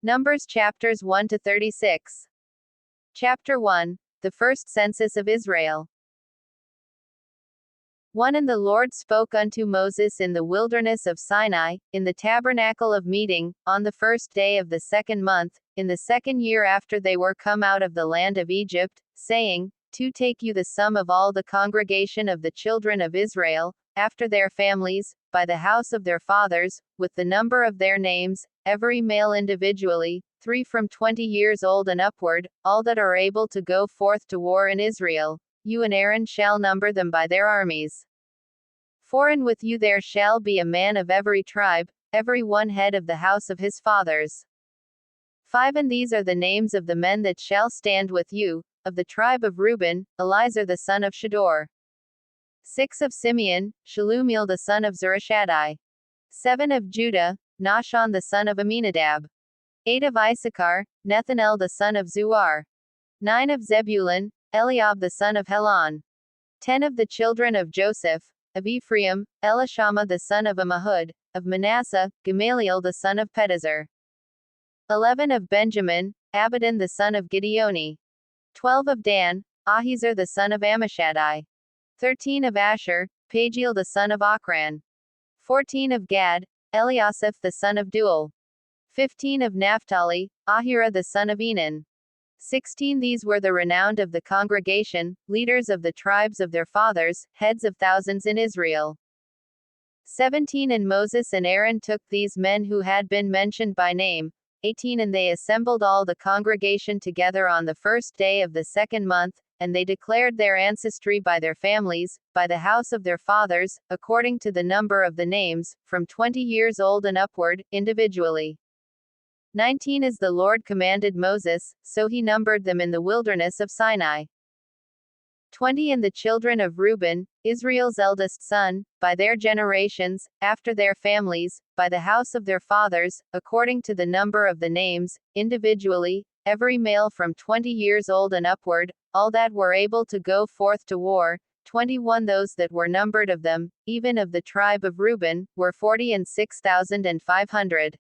Numbers chapters 1 to 36. Chapter 1. The first census of Israel. 1. And the Lord spoke unto Moses in the wilderness of Sinai, in the tabernacle of meeting, on the first day of the second month, in the second year after they were come out of the land of Egypt, saying, To take you the sum of all the congregation of the children of Israel, after their families, by the house of their fathers, with the number of their names, every male individually, 3 from 20 years old and upward, all that are able to go forth to war in Israel. You and Aaron shall number them by their armies. 4. And with you there shall be a man of every tribe, every one head of the house of his fathers. 5. And these are the names of the men that shall stand with you, of the tribe of Reuben, Elizur the son of Shedor. 6. Of Simeon, Shalumiel the son of Zurishaddai. 7. Of Judah, Nahshon the son of Aminadab. 8. Of Issachar, Nethanel the son of Zuar. 9. Of Zebulun, Eliab the son of Helon. 10. Of the children of Joseph, of Ephraim, Elishama the son of Ammihud. Of Manasseh, Gamaliel the son of Pedazur. 11. Of Benjamin, Abidan the son of Gideoni. 12. Of Dan, Ahiezer the son of Ammishaddai. 13. Of Asher, Pagiel the son of Ochran. 14. Of Gad, Eliasaph the son of Duel. 15. Of Naphtali, Ahira the son of Enan. 16. These were the renowned of the congregation, leaders of the tribes of their fathers, heads of thousands in Israel. 17. And Moses and Aaron took these men who had been mentioned by name. 18. And they assembled all the congregation together on the first day of the second month, and they declared their ancestry by their families, by the house of their fathers, according to the number of the names, from 20 years old and upward, individually. 19. As the Lord commanded Moses, so he numbered them in the wilderness of Sinai. 20. And the children of Reuben, Israel's eldest son, by their generations, after their families, by the house of their fathers, according to the number of the names, individually, every male from 20 years old and upward, all that were able to go forth to war, 21. Those that were numbered of them, even of the tribe of Reuben, were 46,500.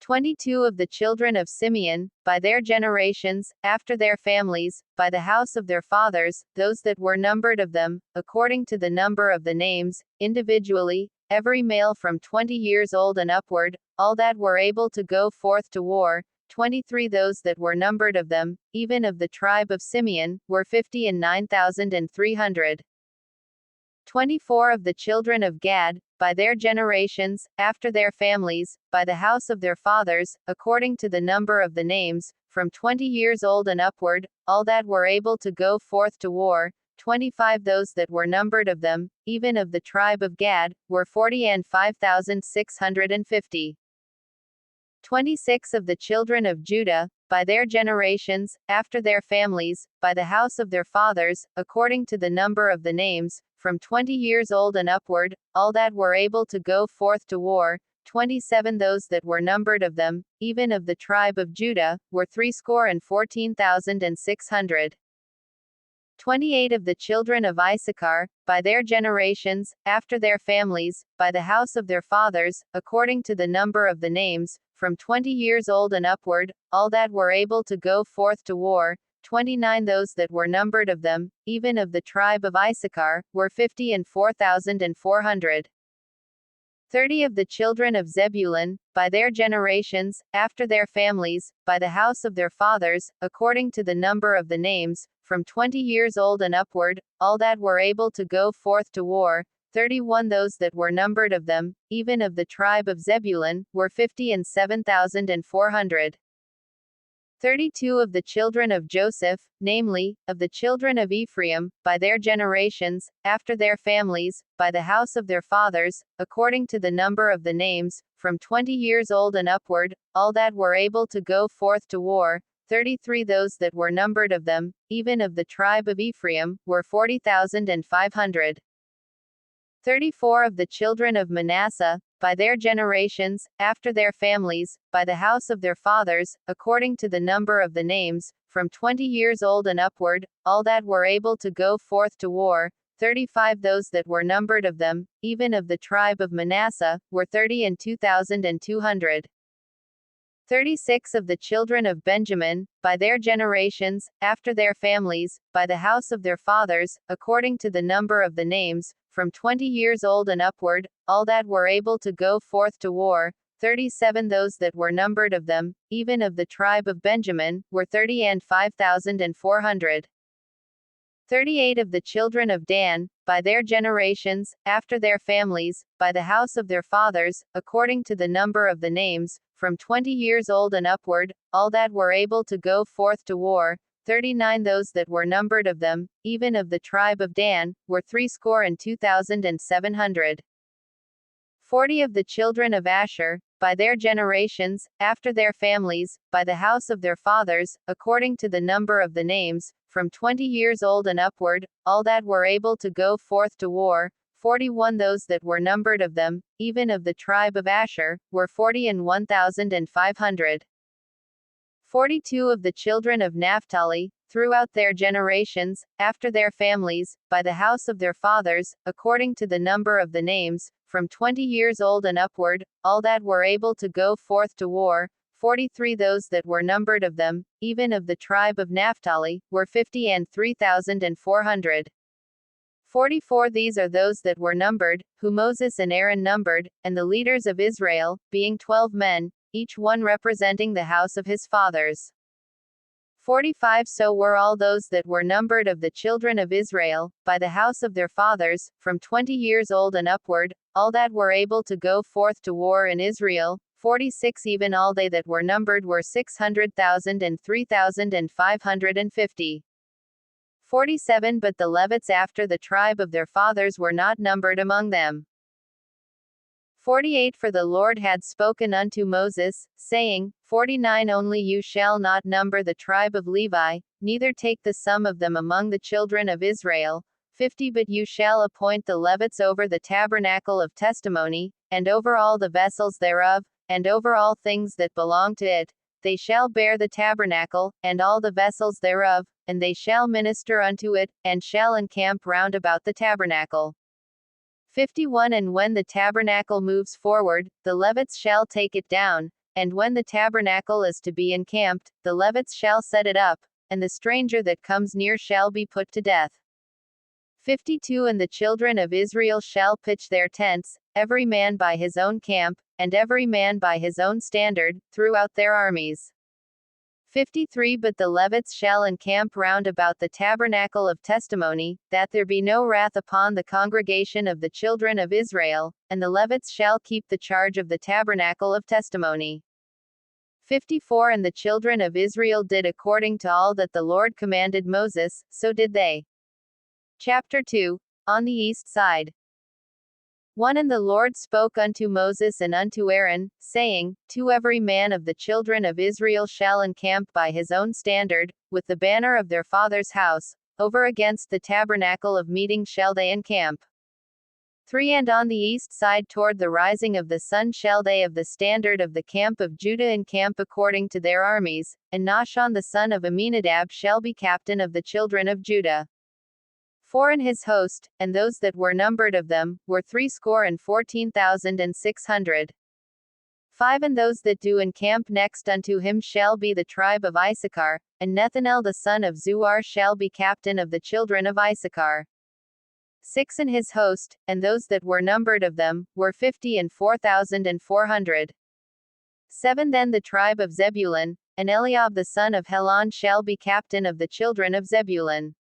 22. Of the children of Simeon, by their generations, after their families, by the house of their fathers, those that were numbered of them, according to the number of the names, individually, every male from 20 years old and upward, all that were able to go forth to war, 23. Those that were numbered of them, even of the tribe of Simeon, were 59,300. 24. Of the children of Gad, by their generations, after their families, by the house of their fathers, according to the number of the names, from 20 years old and upward, all that were able to go forth to war, 25. Those that were numbered of them, even of the tribe of Gad, were 45,650. 26. Of the children of Judah, by their generations, after their families, by the house of their fathers, according to the number of the names, from 20 years old and upward, all that were able to go forth to war, 27. Those that were numbered of them, even of the tribe of Judah, were 314,600. 28. Of the children of Issachar, by their generations, after their families, by the house of their fathers, according to the number of the names, from 20 years old and upward, all that were able to go forth to war, 29. Those that were numbered of them, even of the tribe of Issachar, were 54,400. 30. Of the children of Zebulun, by their generations, after their families, by the house of their fathers, according to the number of the names, from 20 years old and upward, all that were able to go forth to war, 31. Those that were numbered of them, even of the tribe of Zebulun, were 57,400. 32. Of the children of Joseph, namely, of the children of Ephraim, by their generations, after their families, by the house of their fathers, according to the number of the names, from 20 years old and upward, all that were able to go forth to war, 33. Those that were numbered of them, even of the tribe of Ephraim, were 40,500. 34. Of the children of Manasseh, by their generations, after their families, by the house of their fathers, according to the number of the names, from 20 years old and upward, all that were able to go forth to war, 35. Those that were numbered of them, even of the tribe of Manasseh, were 32,200. 36 of the children of Benjamin, by their generations, after their families, by the house of their fathers, according to the number of the names, from 20 years old and upward, all that were able to go forth to war. 37 those that were numbered of them, even of the tribe of Benjamin, were 30,500. 38 of the children of Dan, by their generations, after their families, by the house of their fathers, according to the number of the names, from 20 years old and upward, all that were able to go forth to war. 39 those that were numbered of them, even of the tribe of Dan, were 62,700. 40 of the children of Asher, by their generations, after their families, by the house of their fathers, according to the number of the names, from 20 years old and upward, all that were able to go forth to war. 41 those that were numbered of them, even of the tribe of Asher, were 41,500. 42 of the children of Naphtali, throughout their generations, after their families, by the house of their fathers, according to the number of the names, from 20 years old and upward, all that were able to go forth to war. 43 those that were numbered of them, even of the tribe of Naphtali, were 53,400. 44 these are those that were numbered, who Moses and Aaron numbered, and the leaders of Israel, being 12 men, each one representing the house of his fathers. 45 so were all those that were numbered of the children of Israel, by the house of their fathers, from 20 years old and upward, all that were able to go forth to war in Israel. 46 even all they that were numbered were 600,000 and 3,550. 47 but the Levites after the tribe of their fathers were not numbered among them. 48 For the Lord had spoken unto Moses, saying, 49 Only you shall not number the tribe of Levi, neither take the sum of them among the children of Israel. 50 But you shall appoint the Levites over the tabernacle of testimony, and over all the vessels thereof, and over all things that belong to it. They shall bear the tabernacle, and all the vessels thereof, and they shall minister unto it, and shall encamp round about the tabernacle. 51 And when the tabernacle moves forward, the Levites shall take it down, and when the tabernacle is to be encamped, the Levites shall set it up, and the stranger that comes near shall be put to death. 52 And the children of Israel shall pitch their tents, every man by his own camp, and every man by his own standard, throughout their armies. 53 But the Levites shall encamp round about the tabernacle of testimony, that there be no wrath upon the congregation of the children of Israel, and the Levites shall keep the charge of the tabernacle of testimony. 54 And the children of Israel did according to all that the Lord commanded Moses, so did they. Chapter 2. On the east side. 1 And the Lord spoke unto Moses and unto Aaron, saying, To every man of the children of Israel shall encamp by his own standard, with the banner of their father's house, over against the tabernacle of meeting shall they encamp. 3 And on the east side toward the rising of the sun shall they of the standard of the camp of Judah encamp according to their armies, and Nahshon the son of Amminadab shall be captain of the children of Judah. 4 And his host, and those that were numbered of them, were 314,600. 5 And those that do encamp next unto him shall be the tribe of Issachar, and Nethanel the son of Zuar shall be captain of the children of Issachar. 6 And his host, and those that were numbered of them, were 54,400. 7 Then the tribe of Zebulun, and Eliab the son of Helon shall be captain of the children of Zebulun.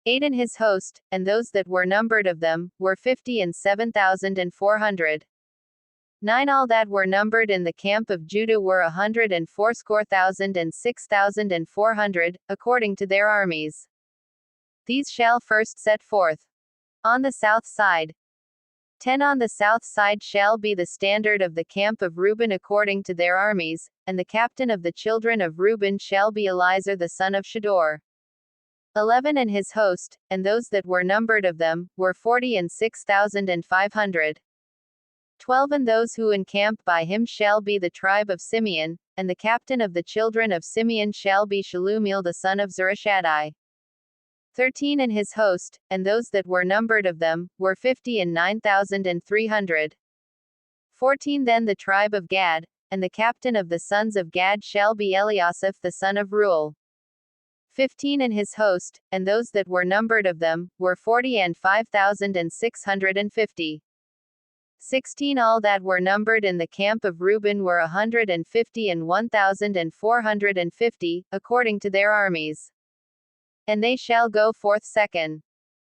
8 And his host, and those that were numbered of them, were 57,400. 9 All that were numbered in the camp of Judah were 180,000 and 6,400, according to their armies. These shall first set forth. On the south side. 10 On the south side shall be the standard of the camp of Reuben according to their armies, and the captain of the children of Reuben shall be Elizur the son of Shedor. 11 And his host, and those that were numbered of them, were 46,500. 12 And those who encamp by him shall be the tribe of Simeon, and the captain of the children of Simeon shall be Shelumiel the son of Zurishaddai. 13 And his host, and those that were numbered of them, were 59,300. 14 Then the tribe of Gad, and the captain of the sons of Gad shall be Eliasaph the son of Reuel. 15 and his host, and those that were numbered of them, were 40,650. 16 all that were numbered in the camp of Reuben were 150 and 1,450, according to their armies. And they shall go forth second,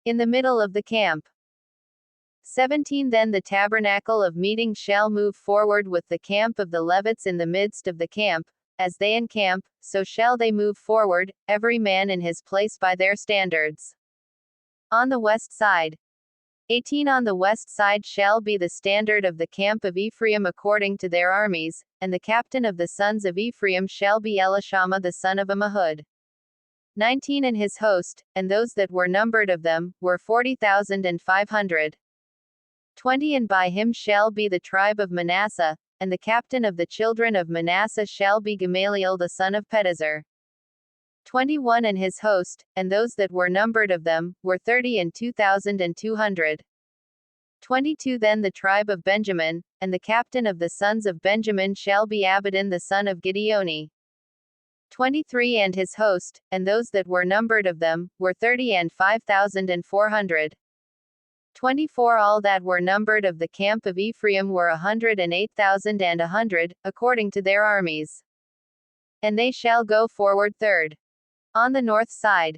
in the middle of the camp. 17 Then the tabernacle of meeting shall move forward with the camp of the Levites in the midst of the camp. As they encamp, so shall they move forward, every man in his place by their standards. On the west side. 18 On the west side shall be the standard of the camp of Ephraim according to their armies, and the captain of the sons of Ephraim shall be Elishama the son of Ammihud. 19 And his host, and those that were numbered of them, were 40,500. 20 And by him shall be the tribe of Manasseh, and the captain of the children of Manasseh shall be Gamaliel the son of Pedazur. 21 And his host, and those that were numbered of them, were 32,200. 22 Then the tribe of Benjamin, and the captain of the sons of Benjamin shall be Abidan the son of Gideoni. 23 And his host, and those that were numbered of them, were 30,500. 24 All that were numbered of the camp of Ephraim were 108,100, according to their armies. And they shall go forward third, on the north side.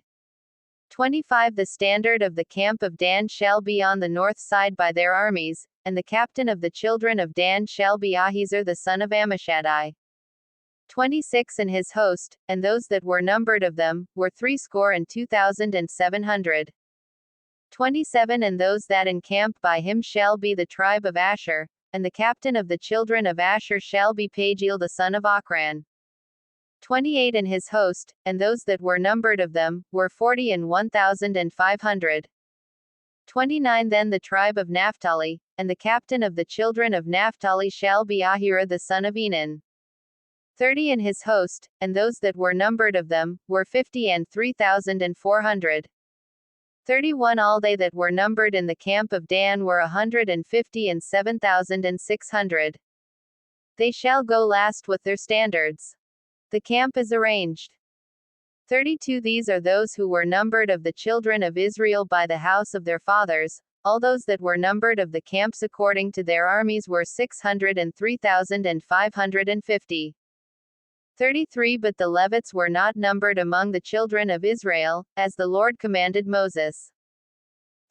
25 The standard of the camp of Dan shall be on the north side by their armies, and the captain of the children of Dan shall be Ahiezer the son of Ammishaddai. 26 And his host, and those that were numbered of them, were 62,700. 27 And those that encamp by him shall be the tribe of Asher, and the captain of the children of Asher shall be Pagiel the son of Ochran. 28 And his host, and those that were numbered of them, were 41,500. 29 Then the tribe of Naphtali, and the captain of the children of Naphtali shall be Ahira the son of Enan. 30 And his host, and those that were numbered of them, were 50,400. 31 All they that were numbered in the camp of Dan were 157,600. They shall go last with their standards. The camp is arranged. 32 These are those who were numbered of the children of Israel by the house of their fathers. All those that were numbered of the camps according to their armies were 603,550. 33 But the Levites were not numbered among the children of Israel, as the Lord commanded Moses.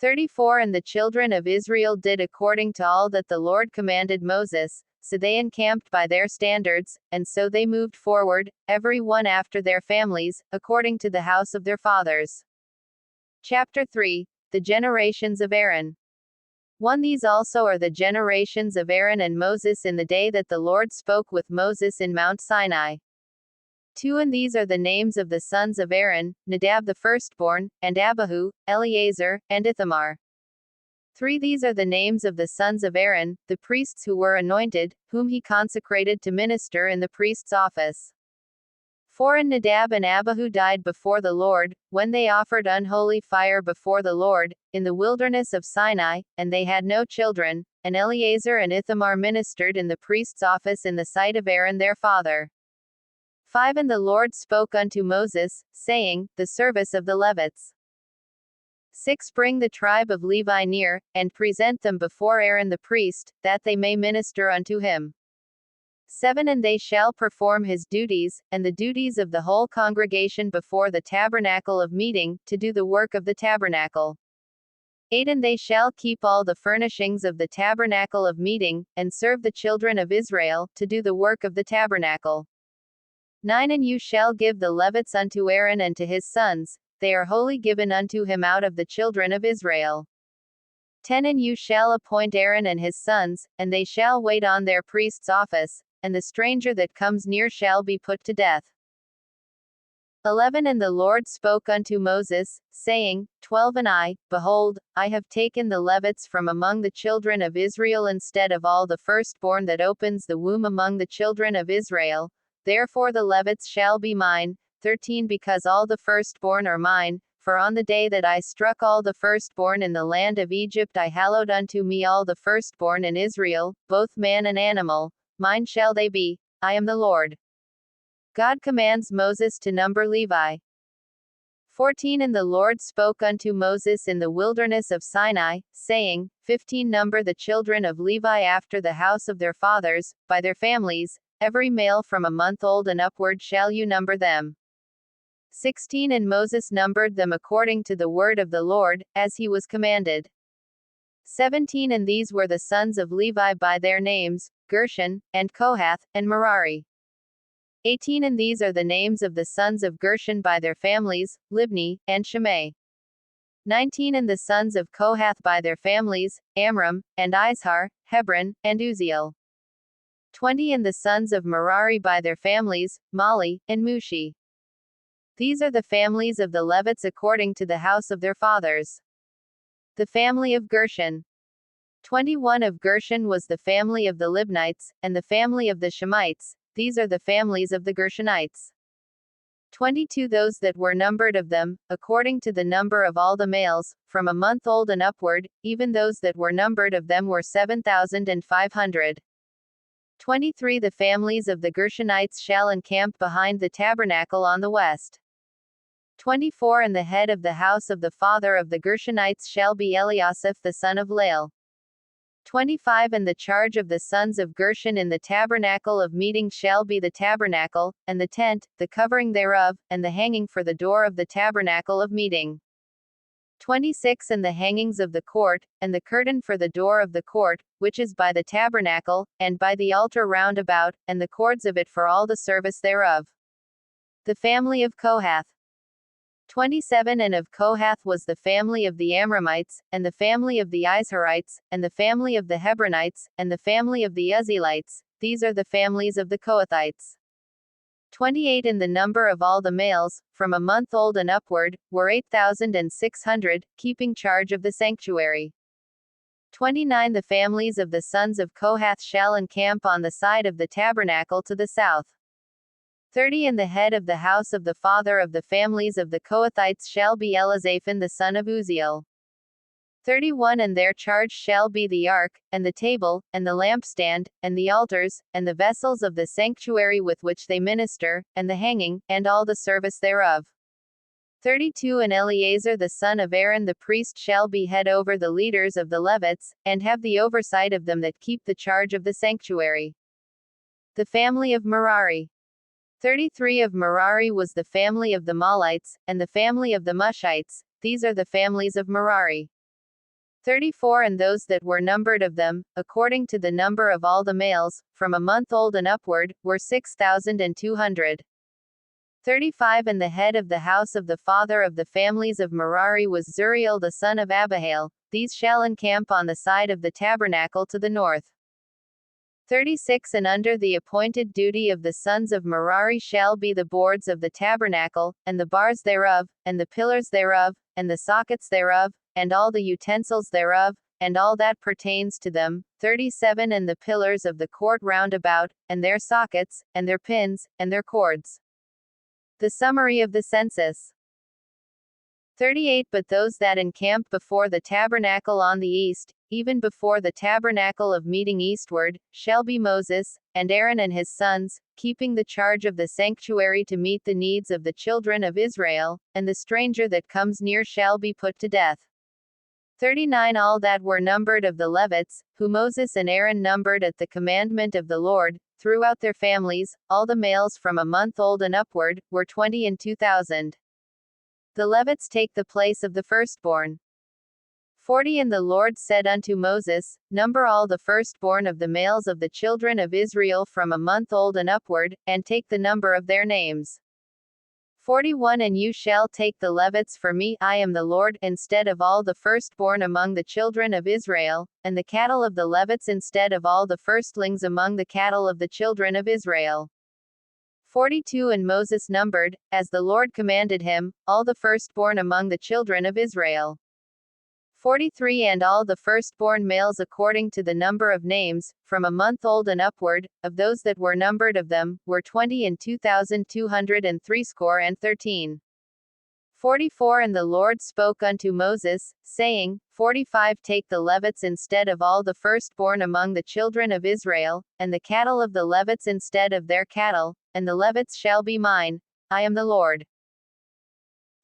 34 And the children of Israel did according to all that the Lord commanded Moses, so they encamped by their standards, and so they moved forward, every one after their families, according to the house of their fathers. Chapter 3 The generations of Aaron. 1 These also are the generations of Aaron and Moses in the day that the Lord spoke with Moses in Mount Sinai. 2 And these are the names of the sons of Aaron, Nadab the firstborn, and Abihu, Eleazar, and Ithamar. 3 These are the names of the sons of Aaron, the priests who were anointed, whom he consecrated to minister in the priest's office. 4 And Nadab and Abihu died before the Lord, when they offered unholy fire before the Lord, in the wilderness of Sinai, and they had no children, and Eleazar and Ithamar ministered in the priest's office in the sight of Aaron their father. 5 And the Lord spoke unto Moses, saying, The service of the Levites. 6 Bring the tribe of Levi near, and present them before Aaron the priest, that they may minister unto him. 7 And they shall perform his duties, and the duties of the whole congregation before the tabernacle of meeting, to do the work of the tabernacle. 8 And they shall keep all the furnishings of the tabernacle of meeting, and serve the children of Israel, to do the work of the tabernacle. 9 And you shall give the Levites unto Aaron and to his sons, they are wholly given unto him out of the children of Israel. 10 And you shall appoint Aaron and his sons, and they shall wait on their priest's office, and the stranger that comes near shall be put to death. 11 And the Lord spoke unto Moses, saying, 12 And I, behold, I have taken the Levites from among the children of Israel instead of all the firstborn that opens the womb among the children of Israel, therefore the Levites shall be mine. 13 Because all the firstborn are mine, for on the day that I struck all the firstborn in the land of Egypt I hallowed unto me all the firstborn in Israel, both man and animal. mine shall they be. I am the Lord. God commands Moses to number Levi. 14 And the Lord spoke unto Moses in the wilderness of Sinai, saying, 15 Number the children of Levi after the house of their fathers, by their families, every male from a month old and upward shall you number them. 16 And Moses numbered them according to the word of the Lord, as he was commanded. 17 And these were the sons of Levi by their names, Gershon, and Kohath, and Merari. 18 And these are the names of the sons of Gershon by their families, Libni, and Shimei. 19 And the sons of Kohath by their families, Amram, and Izhar, Hebron, and Uzziel. 20 And the sons of Merari by their families, Mali, and Mushi. These are the families of the Levites according to the house of their fathers. The family of Gershon. 21 Of Gershon was the family of the Libnites, and the family of the Shemites. These are the families of the Gershonites. 22 Those that were numbered of them, according to the number of all the males, from a month old and upward, even those that were numbered of them were 7,500. 23 The families of the Gershonites shall encamp behind the tabernacle on the west. 24 And the head of the house of the father of the Gershonites shall be Eliasaph the son of Lael. 25 And the charge of the sons of Gershon in the tabernacle of meeting shall be the tabernacle, and the tent, the covering thereof, and the hanging for the door of the tabernacle of meeting. 26 And the hangings of the court, and the curtain for the door of the court, which is by the tabernacle, and by the altar round about, and the cords of it for all the service thereof. The family of Kohath. 27 And of Kohath was the family of the Amramites, and the family of the Izharites, and the family of the Hebronites, and the family of the Uzzielites. These are the families of the Kohathites. 28 And the number of all the males, from a month old and upward, were 8,600, keeping charge of the sanctuary. 29 The families of the sons of Kohath shall encamp on the side of the tabernacle to the south. 30 And the head of the house of the father of the families of the Kohathites shall be Elizaphan the son of Uzziel. 31 And their charge shall be the ark, and the table, and the lampstand, and the altars, and the vessels of the sanctuary with which they minister, and the hanging, and all the service thereof. 32 And Eleazar the son of Aaron the priest shall be head over the leaders of the Levites, and have the oversight of them that keep the charge of the sanctuary. The family of Merari. 33 Of Merari was the family of the Malites, and the family of the Mushites. These are the families of Merari. 34 And those that were numbered of them, according to the number of all the males, from a month old and upward, were 6,200. 35 And the head of the house of the father of the families of Merari was Zuriel the son of Abihail. These shall encamp on the side of the tabernacle to the north. 36 And under the appointed duty of the sons of Merari shall be the boards of the tabernacle, and the bars thereof, and the pillars thereof, and the sockets thereof, and all the utensils thereof, and all that pertains to them. 37 And the pillars of the court round about, and their sockets, and their pins, and their cords. The summary of the census. 38 But those that encamp before the tabernacle on the east, even before the tabernacle of meeting eastward, shall be Moses, and Aaron and his sons, keeping the charge of the sanctuary to meet the needs of the children of Israel, and the stranger that comes near shall be put to death. 39 All that were numbered of the Levites, who Moses and Aaron numbered at the commandment of the Lord, throughout their families, all the males from a month old and upward, were 22,000. The Levites take the place of the firstborn. 40 And the Lord said unto Moses, Number all the firstborn of the males of the children of Israel from a month old and upward, and take the number of their names. 41 And you shall take the Levites for me, I am the Lord, instead of all the firstborn among the children of Israel, and the cattle of the Levites instead of all the firstlings among the cattle of the children of Israel. 42 And Moses numbered, as the Lord commanded him, all the firstborn among the children of Israel. 43 And all the firstborn males according to the number of names, from a month old and upward, of those that were numbered of them, were 22,213. 44 And the Lord spoke unto Moses, saying, 45 Take the Levites instead of all the firstborn among the children of Israel, and the cattle of the Levites instead of their cattle, and the Levites shall be mine. I am the Lord.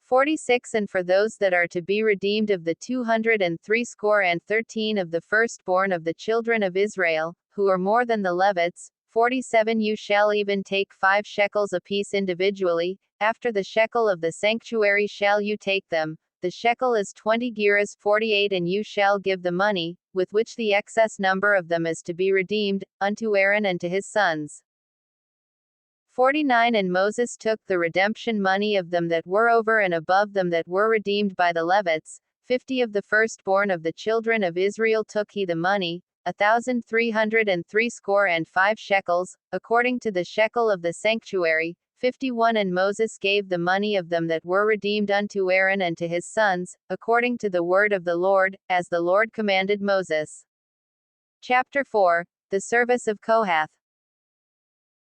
46 And for those that are to be redeemed of the 213 of the firstborn of the children of Israel, who are more than the Levites, 47 You shall even take 5 shekels apiece individually, after the shekel of the sanctuary shall you take them. The shekel is 20 gerahs 48 And you shall give the money, with which the excess number of them is to be redeemed, unto Aaron and to his sons. 49 And Moses took the redemption money of them that were over and above them that were redeemed by the Levites, 50 of the firstborn of the children of Israel took he the money, 1,365 shekels, according to the shekel of the sanctuary, 51 And Moses gave the money of them that were redeemed unto Aaron and to his sons, according to the word of the Lord, as the Lord commanded Moses. Chapter 4. The service of Kohath.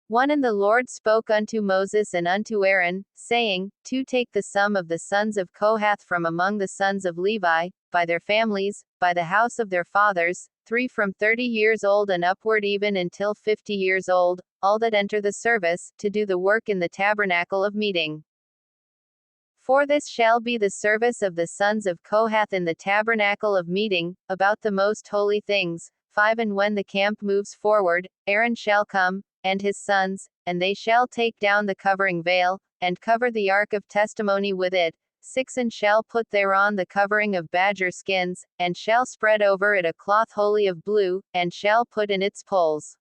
1 And the Lord spoke unto Moses and unto Aaron, saying, 2 Take the sum of the sons of Kohath from among the sons of Levi, by their families, by the house of their fathers, 3 from 30 years old and upward even until 50 years old, all that enter the service, to do the work in the tabernacle of meeting. For this shall be the service of the sons of Kohath in the tabernacle of meeting, about the most holy things. 5 And when the camp moves forward, Aaron shall come, and his sons, and they shall take down the covering veil, and cover the ark of testimony with it. 6 And shall put thereon the covering of badger skins, and shall spread over it a cloth wholly of blue, and shall put in its poles.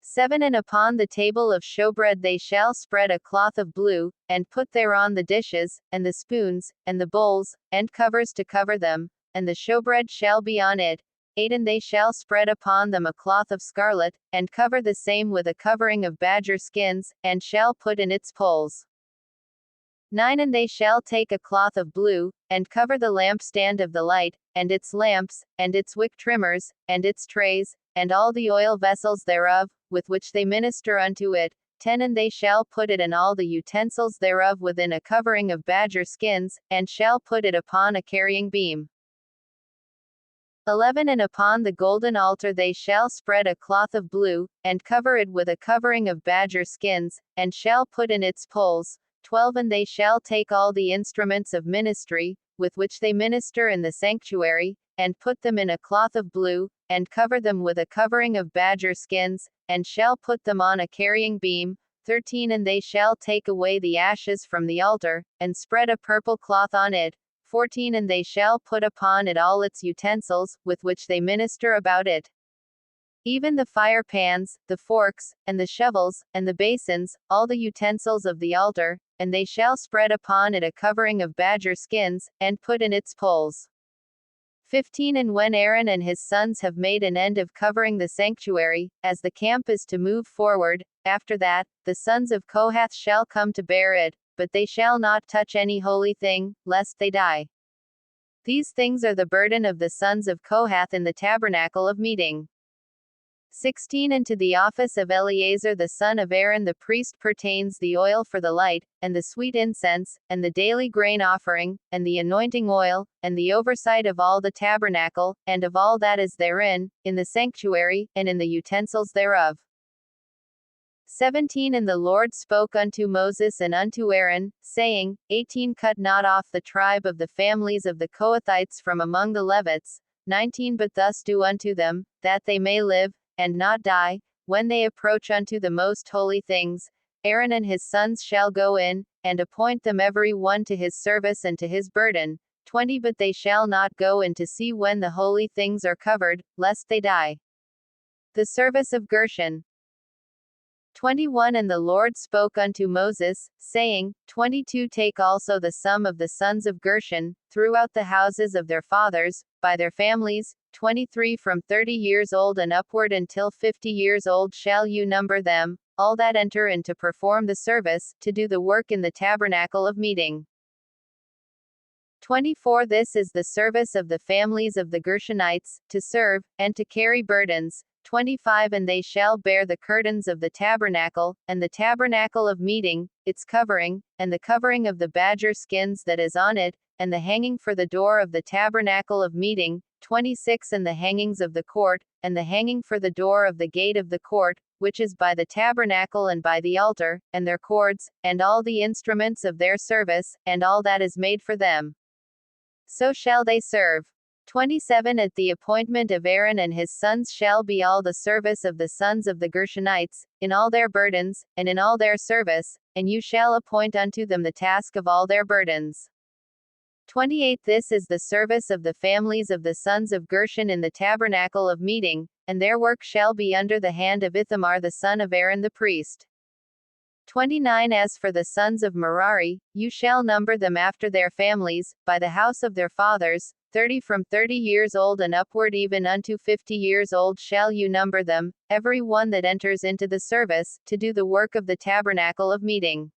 7 And upon the table of showbread they shall spread a cloth of blue, and put thereon the dishes, and the spoons, and the bowls, and covers to cover them, and the showbread shall be on it. 8 And they shall spread upon them a cloth of scarlet, and cover the same with a covering of badger skins, and shall put in its poles. 9 And they shall take a cloth of blue, and cover the lampstand of the light, and its lamps, and its wick trimmers, and its trays, and all the oil vessels thereof, with which they minister unto it. 10 And they shall put it and all the utensils thereof within a covering of badger skins, and shall put it upon a carrying beam. 11 And upon the golden altar they shall spread a cloth of blue, and cover it with a covering of badger skins, and shall put in its poles. 12 And they shall take all the instruments of ministry, with which they minister in the sanctuary, and put them in a cloth of blue, and cover them with a covering of badger skins, and shall put them on a carrying beam. 13 And they shall take away the ashes from the altar, and spread a purple cloth on it. 14 And they shall put upon it all its utensils, with which they minister about it. Even the fire pans, the forks, and the shovels, and the basins, all the utensils of the altar, and they shall spread upon it a covering of badger skins, and put in its poles. 15 And when Aaron and his sons have made an end of covering the sanctuary, as the camp is to move forward, after that, the sons of Kohath shall come to bear it, but they shall not touch any holy thing, lest they die. These things are the burden of the sons of Kohath in the tabernacle of meeting. 16 And to the office of Eleazar the son of Aaron the priest pertains the oil for the light, and the sweet incense, and the daily grain offering, and the anointing oil, and the oversight of all the tabernacle, and of all that is therein, in the sanctuary, and in the utensils thereof. 17 And the Lord spoke unto Moses and unto Aaron, saying, 18 Cut not off the tribe of the families of the Kohathites from among the Levites. 19 But thus do unto them, that they may live, and not die, when they approach unto the most holy things. Aaron and his sons shall go in, and appoint them every one to his service and to his burden. 20 But they shall not go in to see when the holy things are covered, lest they die. The service of Gershon. 21 And the Lord spoke unto Moses, saying, 22 Take also the sum of the sons of Gershon, throughout the houses of their fathers, by their families, 23 from 30 years old and upward until 50 years old shall you number them, all that enter in to perform the service, to do the work in the tabernacle of meeting. 24 This is the service of the families of the Gershonites, to serve, and to carry burdens. 25 And they shall bear the curtains of the tabernacle, and the tabernacle of meeting, its covering, and the covering of the badger skins that is on it, and the hanging for the door of the tabernacle of meeting, 26 And the hangings of the court, and the hanging for the door of the gate of the court, which is by the tabernacle and by the altar, and their cords, and all the instruments of their service, and all that is made for them. So shall they serve. 27 At the appointment of Aaron and his sons shall be all the service of the sons of the Gershonites, in all their burdens, and in all their service, and you shall appoint unto them the task of all their burdens. 28 This is the service of the families of the sons of Gershon in the tabernacle of meeting, and their work shall be under the hand of Ithamar the son of Aaron the priest. 29 As for the sons of Merari, you shall number them after their families, by the house of their fathers, 30 From 30 years old and upward even unto 50 years old shall you number them, every one that enters into the service, to do the work of the tabernacle of meeting.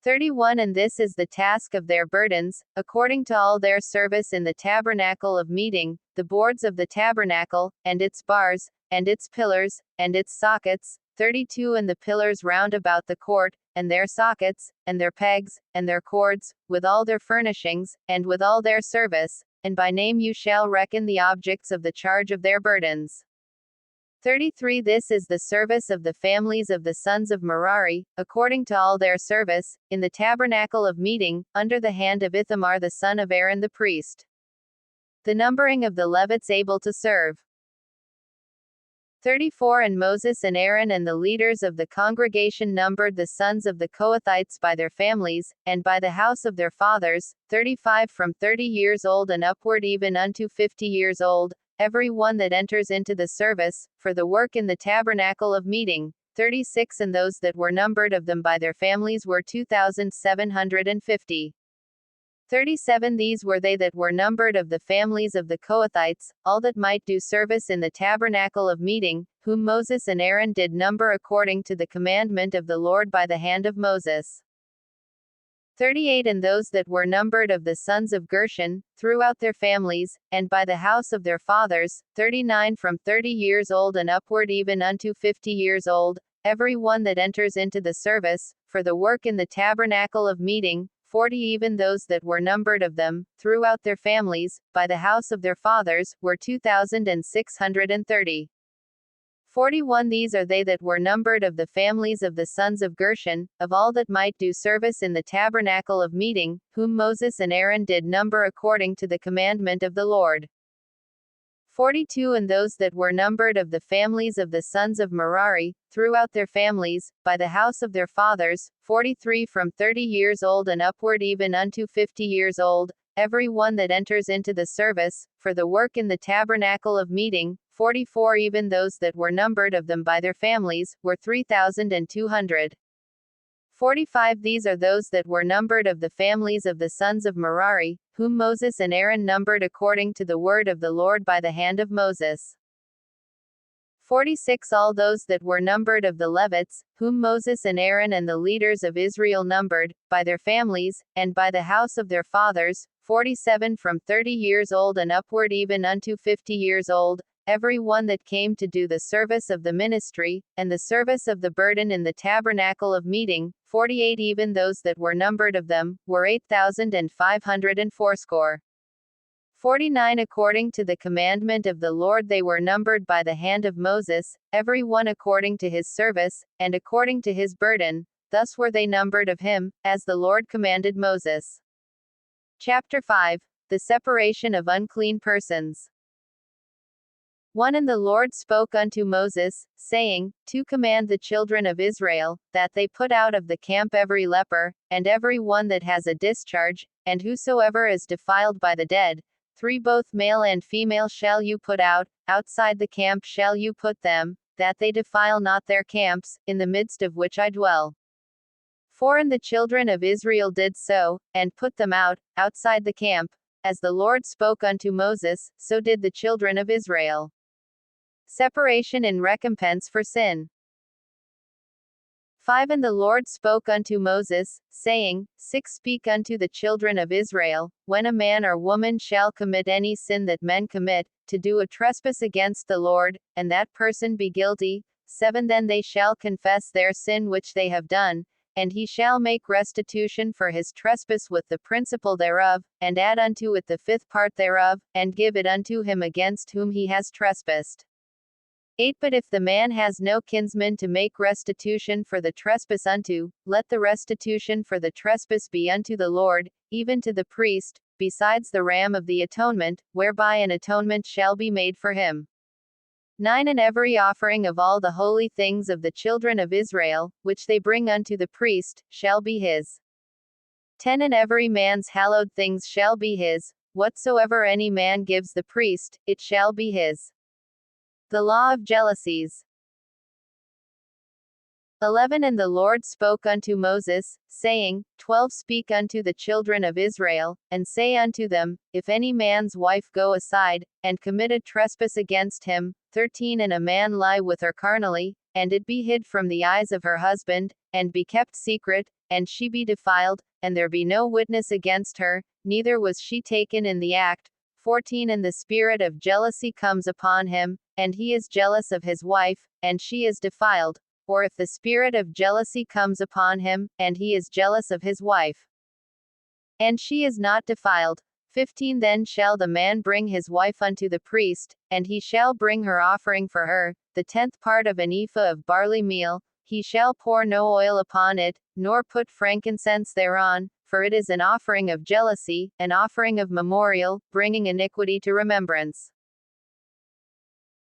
31 And this is the task of their burdens, according to all their service in the tabernacle of meeting, the boards of the tabernacle, and its bars, and its pillars, and its sockets, 32 And the pillars round about the court, and their sockets, and their pegs, and their cords, with all their furnishings, and with all their service, and by name you shall reckon the objects of the charge of their burdens. 33 This is the service of the families of the sons of Merari, according to all their service, in the tabernacle of meeting, under the hand of Ithamar the son of Aaron the priest. The numbering of the Levites able to serve. 34 And Moses and Aaron and the leaders of the congregation numbered the sons of the Kohathites by their families, and by the house of their fathers, 35 From 30 years old and upward even unto 50 years old, every one that enters into the service, for the work in the tabernacle of meeting, 36 And those that were numbered of them by their families were 2,750. 37 These were they that were numbered of the families of the Kohathites, all that might do service in the tabernacle of meeting, whom Moses and Aaron did number according to the commandment of the Lord by the hand of Moses. 38 And those that were numbered of the sons of Gershon, throughout their families, and by the house of their fathers, 39 From 30 years old and upward even unto 50 years old, every one that enters into the service, for the work in the tabernacle of meeting, 40 Even those that were numbered of them, throughout their families, by the house of their fathers, were 2,630. 41 These are they that were numbered of the families of the sons of Gershon, of all that might do service in the tabernacle of meeting, whom Moses and Aaron did number according to the commandment of the Lord. 42 And those that were numbered of the families of the sons of Merari, throughout their families, by the house of their fathers, 43 From 30 years old and upward even unto 50 years old, every one that enters into the service, for the work in the tabernacle of meeting, 44 Even those that were numbered of them by their families, were 3,200. 45 These are those that were numbered of the families of the sons of Merari, whom Moses and Aaron numbered according to the word of the Lord by the hand of Moses. 46 All those that were numbered of the Levites, whom Moses and Aaron and the leaders of Israel numbered, by their families, and by the house of their fathers, 47 From 30 years old and upward even unto 50 years old, every one that came to do the service of the ministry, and the service of the burden in the tabernacle of meeting, 48 Even those that were numbered of them, were 8,580. 49 According to the commandment of the Lord they were numbered by the hand of Moses, every one according to his service, and according to his burden, thus were they numbered of him, as the Lord commanded Moses. Chapter 5. The separation of unclean persons. 1 And the Lord spoke unto Moses, saying, to command the children of Israel, that they put out of the camp every leper, and every one that has a discharge, and whosoever is defiled by the dead, 3 Both male and female shall you put out, outside the camp shall you put them, that they defile not their camps, in the midst of which I dwell. 4 And the children of Israel did so, and put them out, outside the camp, as the Lord spoke unto Moses, so did the children of Israel. Separation in recompense for sin. 5 And the Lord spoke unto Moses, saying, 6 Speak unto the children of Israel, when a man or woman shall commit any sin that men commit, to do a trespass against the Lord, and that person be guilty, 7 Then they shall confess their sin which they have done, and he shall make restitution for his trespass with the principal thereof, and add unto it the fifth part thereof, and give it unto him against whom he has trespassed. 8 But if the man has no kinsman to make restitution for the trespass unto, let the restitution for the trespass be unto the Lord, even to the priest, besides the ram of the atonement, whereby an atonement shall be made for him. 9 And every offering of all the holy things of the children of Israel, which they bring unto the priest, shall be his. 10 And every man's hallowed things shall be his, whatsoever any man gives the priest, it shall be his. The law of jealousies. 11 And the Lord spoke unto Moses, saying, 12 Speak unto the children of Israel, and say unto them, if any man's wife go aside, and commit a trespass against him, 13 And a man lie with her carnally, and it be hid from the eyes of her husband, and be kept secret, and she be defiled, and there be no witness against her, neither was she taken in the act, 14 And the spirit of jealousy comes upon him, and he is jealous of his wife, and she is defiled, or if the spirit of jealousy comes upon him, and he is jealous of his wife, and she is not defiled, 15 Then shall the man bring his wife unto the priest, and he shall bring her offering for her, the 10th part of an ephah of barley meal, he shall pour no oil upon it, nor put frankincense thereon, for it is an offering of jealousy, an offering of memorial, bringing iniquity to remembrance.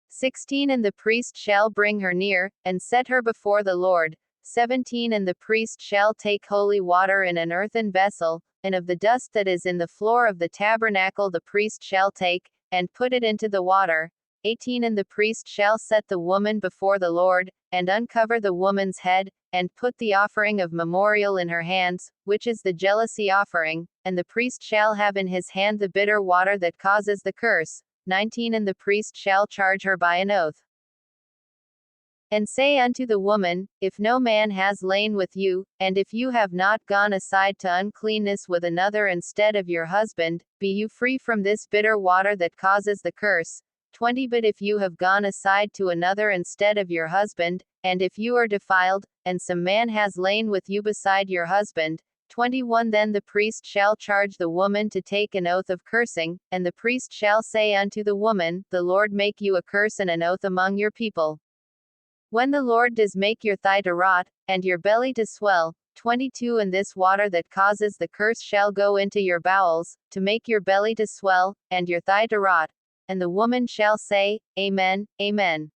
16 And the priest shall bring her near, and set her before the Lord. 17 And the priest shall take holy water in an earthen vessel, and of the dust that is in the floor of the tabernacle the priest shall take, and put it into the water. 18 And the priest shall set the woman before the Lord, and uncover the woman's head, and put the offering of memorial in her hands, which is the jealousy offering, and the priest shall have in his hand the bitter water that causes the curse. 19 And the priest shall charge her by an oath, and say unto the woman, if no man has lain with you, and if you have not gone aside to uncleanness with another instead of your husband, be you free from this bitter water that causes the curse. 20 But if you have gone aside to another instead of your husband, and if you are defiled, and some man has lain with you beside your husband, 21 Then the priest shall charge the woman to take an oath of cursing, and the priest shall say unto the woman, the Lord make you a curse and an oath among your people. When the Lord does make your thigh to rot, and your belly to swell, 22 And this water that causes the curse shall go into your bowels, to make your belly to swell, and your thigh to rot. And the woman shall say, Amen, Amen.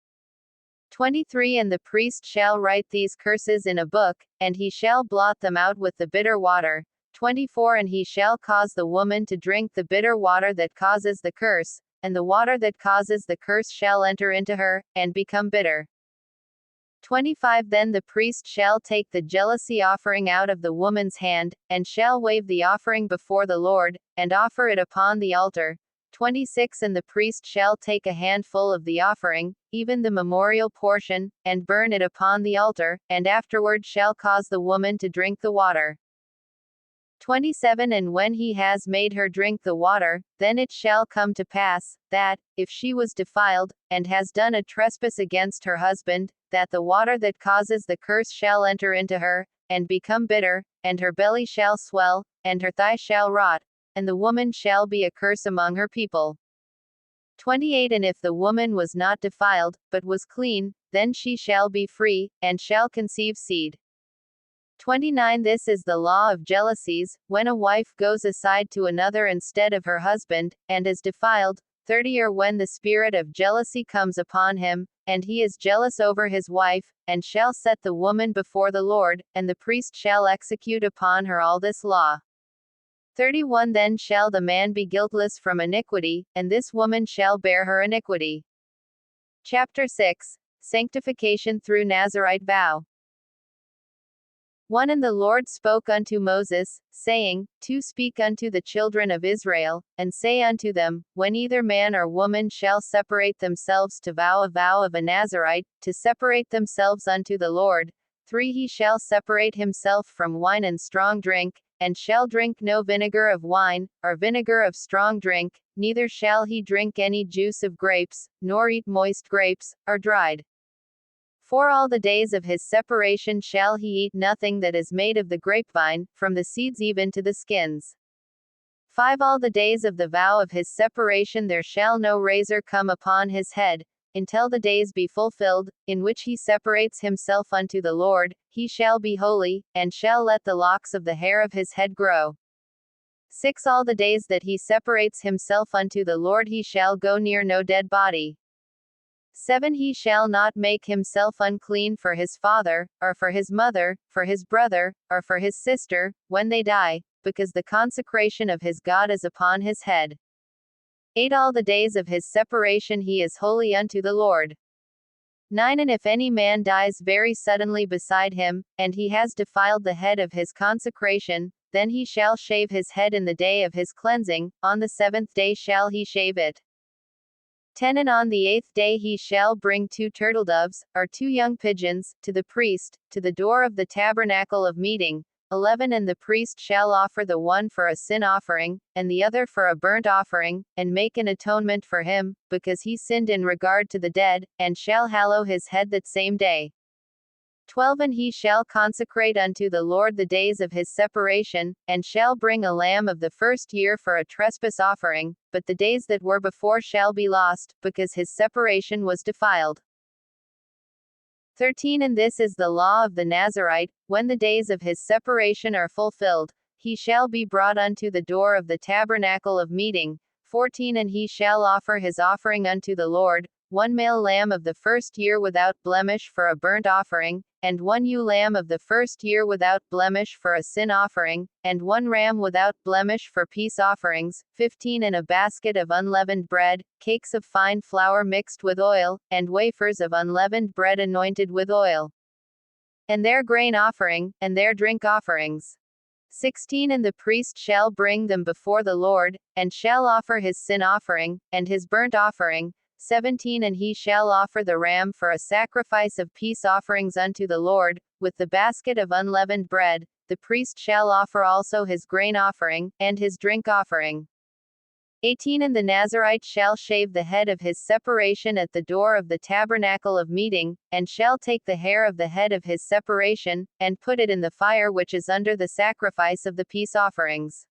23 And the priest shall write these curses in a book, and he shall blot them out with the bitter water. 24 And he shall cause the woman to drink the bitter water that causes the curse, and the water that causes the curse shall enter into her, and become bitter. 25 Then the priest shall take the jealousy offering out of the woman's hand, and shall wave the offering before the Lord, and offer it upon the altar. 26 And the priest shall take a handful of the offering, even the memorial portion, and burn it upon the altar, and afterward shall cause the woman to drink the water. 27 And when he has made her drink the water, then it shall come to pass, that, if she was defiled, and has done a trespass against her husband, that the water that causes the curse shall enter into her, and become bitter, and her belly shall swell, and her thigh shall rot, and the woman shall be a curse among her people. 28 And if the woman was not defiled, but was clean, then she shall be free, and shall conceive seed. 29 This is the law of jealousies, when a wife goes aside to another instead of her husband, and is defiled. 30 Or when the spirit of jealousy comes upon him, and he is jealous over his wife, and shall set the woman before the Lord, and the priest shall execute upon her all this law. 31 Then shall the man be guiltless from iniquity, and this woman shall bear her iniquity. Chapter 6. Sanctification through Nazirite vow. 1 And the Lord spoke unto Moses, saying, 2 Speak unto the children of Israel, and say unto them, when either man or woman shall separate themselves to vow a vow of a Nazirite, to separate themselves unto the Lord, 3 He shall separate himself from wine and strong drink, and shall drink no vinegar of wine, or vinegar of strong drink, neither shall he drink any juice of grapes, nor eat moist grapes, or dried. For all the days of his separation shall he eat nothing that is made of the grapevine, from the seeds even to the skins. 5 All the days of the vow of his separation there shall no razor come upon his head, until the days be fulfilled, in which he separates himself unto the Lord, he shall be holy, and shall let the locks of the hair of his head grow. 6 All the days that he separates himself unto the Lord he shall go near no dead body. 7 He shall not make himself unclean for his father, or for his mother, for his brother, or for his sister, when they die, because the consecration of his God is upon his head. 8 All the days of his separation he is holy unto the Lord. 9 And if any man dies very suddenly beside him, and he has defiled the head of his consecration, then he shall shave his head in the day of his cleansing, on the 7th day shall he shave it. 10 And on the 8th day he shall bring 2 turtledoves, or 2 young pigeons, to the priest, to the door of the tabernacle of meeting. 11 And the priest shall offer the one for a sin offering, and the other for a burnt offering, and make an atonement for him, because he sinned in regard to the dead, and shall hallow his head that same day. 12 And he shall consecrate unto the Lord the days of his separation, and shall bring a lamb of the first year for a trespass offering, but the days that were before shall be lost, because his separation was defiled. 13 And this is the law of the Nazarite, when the days of his separation are fulfilled, he shall be brought unto the door of the tabernacle of meeting. 14 And he shall offer his offering unto the Lord, 1 male lamb of the first year without blemish for a burnt offering, and 1 ewe lamb of the first year without blemish for a sin offering, and 1 ram without blemish for peace offerings. 15 And a basket of unleavened bread, cakes of fine flour mixed with oil, and wafers of unleavened bread anointed with oil. And their grain offering, and their drink offerings. 16 And the priest shall bring them before the Lord, and shall offer his sin offering, and his burnt offering. 17 And he shall offer the ram for a sacrifice of peace offerings unto the Lord, with the basket of unleavened bread. The priest shall offer also his grain offering, and his drink offering. 18 And the Nazarite shall shave the head of his separation at the door of the tabernacle of meeting, and shall take the hair of the head of his separation, and put it in the fire which is under the sacrifice of the peace offerings.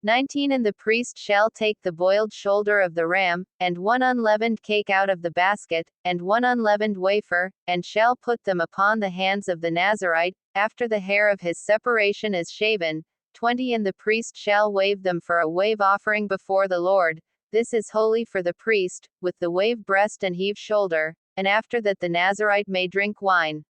19 And the priest shall take the boiled shoulder of the ram, and 1 unleavened cake out of the basket, and 1 unleavened wafer, and shall put them upon the hands of the Nazarite, after the hair of his separation is shaven. 20 And the priest shall wave them for a wave offering before the Lord. This is holy for the priest, with the wave breast and heave shoulder, and after that the Nazarite may drink wine.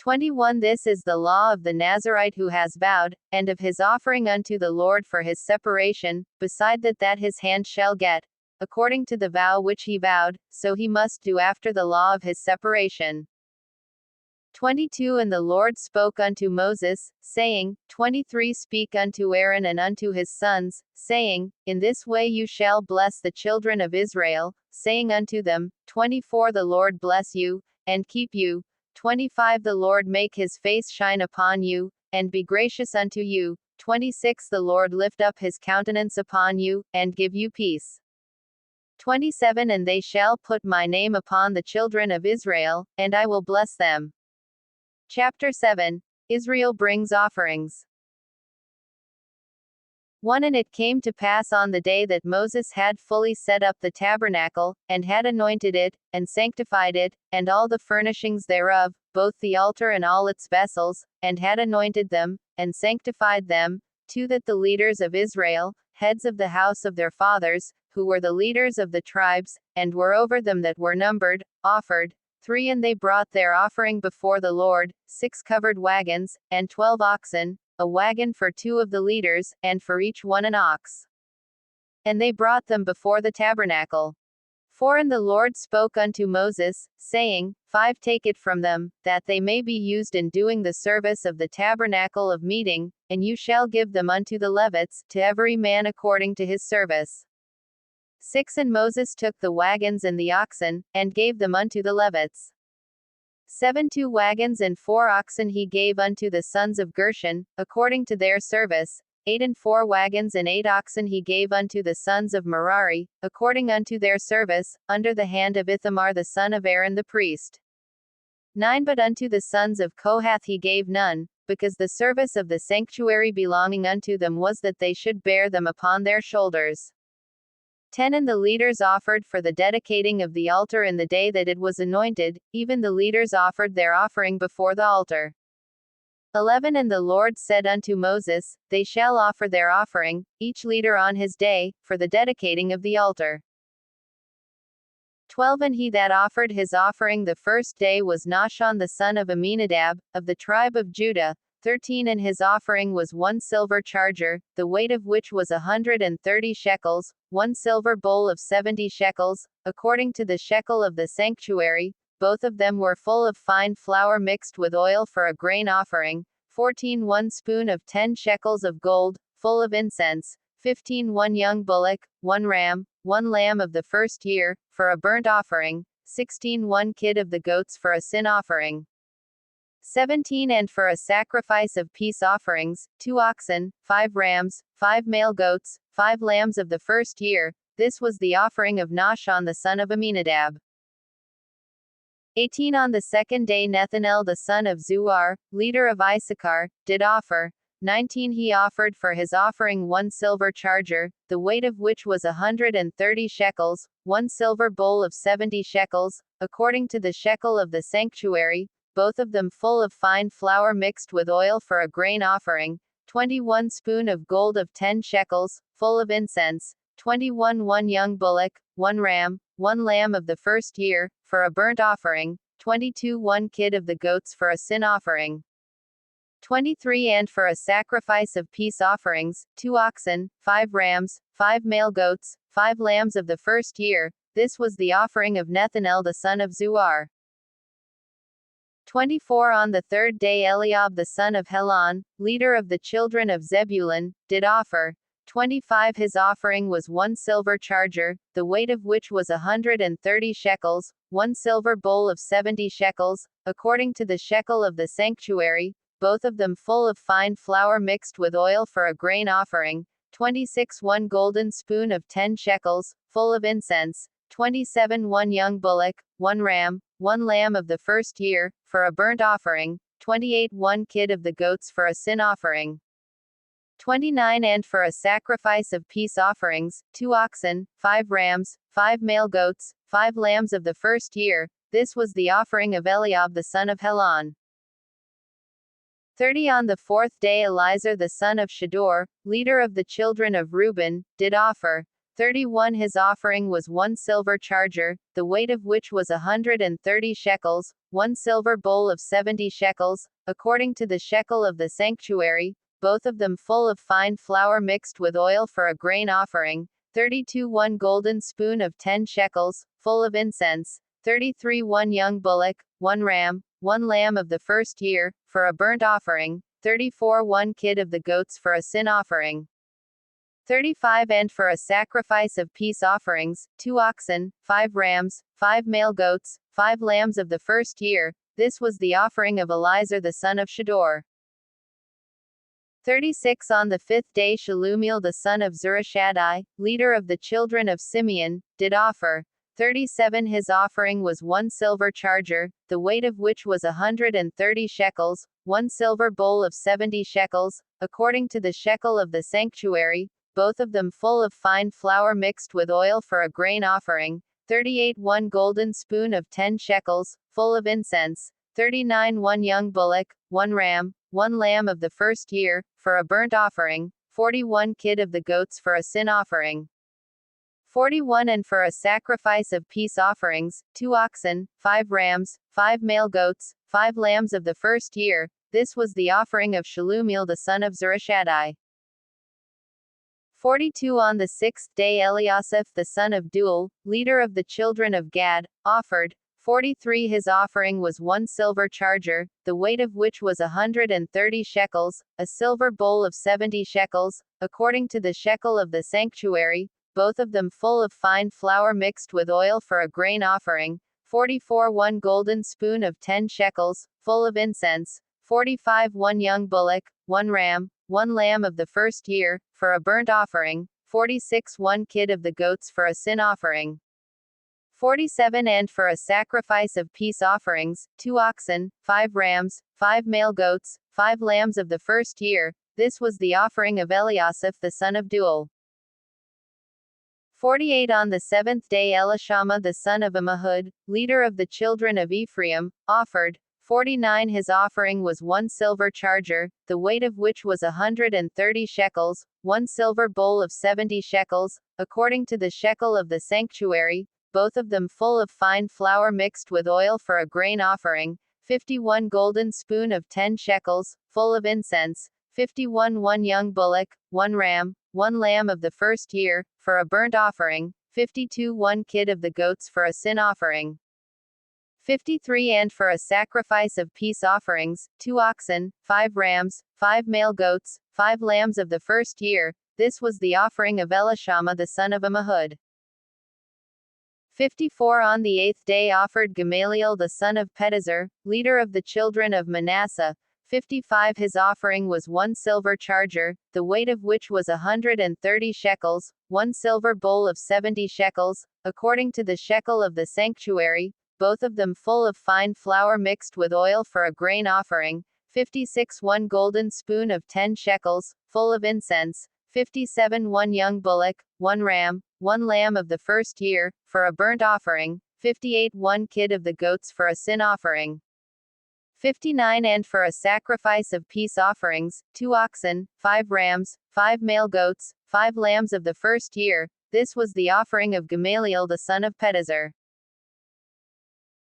21 This is the law of the Nazarite who has vowed, and of his offering unto the Lord for his separation, beside that his hand shall get, according to the vow which he vowed, so he must do after the law of his separation. 22 And the Lord spoke unto Moses, saying, 23 Speak unto Aaron and unto his sons, saying, In this way you shall bless the children of Israel, saying unto them, 24 The Lord bless you, and keep you. 25 The Lord make his face shine upon you, and be gracious unto you. 26 The Lord lift up his countenance upon you, and give you peace. 27 And they shall put my name upon the children of Israel, and I will bless them. Chapter 7 Israel brings offerings. 1 And it came to pass on the day that Moses had fully set up the tabernacle, and had anointed it, and sanctified it, and all the furnishings thereof, both the altar and all its vessels, and had anointed them, and sanctified them. 2 That the leaders of Israel, heads of the house of their fathers, who were the leaders of the tribes, and were over them that were numbered, offered. 3 And they brought their offering before the Lord, 6 covered wagons, and 12 oxen, a wagon for 2 of the leaders, and for each one an ox. And they brought them before the tabernacle. 4 And the Lord spoke unto Moses, saying, 5 Take it from them, that they may be used in doing the service of the tabernacle of meeting, and you shall give them unto the Levites, to every man according to his service. 6 And Moses took the wagons and the oxen, and gave them unto the Levites. 7 2 wagons and 4 oxen he gave unto the sons of Gershon, according to their service. 8 and 4 wagons and 8 oxen he gave unto the sons of Merari, according unto their service, under the hand of Ithamar the son of Aaron the priest. 9 But unto the sons of Kohath he gave none, because the service of the sanctuary belonging unto them was that they should bear them upon their shoulders. 10 And the leaders offered for the dedicating of the altar in the day that it was anointed, even the leaders offered their offering before the altar. 11 And the Lord said unto Moses, They shall offer their offering, each leader on his day, for the dedicating of the altar. 12 And he that offered his offering the first day was Nahshon the son of Amminadab, of the tribe of Judah. 13 And his offering was 1 silver charger, the weight of which was 130 shekels, 1 silver bowl of 70 shekels, according to the shekel of the sanctuary, both of them were full of fine flour mixed with oil for a grain offering. 14 1 spoon of 10 shekels of gold, full of incense. 15 1 young bullock, 1 ram, 1 lamb of the first year, for a burnt offering. 16 1 kid of the goats for a sin offering. 17 And for a sacrifice of peace offerings, 2 oxen, 5 rams, 5 male goats, 5 lambs of the first year. This was the offering of Nahshon the son of Amminadab. 18 On the second day Nethanel the son of Zuar, leader of Issachar, did offer. 19 He offered for his offering 1 silver charger, the weight of which was 130 shekels, 1 silver bowl of 70 shekels, according to the shekel of the sanctuary, both of them full of fine flour mixed with oil for a grain offering. 21 spoon of gold of 10 shekels, full of incense. 21 1 young bullock, 1 ram, 1 lamb of the first year, for a burnt offering. 22 1 kid of the goats for a sin offering. 23 And for a sacrifice of peace offerings, 2 oxen, 5 rams, 5 male goats, 5 lambs of the first year. This was the offering of Nethanel the son of Zuar. 24 On the third day Eliab the son of Helon, leader of the children of Zebulun, did offer. 25 His offering was 1 silver charger, the weight of which was 130 shekels, 1 silver bowl of 70 shekels, according to the shekel of the sanctuary, both of them full of fine flour mixed with oil for a grain offering. 26 1 golden spoon of 10 shekels, full of incense. 27 1 young bullock, 1 ram, 1 lamb of the first year, for a burnt offering. 28 1 kid of the goats for a sin offering. 29 And for a sacrifice of peace offerings, 2 oxen, 5 rams, 5 male goats, 5 lambs of the first year. This was the offering of Eliab the son of Helon. 30 On the fourth day Elizur the son of Shedeur, leader of the children of Reuben, did offer. 31 His offering was 1 silver charger, the weight of which was 130 shekels, 1 silver bowl of 70 shekels, according to the shekel of the sanctuary, both of them full of fine flour mixed with oil for a grain offering. 32 1 golden spoon of 10 shekels, full of incense. 33 1 young bullock, 1 ram, 1 lamb of the first year, for a burnt offering. 34 1 kid of the goats for a sin offering. 35 And for a sacrifice of peace offerings, 2 oxen, 5 rams, 5 male goats, 5 lambs of the first year. This was the offering of Elizur the son of Shedeur. 36 On the fifth day Shelumiel the son of Zurishaddai, leader of the children of Simeon, did offer. 37 His offering was 1 silver charger, the weight of which was 130 shekels, 1 silver bowl of 70 shekels, according to the shekel of the sanctuary, both of them full of fine flour mixed with oil for a grain offering. 38 1 golden spoon of 10 shekels, full of incense. 39 1 young bullock, 1 ram, 1 lamb of the first year, for a burnt offering. 41 kid of the goats for a sin offering. 41 And for a sacrifice of peace offerings, 2 oxen, 5 rams, 5 male goats, 5 lambs of the first year. This was the offering of Shelumiel the son of Zurishaddai. 42 On the sixth day Eliasaph the son of Deuel, leader of the children of Gad, offered. 43 His offering was 1 silver charger, the weight of which was 130 shekels, a silver bowl of 70 shekels, according to the shekel of the sanctuary, both of them full of fine flour mixed with oil for a grain offering. 44 1 golden spoon of 10 shekels, full of incense, 45 1 young bullock, 1 ram, 1 lamb of the first year, for a burnt offering, 46 1 kid of the goats for a sin offering. 47 and for a sacrifice of peace offerings, 2 oxen, 5 rams, 5 male goats, 5 lambs of the first year. This was the offering of Eliasaph the son of Deuel. 48 on the seventh day Elishama the son of Ammihud, leader of the children of Ephraim, offered. 49 his offering was 1 silver charger, the weight of which was 130 shekels, 1 silver bowl of 70 shekels, according to the shekel of the sanctuary, both of them full of fine flour mixed with oil for a grain offering, 51 golden spoon of 10 shekels, full of incense, 51 1 young bullock, 1 ram, 1 lamb of the first year, for a burnt offering, 52 1 kid of the goats for a sin offering. 53 and for a sacrifice of peace offerings, 2 oxen, 5 rams, 5 male goats, 5 lambs of the first year. This was the offering of Elishama the son of Ammihud. 54 on the eighth day offered Gamaliel the son of Pedazur, leader of the children of Manasseh. 55 his offering was 1 silver charger, the weight of which was 130 shekels, 1 silver bowl of 70 shekels, according to the shekel of the sanctuary, both of them full of fine flour mixed with oil for a grain offering, 56 1 golden spoon of 10 shekels, full of incense, 57 1 young bullock, 1 ram, 1 lamb of the first year, for a burnt offering, 58 1 kid of the goats for a sin offering. 59 and for a sacrifice of peace offerings, 2 oxen, 5 rams, 5 male goats, 5 lambs of the first year. This was the offering of Gamaliel the son of Pedazur.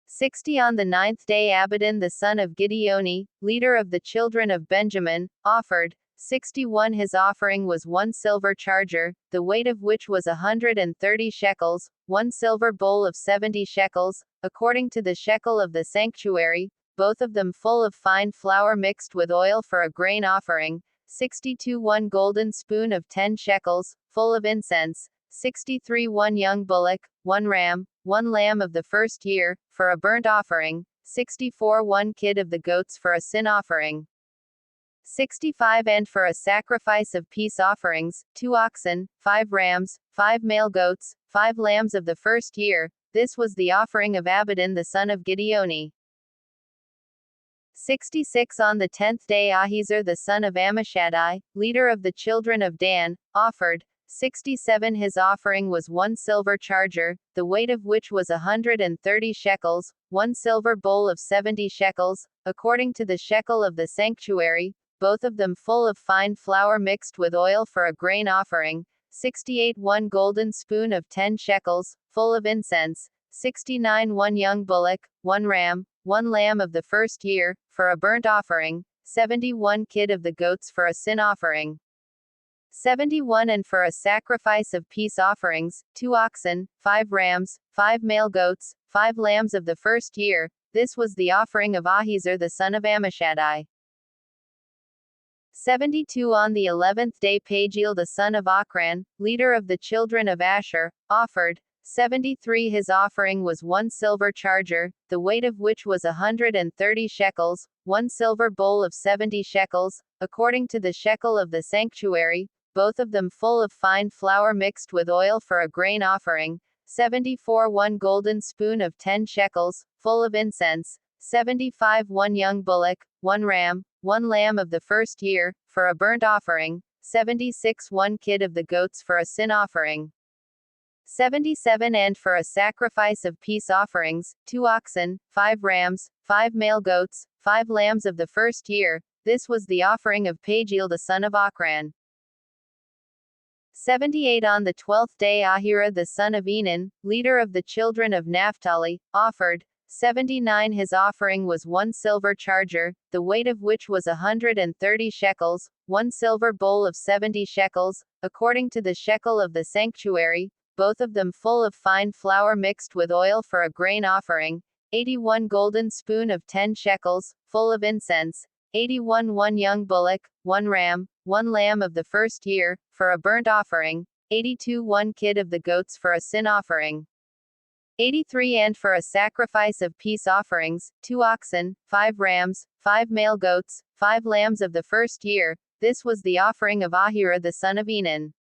60 on the ninth day Abidan the son of Gideoni, leader of the children of Benjamin, offered. 61 his offering was 1 silver charger, the weight of which was 130 shekels, 1 silver bowl of 70 shekels, according to the shekel of the sanctuary, both of them full of fine flour mixed with oil for a grain offering, 62 1 golden spoon of 10 shekels, full of incense, 63 1 young bullock, 1 ram, 1 lamb of the first year, for a burnt offering, 64 1 kid of the goats for a sin offering. 65 and for a sacrifice of peace offerings, 2 oxen, 5 rams, 5 male goats, 5 lambs of the first year. This was the offering of Abidan the son of Gideoni. 66 on the 10th day Ahiezer the son of Ammishaddai, leader of the children of Dan, offered. 67 his offering was 1 silver charger, the weight of which was 130 shekels, 1 silver bowl of 70 shekels, according to the shekel of the sanctuary, both of them full of fine flour mixed with oil for a grain offering, 68 1 golden spoon of 10 shekels, full of incense, 69 1 young bullock, 1 ram, 1 lamb of the first year, for a burnt offering, 71 kid of the goats for a sin offering. 71 and for a sacrifice of peace offerings, 2 oxen, 5 rams, 5 male goats, 5 lambs of the first year. This was the offering of Ahiezer the son of Ammishaddai. 72 on the 11th day Pagiel the son of Ochran, leader of the children of Asher, offered. 73 his offering was 1 silver charger, the weight of which was 130 shekels, 1 silver bowl of 70 shekels, according to the shekel of the sanctuary, both of them full of fine flour mixed with oil for a grain offering, 74 1 golden spoon of 10 shekels, full of incense, 75 1 young bullock, 1 ram, 1 lamb of the first year, for a burnt offering, 76 1 kid of the goats for a sin offering. 77 and for a sacrifice of peace offerings, 2 oxen, 5 rams, 5 male goats, 5 lambs of the first year. This was the offering of Pagiel the son of Ochran. 78 on the 12th day Ahira the son of Enan, leader of the children of Naphtali, offered. 79 his offering was 1 silver charger, the weight of which was 130 shekels, 1 silver bowl of 70 shekels, according to the shekel of the sanctuary, both of them full of fine flour mixed with oil for a grain offering, 81 golden spoon of 10 shekels, full of incense, 81 1 young bullock, 1 ram, 1 lamb of the first year, for a burnt offering, 82 1 kid of the goats for a sin offering. 83 And for a sacrifice of peace offerings, 2 oxen, 5 rams, 5 male goats, 5 lambs of the first year. This was the offering of Ahira the son of Enan.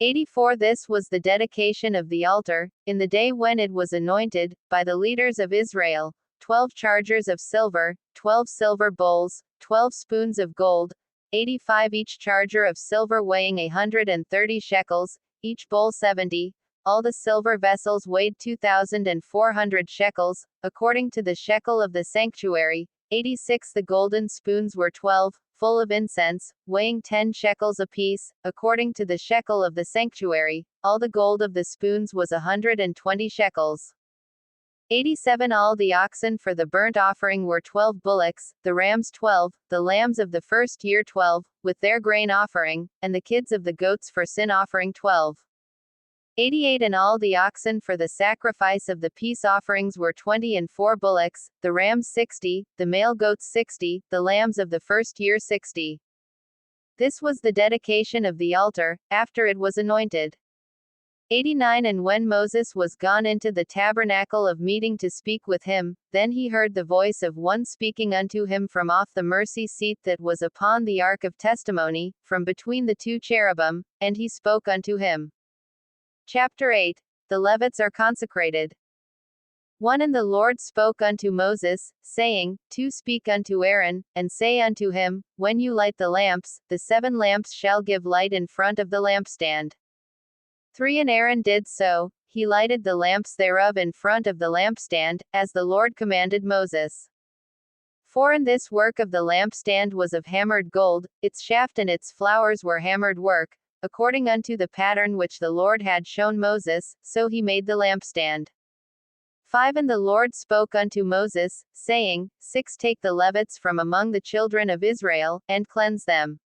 84 This was the dedication of the altar, in the day when it was anointed, by the leaders of Israel. 12 chargers of silver, 12 silver bowls, 12 spoons of gold, 85 each charger of silver weighing 130 shekels, each bowl 70. All the silver vessels weighed 2,400 shekels, according to the shekel of the sanctuary. 86 The golden spoons were 12, full of incense, weighing 10 shekels apiece, according to the shekel of the sanctuary. All the gold of the spoons was 120 shekels. 87 All the oxen for the burnt offering were 12 bullocks, the rams 12, the lambs of the first year 12, with their grain offering, and the kids of the goats for sin offering 12. 88 And all the oxen for the sacrifice of the peace offerings were 20 and 4 bullocks, the rams 60, the male goats 60, the lambs of the first year 60. This was the dedication of the altar, after it was anointed. 89 And when Moses was gone into the tabernacle of meeting to speak with him, then he heard the voice of one speaking unto him from off the mercy seat that was upon the ark of testimony, from between the 2 cherubim, and he spoke unto him. Chapter 8. The Levites are consecrated. 1 And the Lord spoke unto Moses, saying, 2 Speak unto Aaron, and say unto him, When you light the lamps, the 7 lamps shall give light in front of the lampstand. 3 And Aaron did so, he lighted the lamps thereof in front of the lampstand, as the Lord commanded Moses. 4 And this work of the lampstand was of hammered gold, its shaft and its flowers were hammered work, according unto the pattern which the Lord had shown Moses, so he made the lampstand. 5 And the Lord spoke unto Moses, saying, 6 Take the Levites from among the children of Israel, and cleanse them.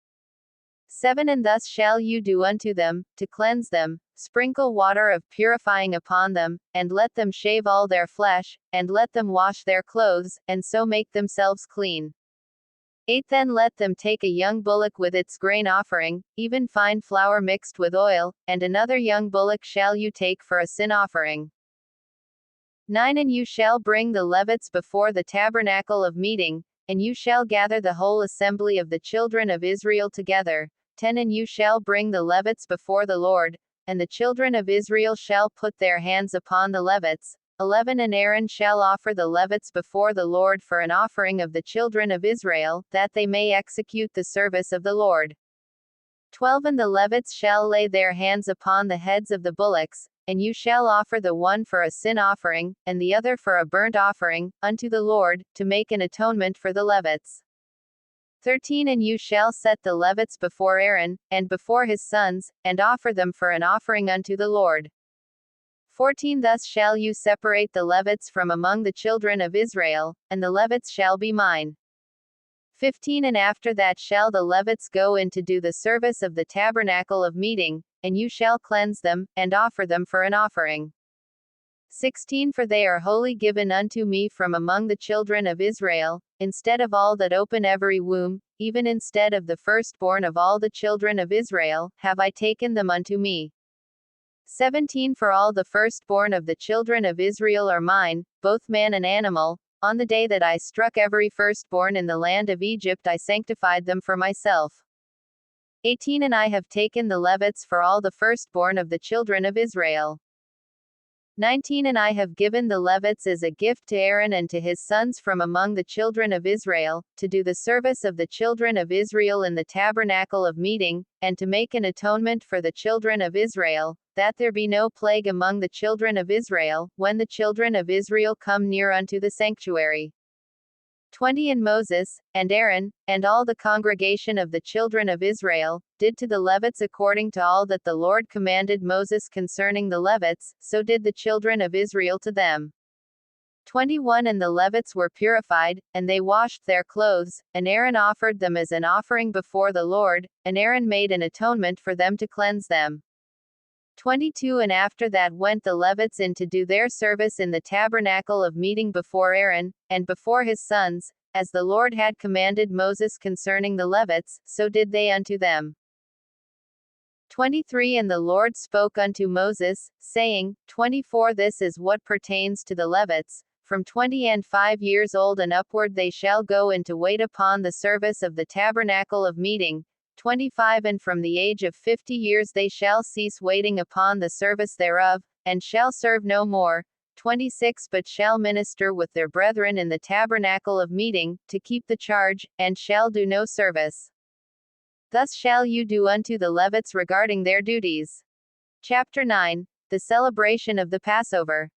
7 And thus shall you do unto them, to cleanse them, sprinkle water of purifying upon them, and let them shave all their flesh, and let them wash their clothes, and so make themselves clean. 8 Then let them take a young bullock with its grain offering, even fine flour mixed with oil, and another young bullock shall you take for a sin offering. 9 And you shall bring the Levites before the tabernacle of meeting, and you shall gather the whole assembly of the children of Israel together. 10 And you shall bring the Levites before the Lord, and the children of Israel shall put their hands upon the Levites. 11 And Aaron shall offer the Levites before the Lord for an offering of the children of Israel, that they may execute the service of the Lord. 12 And the Levites shall lay their hands upon the heads of the bullocks, and you shall offer the one for a sin offering, and the other for a burnt offering, unto the Lord, to make an atonement for the Levites. 13 And you shall set the Levites before Aaron, and before his sons, and offer them for an offering unto the Lord. 14 Thus shall you separate the Levites from among the children of Israel, and the Levites shall be mine. 15 And after that shall the Levites go in to do the service of the tabernacle of meeting, and you shall cleanse them, and offer them for an offering. 16 For they are wholly given unto me from among the children of Israel, instead of all that open every womb, even instead of the firstborn of all the children of Israel, have I taken them unto me. 17 For all the firstborn of the children of Israel are mine, both man and animal. On the day that I struck every firstborn in the land of Egypt, I sanctified them for myself. 18 And I have taken the Levites for all the firstborn of the children of Israel. 19 And I have given the Levites as a gift to Aaron and to his sons from among the children of Israel, to do the service of the children of Israel in the tabernacle of meeting, and to make an atonement for the children of Israel, that there be no plague among the children of Israel, when the children of Israel come near unto the sanctuary. 20 And Moses, and Aaron, and all the congregation of the children of Israel, did to the Levites according to all that the Lord commanded Moses concerning the Levites, so did the children of Israel to them. 21 And the Levites were purified, and they washed their clothes, and Aaron offered them as an offering before the Lord, and Aaron made an atonement for them to cleanse them. 22 And after that went the Levites in to do their service in the tabernacle of meeting before Aaron, and before his sons, as the Lord had commanded Moses concerning the Levites, so did they unto them. 23 And the Lord spoke unto Moses, saying, 24 This is what pertains to the Levites, from 20 and 5 years old and upward they shall go in to wait upon the service of the tabernacle of meeting. 25 And from the age of 50 years they shall cease waiting upon the service thereof, and shall serve no more. 26 But shall minister with their brethren in the tabernacle of meeting, to keep the charge, and shall do no service. Thus shall you do unto the Levites regarding their duties. Chapter 9. The celebration of the Passover.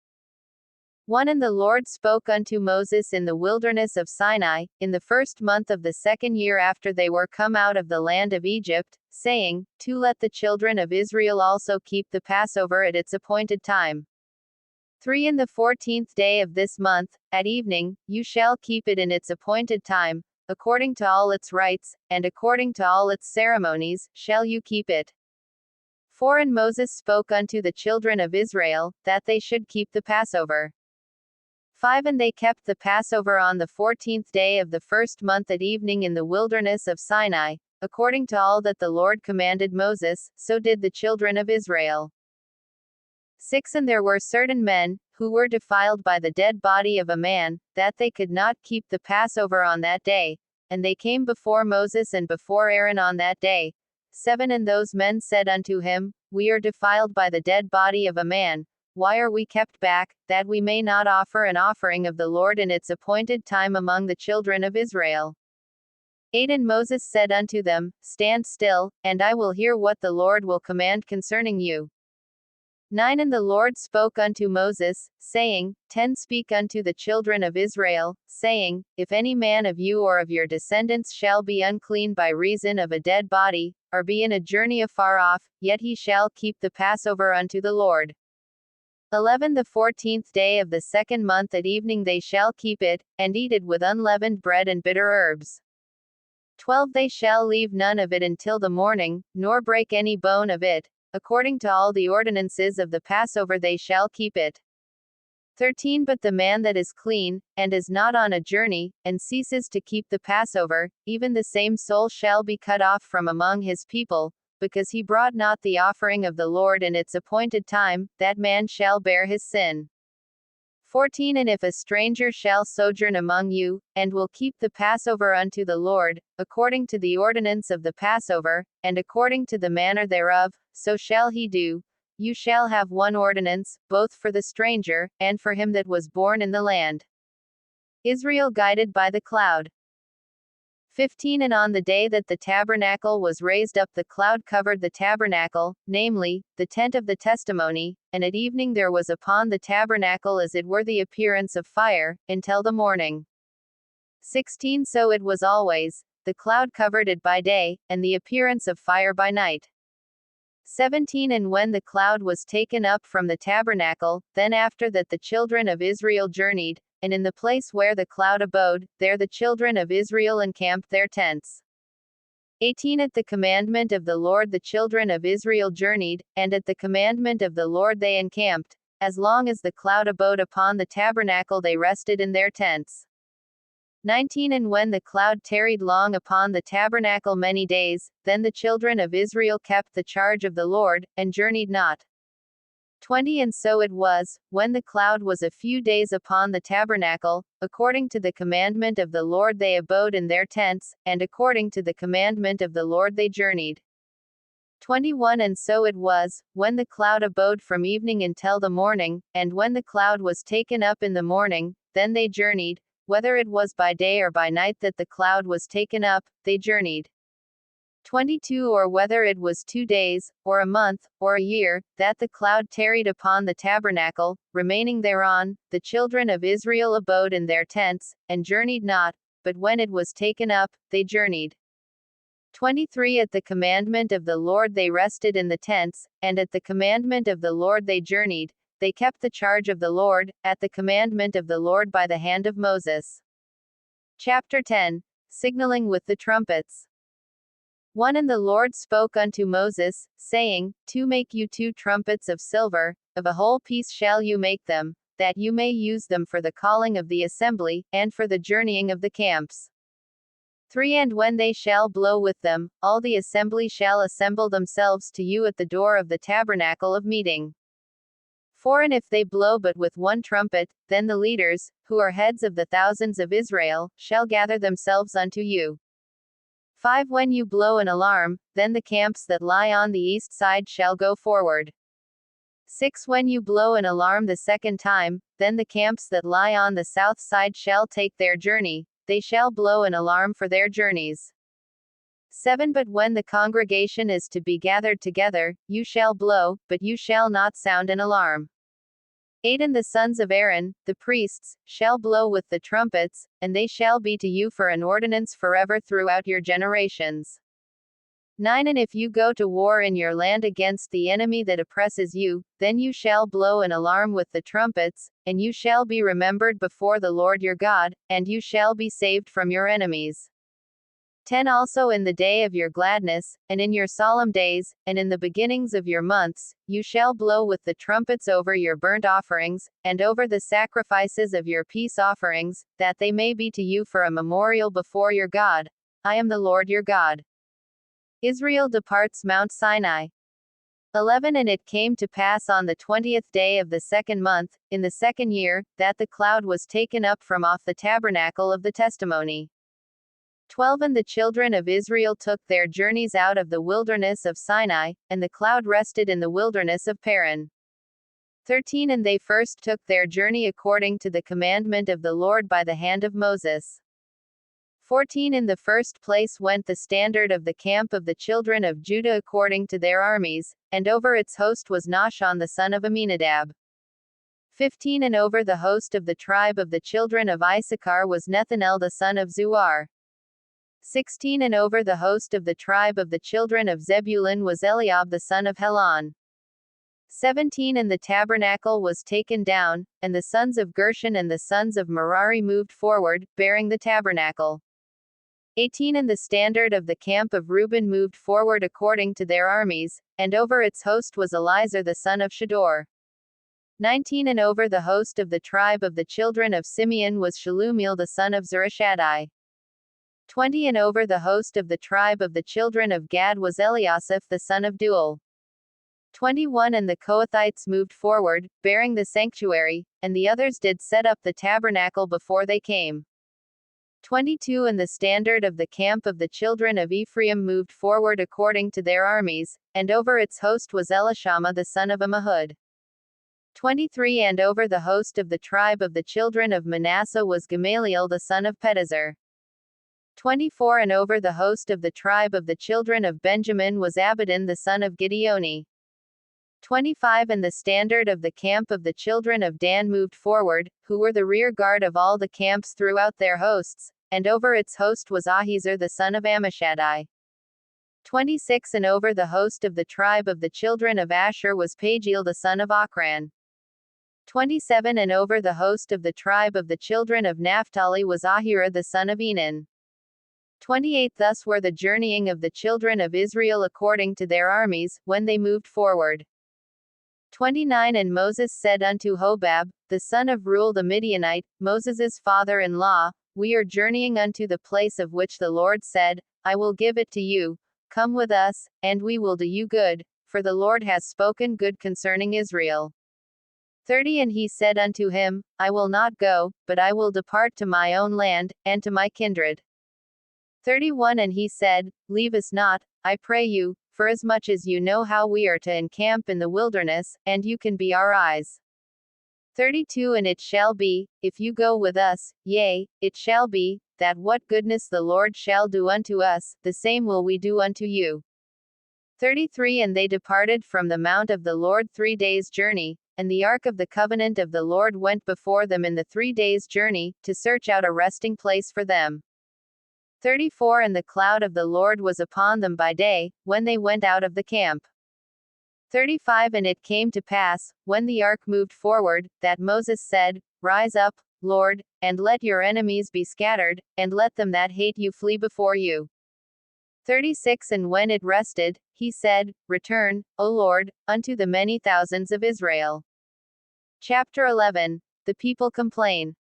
1 And the Lord spoke unto Moses in the wilderness of Sinai, in the first month of the second year after they were come out of the land of Egypt, saying, 2 Let the children of Israel also keep the Passover at its appointed time. 3 In the 14th day of this month, at evening, you shall keep it in its appointed time, according to all its rites, and according to all its ceremonies, shall you keep it. 4 And Moses spoke unto the children of Israel, that they should keep the Passover. 5 And they kept the Passover on the 14th day of the first month at evening in the wilderness of Sinai, according to all that the Lord commanded Moses, so did the children of Israel. 6 And there were certain men, who were defiled by the dead body of a man, that they could not keep the Passover on that day, and they came before Moses and before Aaron on that day. 7 And those men said unto him, We are defiled by the dead body of a man. Why are we kept back, that we may not offer an offering of the Lord in its appointed time among the children of Israel? 8 And Moses said unto them, Stand still, and I will hear what the Lord will command concerning you. 9 And the Lord spoke unto Moses, saying, 10 Speak unto the children of Israel, saying, If any man of you or of your descendants shall be unclean by reason of a dead body, or be in a journey afar off, yet he shall keep the Passover unto the Lord. 11 The 14th day of the second month at evening they shall keep it, and eat it with unleavened bread and bitter herbs. 12 They shall leave none of it until the morning, nor break any bone of it. According to all the ordinances of the Passover they shall keep it. 13 But the man that is clean, and is not on a journey, and ceases to keep the Passover, even the same soul shall be cut off from among his people, because he brought not the offering of the Lord in its appointed time, that man shall bear his sin. 14 And if a stranger shall sojourn among you, and will keep the Passover unto the Lord, according to the ordinance of the Passover, and according to the manner thereof, so shall he do. You shall have one ordinance, both for the stranger, and for him that was born in the land. Israel guided by the cloud. 15 And on the day that the tabernacle was raised up the cloud covered the tabernacle, namely, the tent of the testimony, and at evening there was upon the tabernacle as it were the appearance of fire, until the morning. 16 So it was always, the cloud covered it by day, and the appearance of fire by night. 17 And when the cloud was taken up from the tabernacle, then after that the children of Israel journeyed, and in the place where the cloud abode, there the children of Israel encamped their tents. 18 At the commandment of the Lord the children of Israel journeyed, and at the commandment of the Lord they encamped. As long as the cloud abode upon the tabernacle they rested in their tents. 19 And when the cloud tarried long upon the tabernacle many days, then the children of Israel kept the charge of the Lord, and journeyed not. 20 And so it was, when the cloud was a few days upon the tabernacle, according to the commandment of the Lord they abode in their tents, and according to the commandment of the Lord they journeyed. 21 And so it was, when the cloud abode from evening until the morning, and when the cloud was taken up in the morning, then they journeyed, whether it was by day or by night that the cloud was taken up, they journeyed. 22 Or whether it was 2 days, or a month, or a year, that the cloud tarried upon the tabernacle, remaining thereon, the children of Israel abode in their tents, and journeyed not, but when it was taken up, they journeyed. 23 At the commandment of the Lord they rested in the tents, and at the commandment of the Lord they journeyed. They kept the charge of the Lord, at the commandment of the Lord by the hand of Moses. Chapter 10. Signaling with the trumpets. 1 And the Lord spoke unto Moses, saying, 2 Make you 2 trumpets of silver, of a whole piece shall you make them, that you may use them for the calling of the assembly, and for the journeying of the camps. 3 And when they shall blow with them, all the assembly shall assemble themselves to you at the door of the tabernacle of meeting. 4 And if they blow but with one trumpet, then the leaders, who are heads of the thousands of Israel, shall gather themselves unto you. 5 When you blow an alarm, then the camps that lie on the east side shall go forward. 6 When you blow an alarm the second time, then the camps that lie on the south side shall take their journey, they shall blow an alarm for their journeys. 7 But when the congregation is to be gathered together, you shall blow, but you shall not sound an alarm. 8 And the sons of Aaron, the priests, shall blow with the trumpets, and they shall be to you for an ordinance forever throughout your generations. 9 And if you go to war in your land against the enemy that oppresses you, then you shall blow an alarm with the trumpets, and you shall be remembered before the Lord your God, and you shall be saved from your enemies. 10 Also in the day of your gladness, and in your solemn days, and in the beginnings of your months, you shall blow with the trumpets over your burnt offerings, and over the sacrifices of your peace offerings, that they may be to you for a memorial before your God. I am the Lord your God. Israel departs Mount Sinai. 11 And it came to pass on the 20th day of the second month, in the second year, that the cloud was taken up from off the tabernacle of the testimony. 12 And the children of Israel took their journeys out of the wilderness of Sinai, and the cloud rested in the wilderness of Paran. 13 And they first took their journey according to the commandment of the Lord by the hand of Moses. 14 In the first place went the standard of the camp of the children of Judah according to their armies, and over its host was Nahshon the son of Amminadab. 15 And over the host of the tribe of the children of Issachar was Nethanel the son of Zuar. 16 And over the host of the tribe of the children of Zebulun was Eliab the son of Helon. 17 And the tabernacle was taken down, and the sons of Gershon and the sons of Merari moved forward, bearing the tabernacle. 18 And the standard of the camp of Reuben moved forward according to their armies, and over its host was Elizur the son of Shedor. 19 And over the host of the tribe of the children of Simeon was Shelumiel the son of Zurishaddai. 20 And over the host of the tribe of the children of Gad was Eliasaph the son of Duel. 21 And the Kohathites moved forward, bearing the sanctuary, and the others did set up the tabernacle before they came. 22 And the standard of the camp of the children of Ephraim moved forward according to their armies, and over its host was Elishama the son of Ammihud. 23 And over the host of the tribe of the children of Manasseh was Gamaliel the son of Pedazur. 24 And over the host of the tribe of the children of Benjamin was Abidan the son of Gideoni. 25 And the standard of the camp of the children of Dan moved forward, who were the rear guard of all the camps throughout their hosts, and over its host was Ahiezer the son of Ammishaddai. 26 And over the host of the tribe of the children of Asher was Pagiel the son of Ochran. 27 And over the host of the tribe of the children of Naphtali was Ahira the son of Enan. 28 Thus were the journeying of the children of Israel according to their armies, when they moved forward. 29 And Moses said unto Hobab, the son of Reuel the Midianite, Moses's father-in-law, We are journeying unto the place of which the Lord said, I will give it to you. Come with us, and we will do you good, for the Lord has spoken good concerning Israel. 30 And he said unto him, I will not go, but I will depart to my own land, and to my kindred. 31 And he said, Leave us not, I pray you, forasmuch as you know how we are to encamp in the wilderness, and you can be our eyes. 32 And it shall be, if you go with us, yea, it shall be, that what goodness the Lord shall do unto us, the same will we do unto you. 33 And they departed from the mount of the Lord 3 days' journey, and the ark of the covenant of the Lord went before them in the 3 days' journey, to search out a resting place for them. 34 And the cloud of the Lord was upon them by day, when they went out of the camp. 35 And it came to pass, when the ark moved forward, that Moses said, Rise up, Lord, and let your enemies be scattered, and let them that hate you flee before you. 36 And when it rested, he said, Return, O Lord, unto the many thousands of Israel. Chapter 11. The people complain.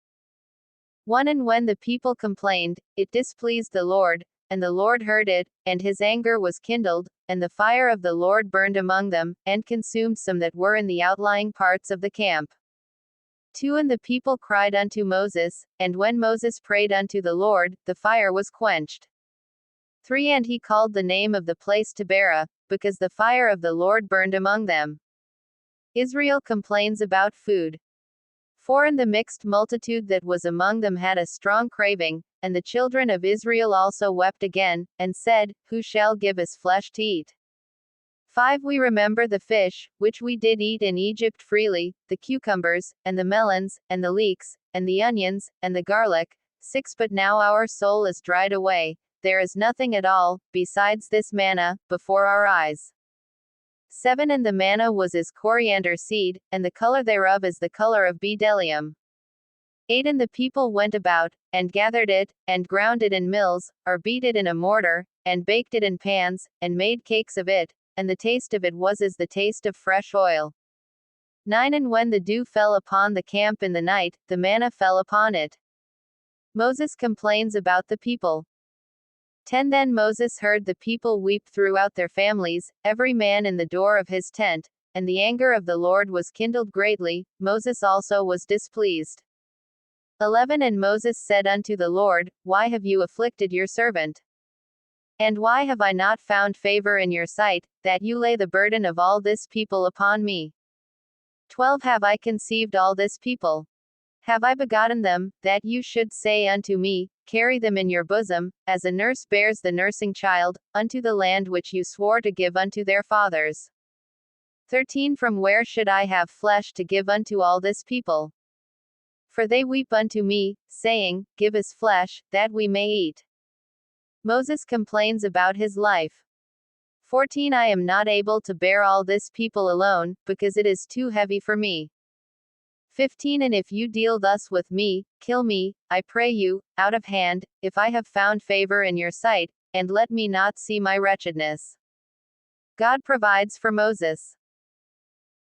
1 And when the people complained, it displeased the Lord, and the Lord heard it, and his anger was kindled, and the fire of the Lord burned among them, and consumed some that were in the outlying parts of the camp. 2 And the people cried unto Moses, and when Moses prayed unto the Lord, the fire was quenched. 3 And he called the name of the place Taberah, because the fire of the Lord burned among them. Israel complains about food. 4 And the mixed multitude that was among them had a strong craving, and the children of Israel also wept again, and said, Who shall give us flesh to eat? 5 We remember the fish, which we did eat in Egypt freely, the cucumbers, and the melons, and the leeks, and the onions, and the garlic. 6 But now our soul is dried away, there is nothing at all, besides this manna, before our eyes. 7 And the manna was as coriander seed, and the color thereof is the color of bdellium. 8 And the people went about, and gathered it, and ground it in mills, or beat it in a mortar, and baked it in pans, and made cakes of it, and the taste of it was as the taste of fresh oil. 9 And when the dew fell upon the camp in the night, the manna fell upon it. Moses complains about the people. 10 Then Moses heard the people weep throughout their families, every man in the door of his tent, and the anger of the Lord was kindled greatly, Moses also was displeased. 11 And Moses said unto the Lord, Why have you afflicted your servant? And why have I not found favor in your sight, that you lay the burden of all this people upon me? 12 Have I conceived all this people? Have I begotten them, that you should say unto me, Carry them in your bosom, as a nurse bears the nursing child, unto the land which you swore to give unto their fathers? 13 From where should I have flesh to give unto all this people? For they weep unto me, saying, Give us flesh, that we may eat. Moses complains about his life. 14 I am not able to bear all this people alone, because it is too heavy for me. 15 And if you deal thus with me, kill me, I pray you, out of hand, if I have found favor in your sight, and let me not see my wretchedness. God provides for Moses.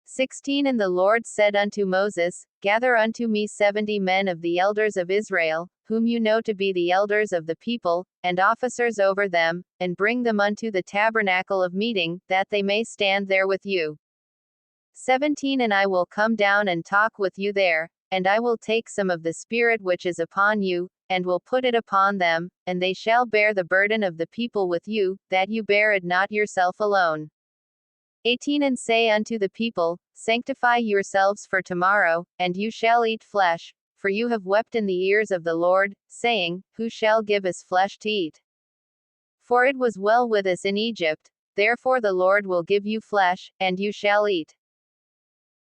16 And the Lord said unto Moses, Gather unto me 70 men of the elders of Israel, whom you know to be the elders of the people, and officers over them, and bring them unto the tabernacle of meeting, that they may stand there with you. 17 And I will come down and talk with you there, and I will take some of the Spirit which is upon you, and will put it upon them, and they shall bear the burden of the people with you, that you bear it not yourself alone. 18 And say unto the people, Sanctify yourselves for tomorrow, and you shall eat flesh, for you have wept in the ears of the Lord, saying, Who shall give us flesh to eat? For it was well with us in Egypt, therefore the Lord will give you flesh, and you shall eat.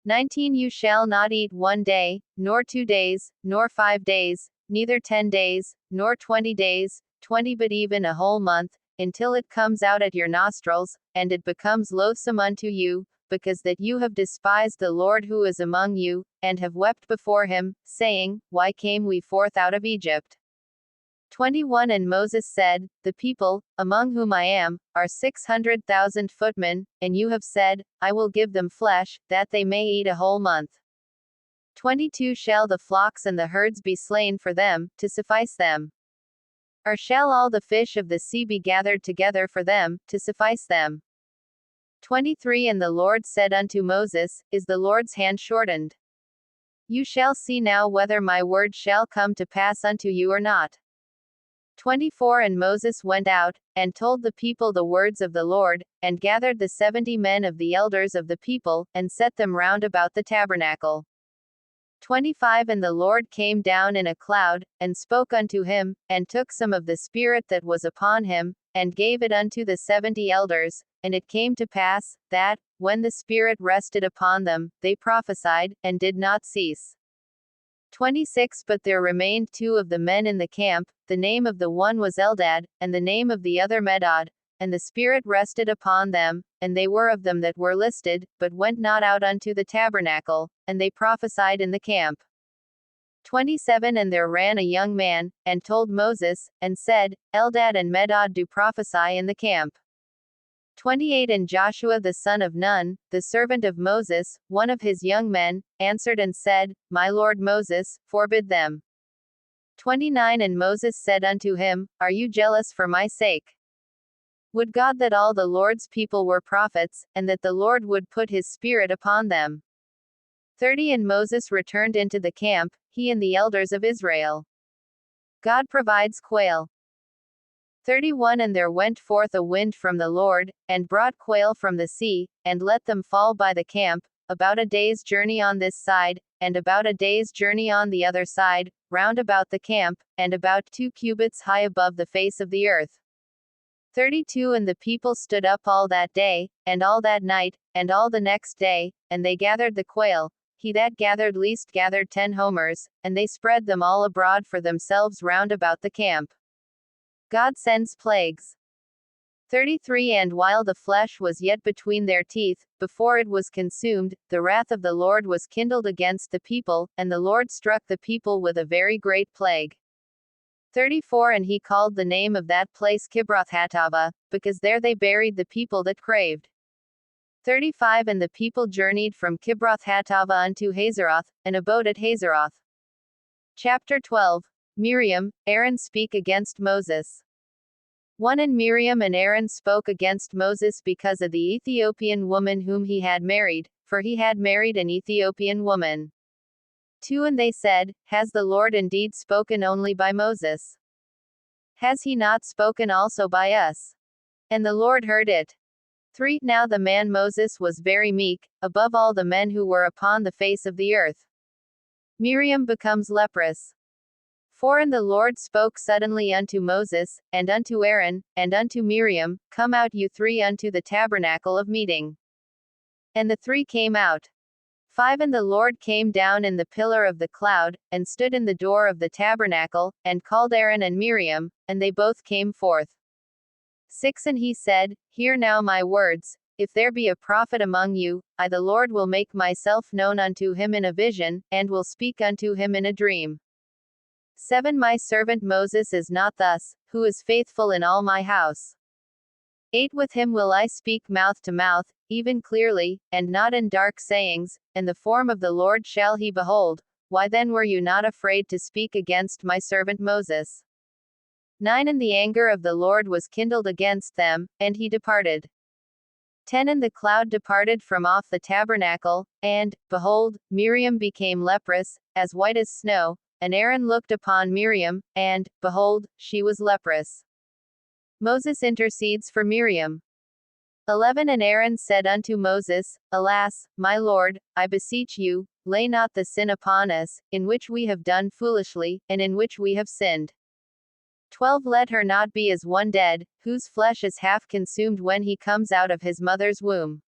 19 You shall not eat 1 day, nor 2 days, nor 5 days, neither 10 days, nor 20 days, 20 but even a whole month, until it comes out at your nostrils, and it becomes loathsome unto you, because that you have despised the Lord who is among you, and have wept before him, saying, Why came we forth out of Egypt? 21 And Moses said, The people, among whom I am, are 600,000 footmen, and you have said, I will give them flesh, that they may eat a whole month. 22 Shall the flocks and the herds be slain for them, to suffice them? Or shall all the fish of the sea be gathered together for them, to suffice them? 23 And the Lord said unto Moses, Is the Lord's hand shortened? You shall see now whether my word shall come to pass unto you or not. 24 And Moses went out, and told the people the words of the Lord, and gathered the 70 men of the elders of the people, and set them round about the tabernacle. 25 And the Lord came down in a cloud, and spoke unto him, and took some of the Spirit that was upon him, and gave it unto the 70 elders, and it came to pass, that, when the Spirit rested upon them, they prophesied, and did not cease. 26 But there remained 2 of the men in the camp, the name of the one was Eldad, and the name of the other Medad, and the Spirit rested upon them, and they were of them that were listed, but went not out unto the tabernacle, and they prophesied in the camp. 27 And there ran a young man, and told Moses, and said, Eldad and Medad do prophesy in the camp. 28 And Joshua the son of Nun, the servant of Moses, one of his young men, answered and said, My lord Moses, forbid them. 29 And Moses said unto him, Are you jealous for my sake? Would God that all the Lord's people were prophets, and that the Lord would put his spirit upon them. 30 And Moses returned into the camp, he and the elders of Israel. God provides quail. 31 And there went forth a wind from the Lord, and brought quail from the sea, and let them fall by the camp, about a day's journey on this side, and about a day's journey on the other side, round about the camp, and about 2 cubits high above the face of the earth. 32 And the people stood up all that day, and all that night, and all the next day, and they gathered the quail. He that gathered least gathered 10 homers, and they spread them all abroad for themselves round about the camp. God sends plagues. 33 And while the flesh was yet between their teeth, before it was consumed, the wrath of the Lord was kindled against the people, and the Lord struck the people with a very great plague. 34 And he called the name of that place Kibroth-Hattaavah, because there they buried the people that craved. 35 And the people journeyed from Kibroth-Hattaavah unto Hazeroth, and abode at Hazeroth. Chapter 12. Miriam, Aaron speak against Moses. 1 And Miriam and Aaron spoke against Moses because of the Ethiopian woman whom he had married, for he had married an Ethiopian woman. 2 And they said, Has the Lord indeed spoken only by Moses? Has he not spoken also by us? And the Lord heard it. 3 Now the man Moses was very meek, above all the men who were upon the face of the earth. Miriam becomes leprous. 4 And the Lord spoke suddenly unto Moses, and unto Aaron, and unto Miriam, Come out you 3 unto the tabernacle of meeting. And the 3 came out. 5 And the Lord came down in the pillar of the cloud, and stood in the door of the tabernacle, and called Aaron and Miriam, and they both came forth. 6 And he said, Hear now my words. If there be a prophet among you, I the Lord will make myself known unto him in a vision, and will speak unto him in a dream. 7 My servant Moses is not thus, who is faithful in all my house. 8 With him will I speak mouth to mouth, even clearly, and not in dark sayings, and the form of the Lord shall he behold. Why then were you not afraid to speak against my servant Moses? 9 And the anger of the Lord was kindled against them, and he departed. 10 And the cloud departed from off the tabernacle, and, behold, Miriam became leprous, as white as snow, and Aaron looked upon Miriam, and, behold, she was leprous. Moses intercedes for Miriam. 11 And Aaron said unto Moses, Alas, my Lord, I beseech you, lay not the sin upon us, in which we have done foolishly, and in which we have sinned. 12 Let her not be as one dead, whose flesh is half consumed when he comes out of his mother's womb.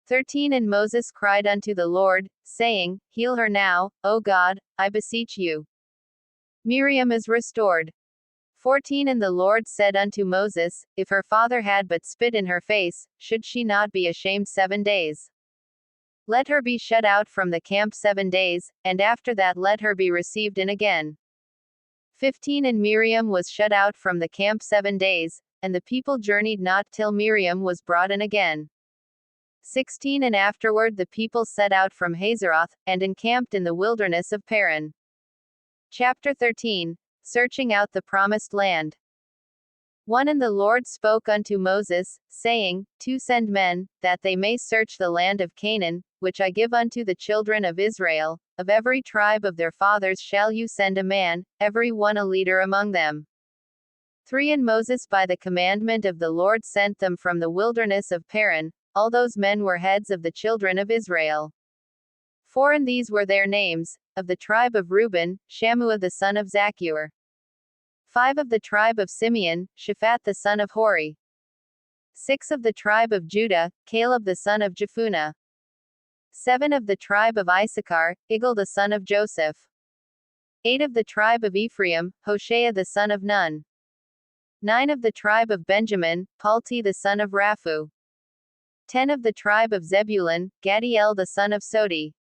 13 And Moses cried unto the Lord, saying, Heal her now, O God, I beseech you. Miriam is restored. 14 And the Lord said unto Moses, If her father had but spit in her face, should she not be ashamed 7 days? Let her be shut out from the camp 7 days, and after that let her be received in again. 15 And Miriam was shut out from the camp 7 days, and the people journeyed not till Miriam was brought in again. 16 And afterward the people set out from Hazeroth, and encamped in the wilderness of Paran. Chapter 13. Searching out the promised land. 1 And the Lord spoke unto Moses, saying, To send men, that they may search the land of Canaan, which I give unto the children of Israel. Of every tribe of their fathers shall you send a man, every one a leader among them. 3 And Moses by the commandment of the Lord sent them from the wilderness of Paran. All those men were heads of the children of Israel. 4 And these were their names: of the tribe of Reuben, Shammua the son of Zaccur. 5 Of the tribe of Simeon, Shaphat the son of Hori. 6 Of the tribe of Judah, Caleb the son of Jephunneh. 7 Of the tribe of Issachar, Igal the son of Joseph. 8 Of the tribe of Ephraim, Hoshea the son of Nun. 9 Of the tribe of Benjamin, Palti the son of Raphu. 10 Of the tribe of Zebulun, Gadiel the son of Sodi.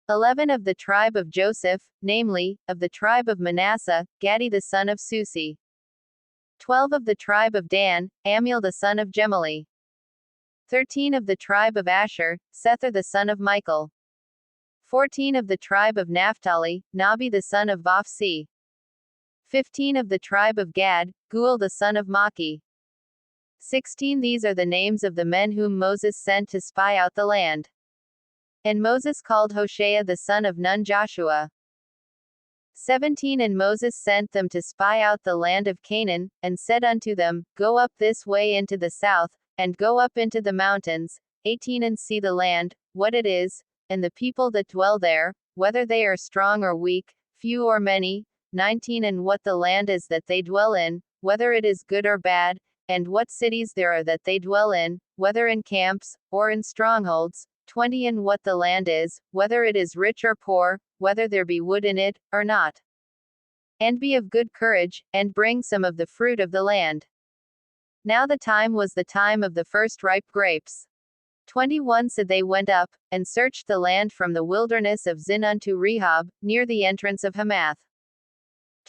11 Of the tribe of Joseph, namely, of the tribe of Manasseh, Gadi the son of Susi. 12 Of the tribe of Dan, Amiel the son of Gemali. 13 Of the tribe of Asher, Sethur the son of Michael. 14 Of the tribe of Naphtali, Nabi the son of Vophsi. 15 of the tribe of Gad, Guel the son of Maki. 16 These are the names of the men whom Moses sent to spy out the land. And Moses called Hoshea the son of Nun Joshua. 17 And Moses sent them to spy out the land of Canaan, and said unto them, Go up this way into the south, and go up into the mountains. 18 And see the land, what it is, and the people that dwell there, whether they are strong or weak, few or many. 19 And what the land is that they dwell in, whether it is good or bad, and what cities there are that they dwell in, whether in camps, or in strongholds. 20 And what the land is, whether it is rich or poor, whether there be wood in it, or not. And be of good courage, and bring some of the fruit of the land. Now the time was the time of the first ripe grapes. 21 So they went up, and searched the land from the wilderness of Zin unto Rehob, near the entrance of Hamath.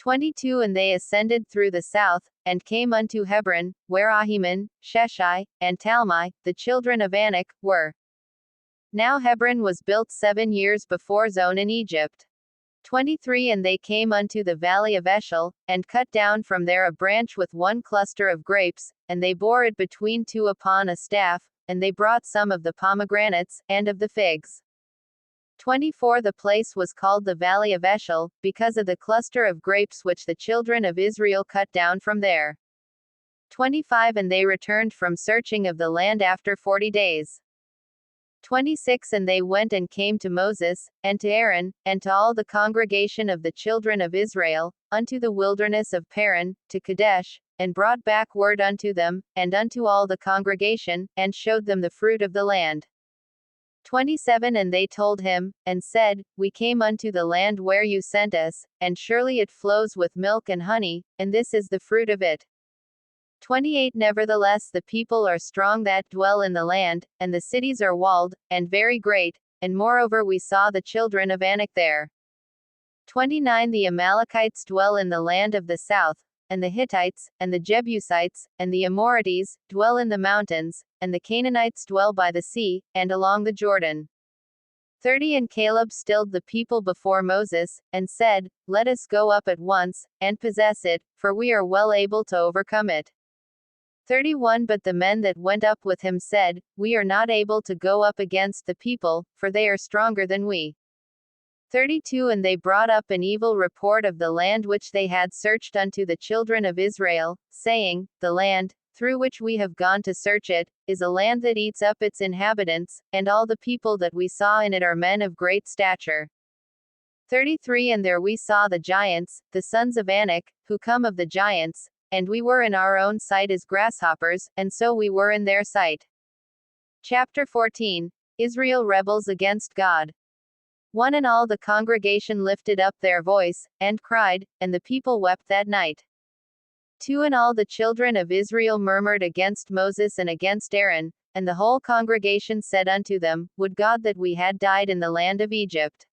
22 And they ascended through the south, and came unto Hebron, where Ahiman, Sheshai, and Talmai, the children of Anak, were. Now Hebron was built 7 years before Zon in Egypt. 23 And they came unto the valley of Eshel, and cut down from there a branch with one cluster of grapes, and they bore it between two upon a staff, and they brought some of the pomegranates, and of the figs. 24 The place was called the valley of Eshel, because of the cluster of grapes which the children of Israel cut down from there. 25 And they returned from searching of the land after 40 days. 26 And they went and came to Moses, and to Aaron, and to all the congregation of the children of Israel, unto the wilderness of Paran, to Kadesh, and brought back word unto them, and unto all the congregation, and showed them the fruit of the land. 27 And they told him, and said, We came unto the land where you sent us, and surely it flows with milk and honey, and this is the fruit of it. 28 Nevertheless the people are strong that dwell in the land, and the cities are walled, and very great, and moreover we saw the children of Anak there. 29 The Amalekites dwell in the land of the south, and the Hittites, and the Jebusites, and the Amorites, dwell in the mountains, and the Canaanites dwell by the sea, and along the Jordan. 30 And Caleb stilled the people before Moses, and said, Let us go up at once, and possess it, for we are well able to overcome it. 31 But the men that went up with him said, We are not able to go up against the people, for they are stronger than we. 32 And they brought up an evil report of the land which they had searched unto the children of Israel, saying, The land, through which we have gone to search it, is a land that eats up its inhabitants, and all the people that we saw in it are men of great stature. 33 And there we saw the giants, the sons of Anak, who come of the giants, and we were in our own sight as grasshoppers, and so we were in their sight. Chapter 14 Israel rebels against God. 1 And all the congregation lifted up their voice, and cried, and the people wept that night. 2 And all the children of Israel murmured against Moses and against Aaron, and the whole congregation said unto them, Would God that we had died in the land of Egypt!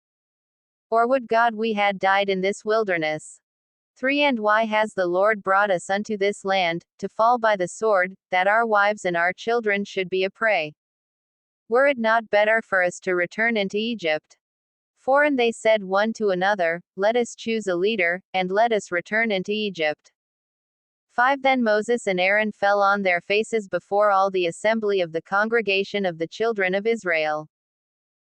Or would God we had died in this wilderness! 3 And why has the Lord brought us unto this land, to fall by the sword, that our wives and our children should be a prey? Were it not better for us to return into Egypt? 4 And they said one to another, Let us choose a leader, and let us return into Egypt. 5 Then Moses and Aaron fell on their faces before all the assembly of the congregation of the children of Israel.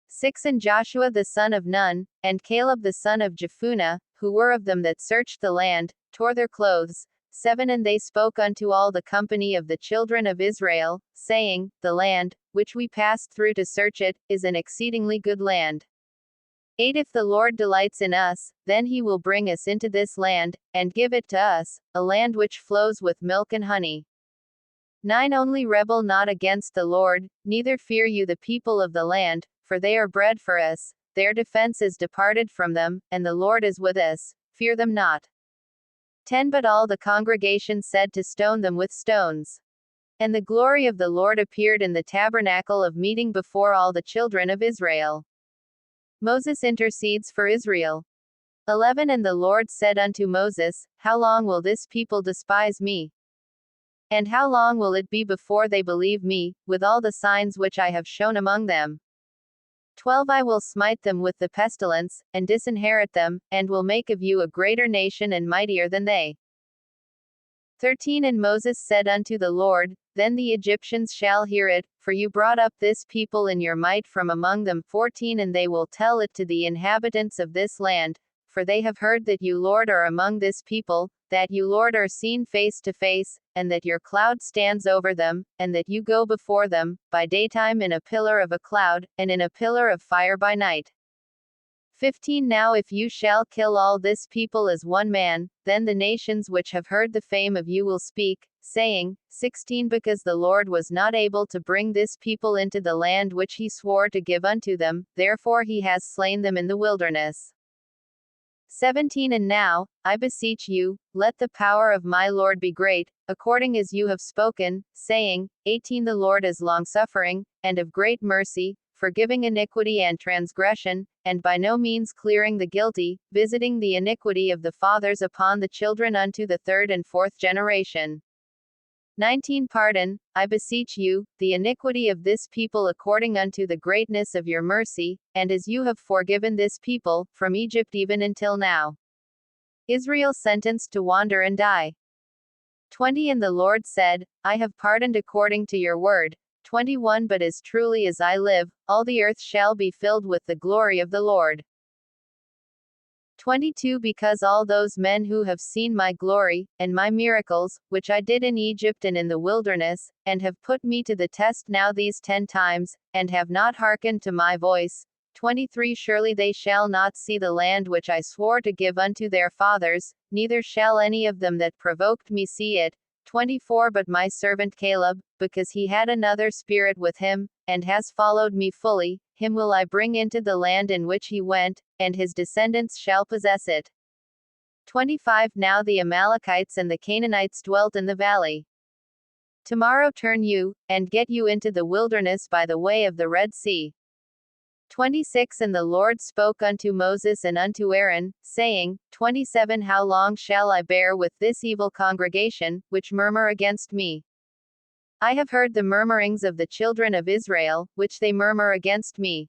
6 And Joshua the son of Nun, and Caleb the son of Jephunneh, who were of them that searched the land, tore their clothes. 7 And they spoke unto all the company of the children of Israel, saying, The land, which we passed through to search it, is an exceedingly good land. 8 If the Lord delights in us, then he will bring us into this land, and give it to us, a land which flows with milk and honey. 9 Only rebel not against the Lord, neither fear you the people of the land, for they are bread for us, their defense is departed from them, and the Lord is with us, fear them not. 10 But all the congregation said to stone them with stones. And the glory of the Lord appeared in the tabernacle of meeting before all the children of Israel. Moses intercedes for Israel. 11 And the Lord said unto Moses, How long will this people despise me? And how long will it be before they believe me, with all the signs which I have shown among them? 12 I will smite them with the pestilence, and disinherit them, and will make of you a greater nation and mightier than they. 13 And Moses said unto the Lord, Then the Egyptians shall hear it, for you brought up this people in your might from among them. 14 And they will tell it to the inhabitants of this land, for they have heard that you, Lord, are among this people, that you, Lord, are seen face to face, and that your cloud stands over them, and that you go before them, by daytime in a pillar of a cloud, and in a pillar of fire by night. 15 Now if you shall kill all this people as one man, then the nations which have heard the fame of you will speak, saying, 16 Because the Lord was not able to bring this people into the land which he swore to give unto them, therefore he has slain them in the wilderness. 17 And now, I beseech you, let the power of my Lord be great, according as you have spoken, saying, 18 The Lord is longsuffering, and of great mercy, forgiving iniquity and transgression, and by no means clearing the guilty, visiting the iniquity of the fathers upon the children unto the third and fourth generation. 19 Pardon, I beseech you, the iniquity of this people according unto the greatness of your mercy, and as you have forgiven this people, from Egypt even until now. Israel sentenced to wander and die. 20 And the Lord said, I have pardoned according to your word. 21 But as truly as I live, all the earth shall be filled with the glory of the Lord. 22 Because all those men who have seen my glory, and my miracles, which I did in Egypt and in the wilderness, and have put me to the test now these 10 times, and have not hearkened to my voice. 23 Surely they shall not see the land which I swore to give unto their fathers, neither shall any of them that provoked me see it. 24 But my servant Caleb, because he had another spirit with him, and has followed me fully, him will I bring into the land in which he went, and his descendants shall possess it. 25 Now the Amalekites and the Canaanites dwelt in the valley. Tomorrow turn you, and get you into the wilderness by the way of the Red Sea. 26 And the Lord spoke unto Moses and unto Aaron, saying, 27 How long shall I bear with this evil congregation, which murmur against me? I have heard the murmurings of the children of Israel, which they murmur against me.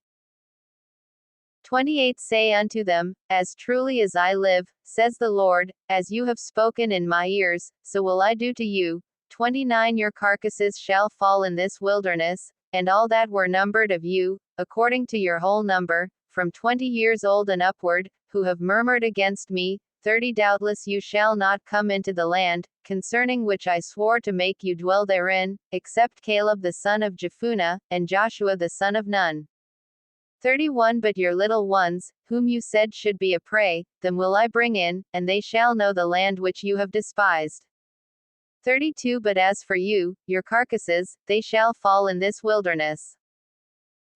28 Say unto them, As truly as I live, says the Lord, as you have spoken in my ears, so will I do to you. 29 Your carcasses shall fall in this wilderness, and all that were numbered of you, according to your whole number, from 20 years old and upward, who have murmured against me. 30 Doubtless you shall not come into the land, concerning which I swore to make you dwell therein, except Caleb the son of Jephunneh, and Joshua the son of Nun. 31 But your little ones, whom you said should be a prey, them will I bring in, and they shall know the land which you have despised. 32 But as for you, your carcasses, they shall fall in this wilderness.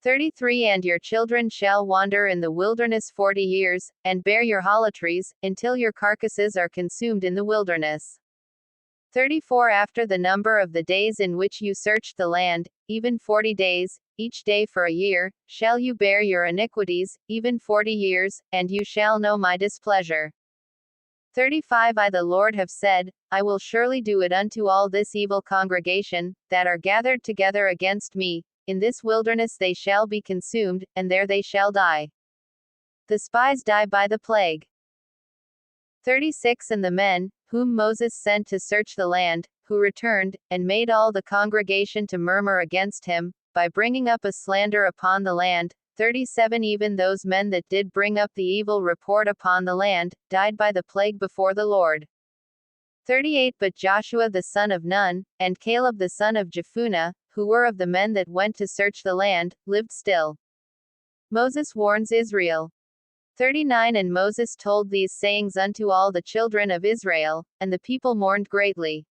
33 And your children shall wander in the wilderness 40 years, and bear your holotries, until your carcasses are consumed in the wilderness. 34 After the number of the days in which you searched the land, even 40 days, each day for a year, shall you bear your iniquities, even 40 years, and you shall know my displeasure. 35 I the Lord have said, I will surely do it unto all this evil congregation, that are gathered together against me. In this wilderness they shall be consumed, and there they shall die. The spies die by the plague. 36 And the men, whom Moses sent to search the land, who returned, and made all the congregation to murmur against him, by bringing up a slander upon the land. 37 Even those men that did bring up the evil report upon the land, died by the plague before the Lord. 38 But Joshua the son of Nun, and Caleb the son of Jephunneh, who were of the men that went to search the land, lived still. Moses warns Israel. 39 And Moses told these sayings unto all the children of Israel, and the people mourned greatly.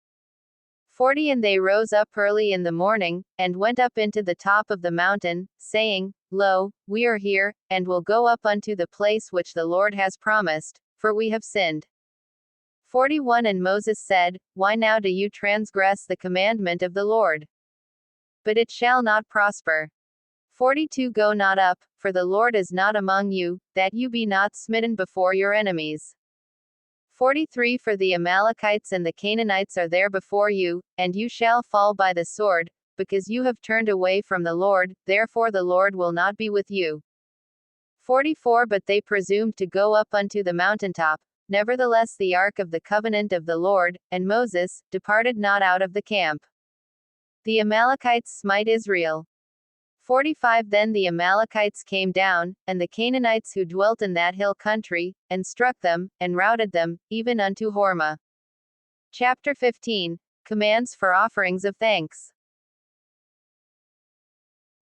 40 And they rose up early in the morning, and went up into the top of the mountain, saying, Lo, we are here, and will go up unto the place which the Lord has promised, for we have sinned. 41 And Moses said, Why now do you transgress the commandment of the Lord? But it shall not prosper. 42 Go not up, for the Lord is not among you, that you be not smitten before your enemies. 43 For the Amalekites and the Canaanites are there before you, and you shall fall by the sword, because you have turned away from the Lord, therefore the Lord will not be with you. 44 But they presumed to go up unto the mountaintop. Nevertheless the ark of the covenant of the Lord, and Moses, departed not out of the camp. The Amalekites smite Israel. 45 Then the Amalekites came down, and the Canaanites who dwelt in that hill country, and struck them, and routed them, even unto Hormah. Chapter 15. Commands for offerings of thanks.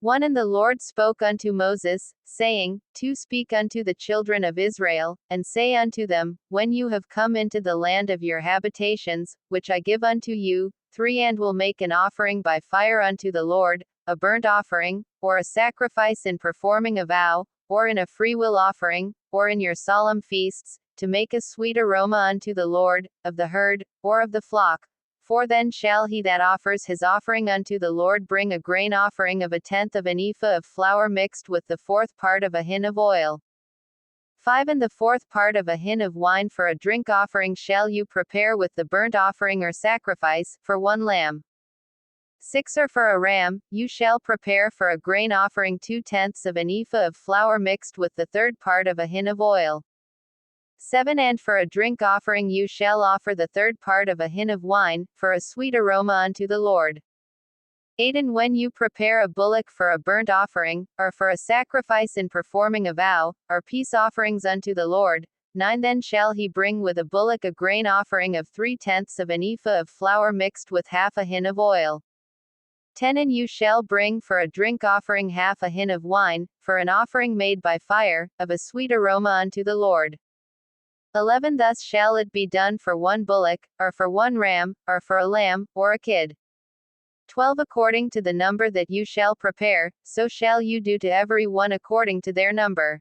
1 And the Lord spoke unto Moses, saying, 2 Speak unto the children of Israel, and say unto them, When you have come into the land of your habitations, which I give unto you, 3 And will make an offering by fire unto the Lord, a burnt offering, or a sacrifice in performing a vow, or in a freewill offering, or in your solemn feasts, to make a sweet aroma unto the Lord, of the herd, or of the flock. 4 Then shall he that offers his offering unto the Lord bring a grain offering of 1/10 of an ephah of flour mixed with the 4th part of a hin of oil. 5 And the 4th part of a hin of wine for a drink offering shall you prepare with the burnt offering or sacrifice, for 1 lamb. 6 Or for a ram, you shall prepare for a grain offering 2/10 of an ephah of flour mixed with the 3rd part of a hin of oil. 7 And for a drink offering you shall offer the 3rd part of a hin of wine, for a sweet aroma unto the Lord. 8 And when you prepare a bullock for a burnt offering, or for a sacrifice in performing a vow, or peace offerings unto the Lord, 9 Then shall he bring with a bullock a grain offering of 3/10 of an ephah of flour mixed with half a hin of oil. 10 And you shall bring for a drink offering half a hin of wine, for an offering made by fire, of a sweet aroma unto the Lord. 11 Thus shall it be done for 1 bullock, or for 1 ram, or for a lamb, or a kid. 12 According to the number that you shall prepare, so shall you do to every one according to their number.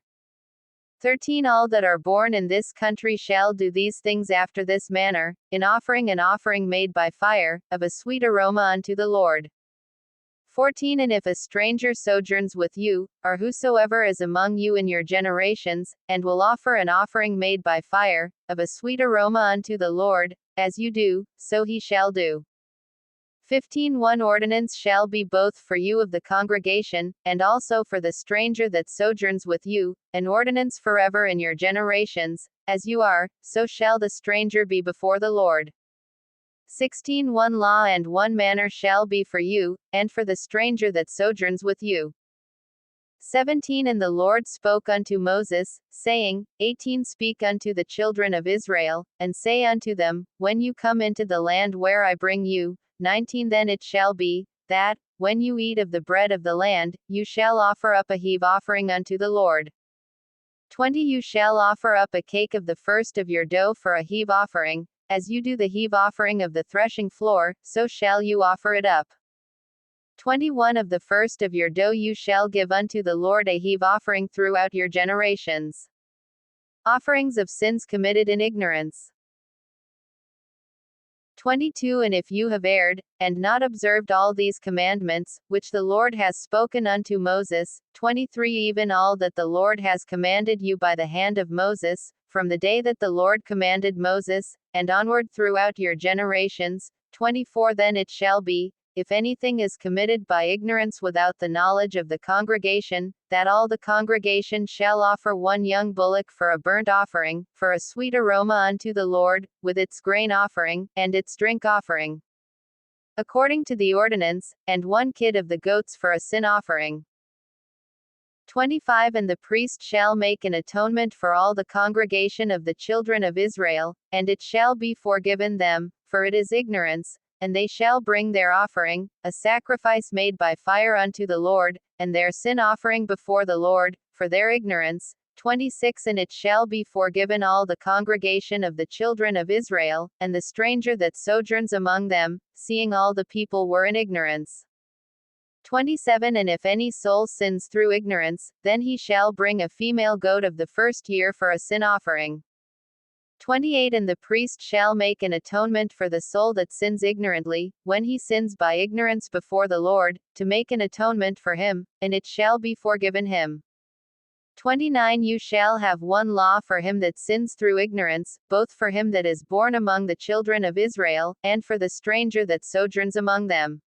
13 All that are born in this country shall do these things after this manner, in offering an offering made by fire, of a sweet aroma unto the Lord. 14 And if a stranger sojourns with you, or whosoever is among you in your generations, and will offer an offering made by fire, of a sweet aroma unto the Lord, as you do, so he shall do. 15 One ordinance shall be both for you of the congregation, and also for the stranger that sojourns with you, an ordinance forever in your generations, as you are, so shall the stranger be before the Lord. 16 One law and one manner shall be for you, and for the stranger that sojourns with you. 17 And the Lord spoke unto Moses, saying, 18 Speak unto the children of Israel, and say unto them, When you come into the land where I bring you, 19 Then it shall be, that, when you eat of the bread of the land, you shall offer up a heave offering unto the Lord. 20 You shall offer up a cake of the first of your dough for a heave offering, as you do the heave offering of the threshing floor, so shall you offer it up. 21 Of the first of your dough you shall give unto the Lord a heave offering throughout your generations. Offerings of sins committed in ignorance. 22 And if you have erred, and not observed all these commandments, which the Lord has spoken unto Moses, 23 Even all that the Lord has commanded you by the hand of Moses, from the day that the Lord commanded Moses, and onward throughout your generations, 24 Then it shall be, if anything is committed by ignorance without the knowledge of the congregation, that all the congregation shall offer 1 young bullock for a burnt offering, for a sweet aroma unto the Lord, with its grain offering, and its drink offering, according to the ordinance, and 1 kid of the goats for a sin offering. 25 And the priest shall make an atonement for all the congregation of the children of Israel, and it shall be forgiven them, for it is ignorance, and they shall bring their offering, a sacrifice made by fire unto the Lord, and their sin offering before the Lord, for their ignorance. 26 And it shall be forgiven all the congregation of the children of Israel, and the stranger that sojourns among them, seeing all the people were in ignorance. 27 And if any soul sins through ignorance, then he shall bring a female goat of the first year for a sin offering. 28 And the priest shall make an atonement for the soul that sins ignorantly, when he sins by ignorance before the Lord, to make an atonement for him, and it shall be forgiven him. 29 You shall have 1 law for him that sins through ignorance, both for him that is born among the children of Israel, and for the stranger that sojourns among them.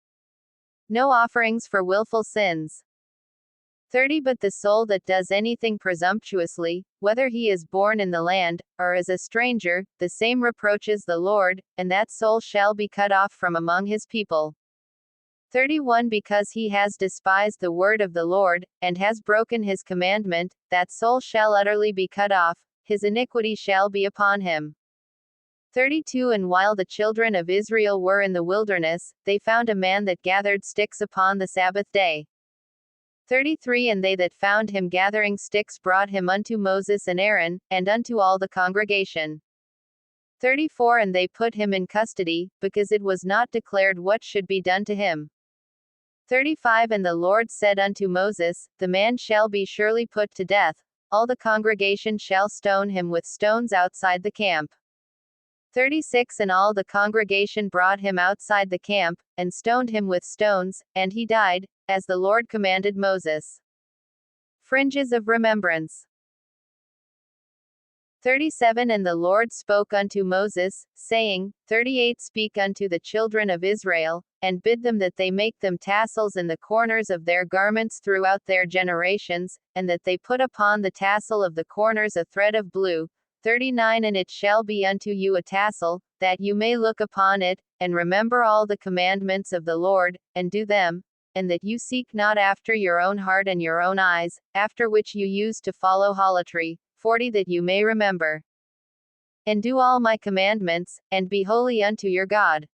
No offerings for willful sins. 30 But the soul that does anything presumptuously, whether he is born in the land, or is a stranger, the same reproaches the Lord, and that soul shall be cut off from among his people. 31 Because he has despised the word of the Lord, and has broken his commandment, that soul shall utterly be cut off, his iniquity shall be upon him. 32 And while the children of Israel were in the wilderness, they found a man that gathered sticks upon the Sabbath day. 33 And they that found him gathering sticks brought him unto Moses and Aaron, and unto all the congregation. 34 And they put him in custody, because it was not declared what should be done to him. 35 And the Lord said unto Moses, The man shall be surely put to death, all the congregation shall stone him with stones outside the camp. 36 And all the congregation brought him outside the camp, and stoned him with stones, and he died, as the Lord commanded Moses. Fringes of remembrance. 37 And the Lord spoke unto Moses, saying, 38 Speak unto the children of Israel, and bid them that they make them tassels in the corners of their garments throughout their generations, and that they put upon the tassel of the corners a thread of blue. 39 And it shall be unto you a tassel, that you may look upon it, and remember all the commandments of the Lord, and do them, and that you seek not after your own heart and your own eyes, after which you used to follow harlotry. 40 That you may remember and do all my commandments, and be holy unto your God.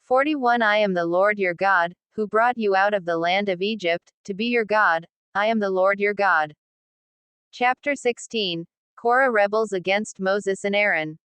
41 I am the Lord your God, who brought you out of the land of Egypt, to be your God. I am the Lord your God. Chapter 16. Korah rebels against Moses and Aaron.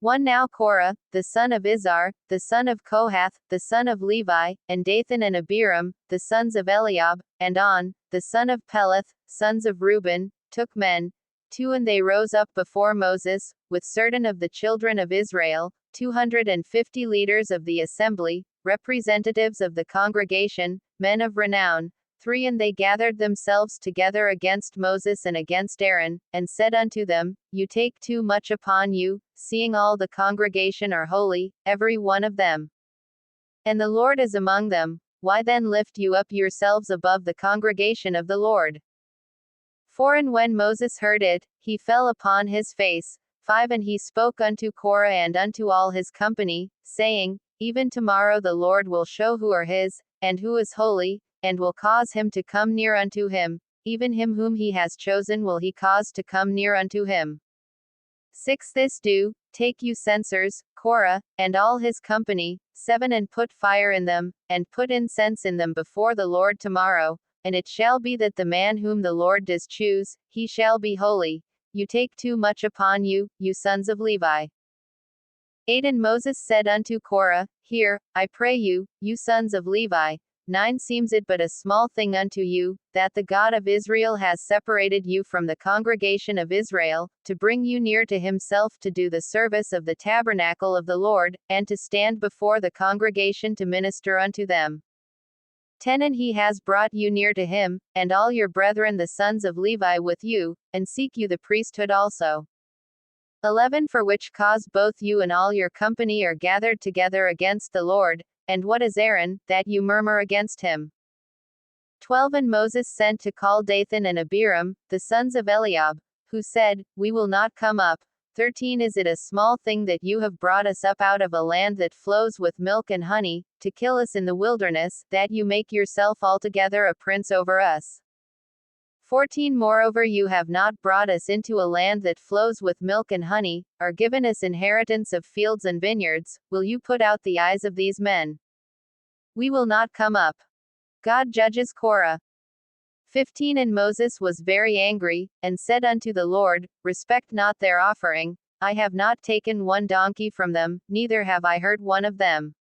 1 Now Korah, the son of Izhar, the son of Kohath, the son of Levi, and Dathan and Abiram, the sons of Eliab, and On, the son of Peleth, sons of Reuben, took men. 2 And they rose up before Moses, with certain of the children of Israel, 250 leaders of the assembly, representatives of the congregation, men of renown. 3 And they gathered themselves together against Moses and against Aaron, and said unto them, You take too much upon you, seeing all the congregation are holy, every one of them. And the Lord is among them. Why then lift you up yourselves above the congregation of the Lord? 4 And when Moses heard it, he fell upon his face. 5 And he spoke unto Korah and unto all his company, saying, Even tomorrow the Lord will show who are his, and who is holy, and will cause him to come near unto him, even him whom he has chosen will he cause to come near unto him. 6 This do, take you censers, Korah, and all his company. 7 And put fire in them, and put incense in them before the Lord tomorrow, and it shall be that the man whom the Lord does choose, he shall be holy. You take too much upon you, you sons of Levi. 8 And Moses said unto Korah, Hear, I pray you, you sons of Levi. 9 Seems it but a small thing unto you, that the God of Israel has separated you from the congregation of Israel, to bring you near to himself to do the service of the tabernacle of the Lord, and to stand before the congregation to minister unto them. 10 And he has brought you near to him, and all your brethren the sons of Levi with you, and seek you the priesthood also. 11 For which cause both you and all your company are gathered together against the Lord, and what is Aaron, that you murmur against him? 12 And Moses sent to call Dathan and Abiram, the sons of Eliab, who said, We will not come up. 13 Is it a small thing that you have brought us up out of a land that flows with milk and honey, to kill us in the wilderness, that you make yourself altogether a prince over us? 14 Moreover you have not brought us into a land that flows with milk and honey, or given us inheritance of fields and vineyards. Will you put out the eyes of these men? We will not come up. God judges Korah. 15 And Moses was very angry, and said unto the Lord, Respect not their offering. I have not taken one donkey from them, neither have I hurt one of them.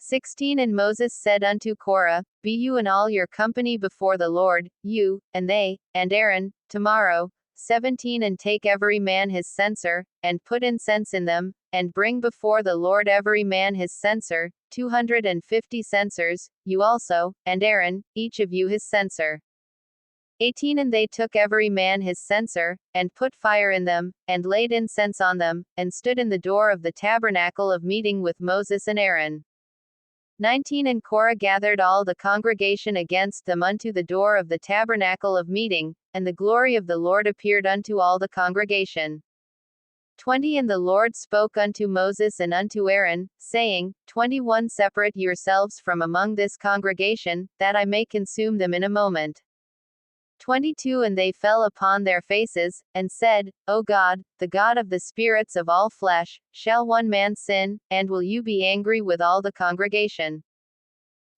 16 And Moses said unto Korah, Be you and all your company before the Lord, you, and they, and Aaron, tomorrow. 17 And take every man his censer, and put incense in them, and bring before the Lord every man his censer, 250 censers, you also, and Aaron, each of you his censer. 18 And they took every man his censer, and put fire in them, and laid incense on them, and stood in the door of the tabernacle of meeting with Moses and Aaron. 19 And Korah gathered all the congregation against them unto the door of the tabernacle of meeting, and the glory of the Lord appeared unto all the congregation. 20 And the Lord spoke unto Moses and unto Aaron, saying, 21 Separate yourselves from among this congregation, that I may consume them in a moment. 22 And they fell upon their faces, and said, O God, the God of the spirits of all flesh, shall one man sin, and will you be angry with all the congregation?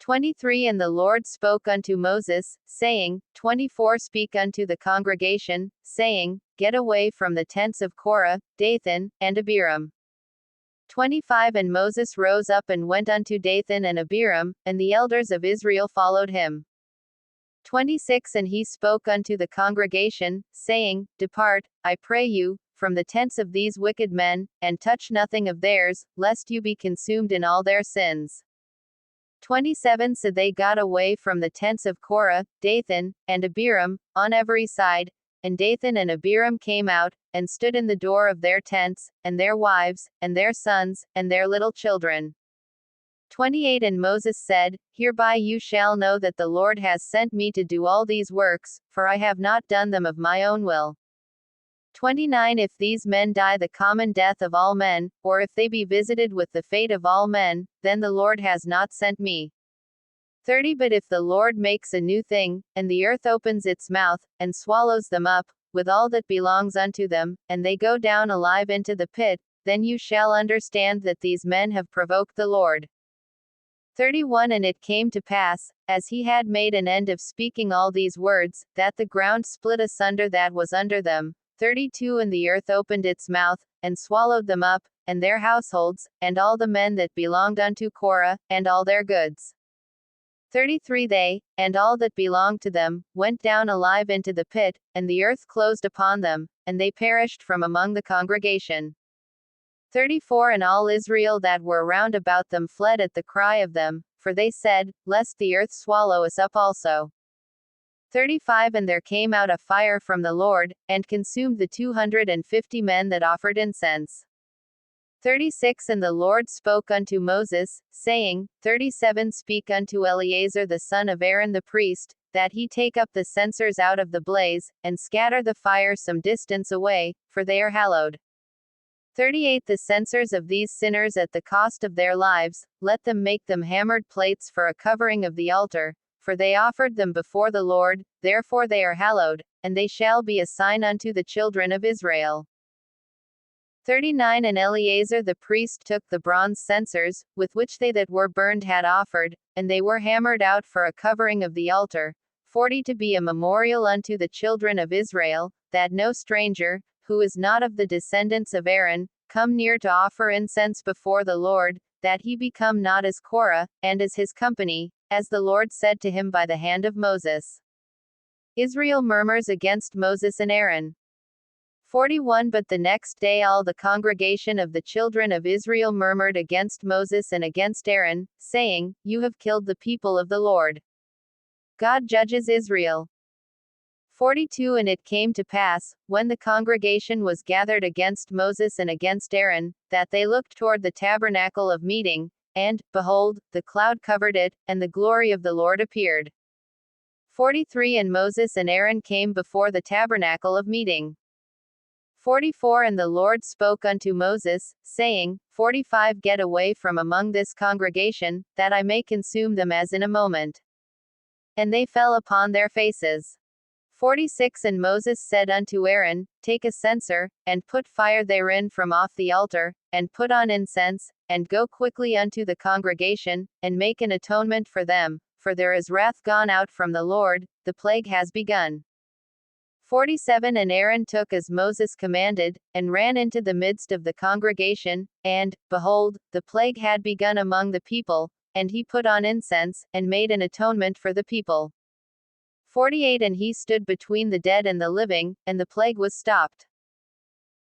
23 And the Lord spoke unto Moses, saying, 24 Speak unto the congregation, saying, Get away from the tents of Korah, Dathan, and Abiram. 25 And Moses rose up and went unto Dathan and Abiram, and the elders of Israel followed him. 26 And he spoke unto the congregation, saying, Depart, I pray you, from the tents of these wicked men, and touch nothing of theirs, lest you be consumed in all their sins. 27 So they got away from the tents of Korah, Dathan, and Abiram, on every side, and Dathan and Abiram came out, and stood in the door of their tents, and their wives, and their sons, and their little children. 28 And Moses said, Hereby you shall know that the Lord has sent me to do all these works, for I have not done them of my own will. 29 If these men die the common death of all men, or if they be visited with the fate of all men, then the Lord has not sent me. 30 But if the Lord makes a new thing, and the earth opens its mouth, and swallows them up, with all that belongs unto them, and they go down alive into the pit, then you shall understand that these men have provoked the Lord. 31 And it came to pass, as he had made an end of speaking all these words, that the ground split asunder that was under them. 32 And the earth opened its mouth, and swallowed them up, and their households, and all the men that belonged unto Korah, and all their goods. 33 They, and all that belonged to them, went down alive into the pit, and the earth closed upon them, and they perished from among the congregation. 34 And all Israel that were round about them fled at the cry of them, for they said, Lest the earth swallow us up also. 35 And there came out a fire from the Lord, and consumed the 250 men that offered incense. 36 And the Lord spoke unto Moses, saying, 37 Speak unto Eleazar the son of Aaron the priest, that he take up the censers out of the blaze, and scatter the fire some distance away, for they are hallowed. 38 The censers of these sinners at the cost of their lives, let them make them hammered plates for a covering of the altar, for they offered them before the Lord, therefore they are hallowed, and they shall be a sign unto the children of Israel. 39 And Eleazar the priest took the bronze censers, with which they that were burned had offered, and they were hammered out for a covering of the altar, 40 To be a memorial unto the children of Israel, that no stranger, who is not of the descendants of Aaron, come near to offer incense before the Lord, that he become not as Korah, and as his company, as the Lord said to him by the hand of Moses. Israel murmurs against Moses and Aaron. 41 But the next day all the congregation of the children of Israel murmured against Moses and against Aaron, saying, You have killed the people of the Lord. God judges Israel. 42 And it came to pass, when the congregation was gathered against Moses and against Aaron, that they looked toward the tabernacle of meeting, and, behold, the cloud covered it, and the glory of the Lord appeared. 43 And Moses and Aaron came before the tabernacle of meeting. 44 And the Lord spoke unto Moses, saying, 45 Get away from among this congregation, that I may consume them as in a moment. And they fell upon their faces. 46 And Moses said unto Aaron, Take a censer, and put fire therein from off the altar, and put on incense, and go quickly unto the congregation, and make an atonement for them, for there is wrath gone out from the Lord, the plague has begun. 47 And Aaron took as Moses commanded, and ran into the midst of the congregation, and, behold, the plague had begun among the people, and he put on incense, and made an atonement for the people. 48 And he stood between the dead and the living, and the plague was stopped.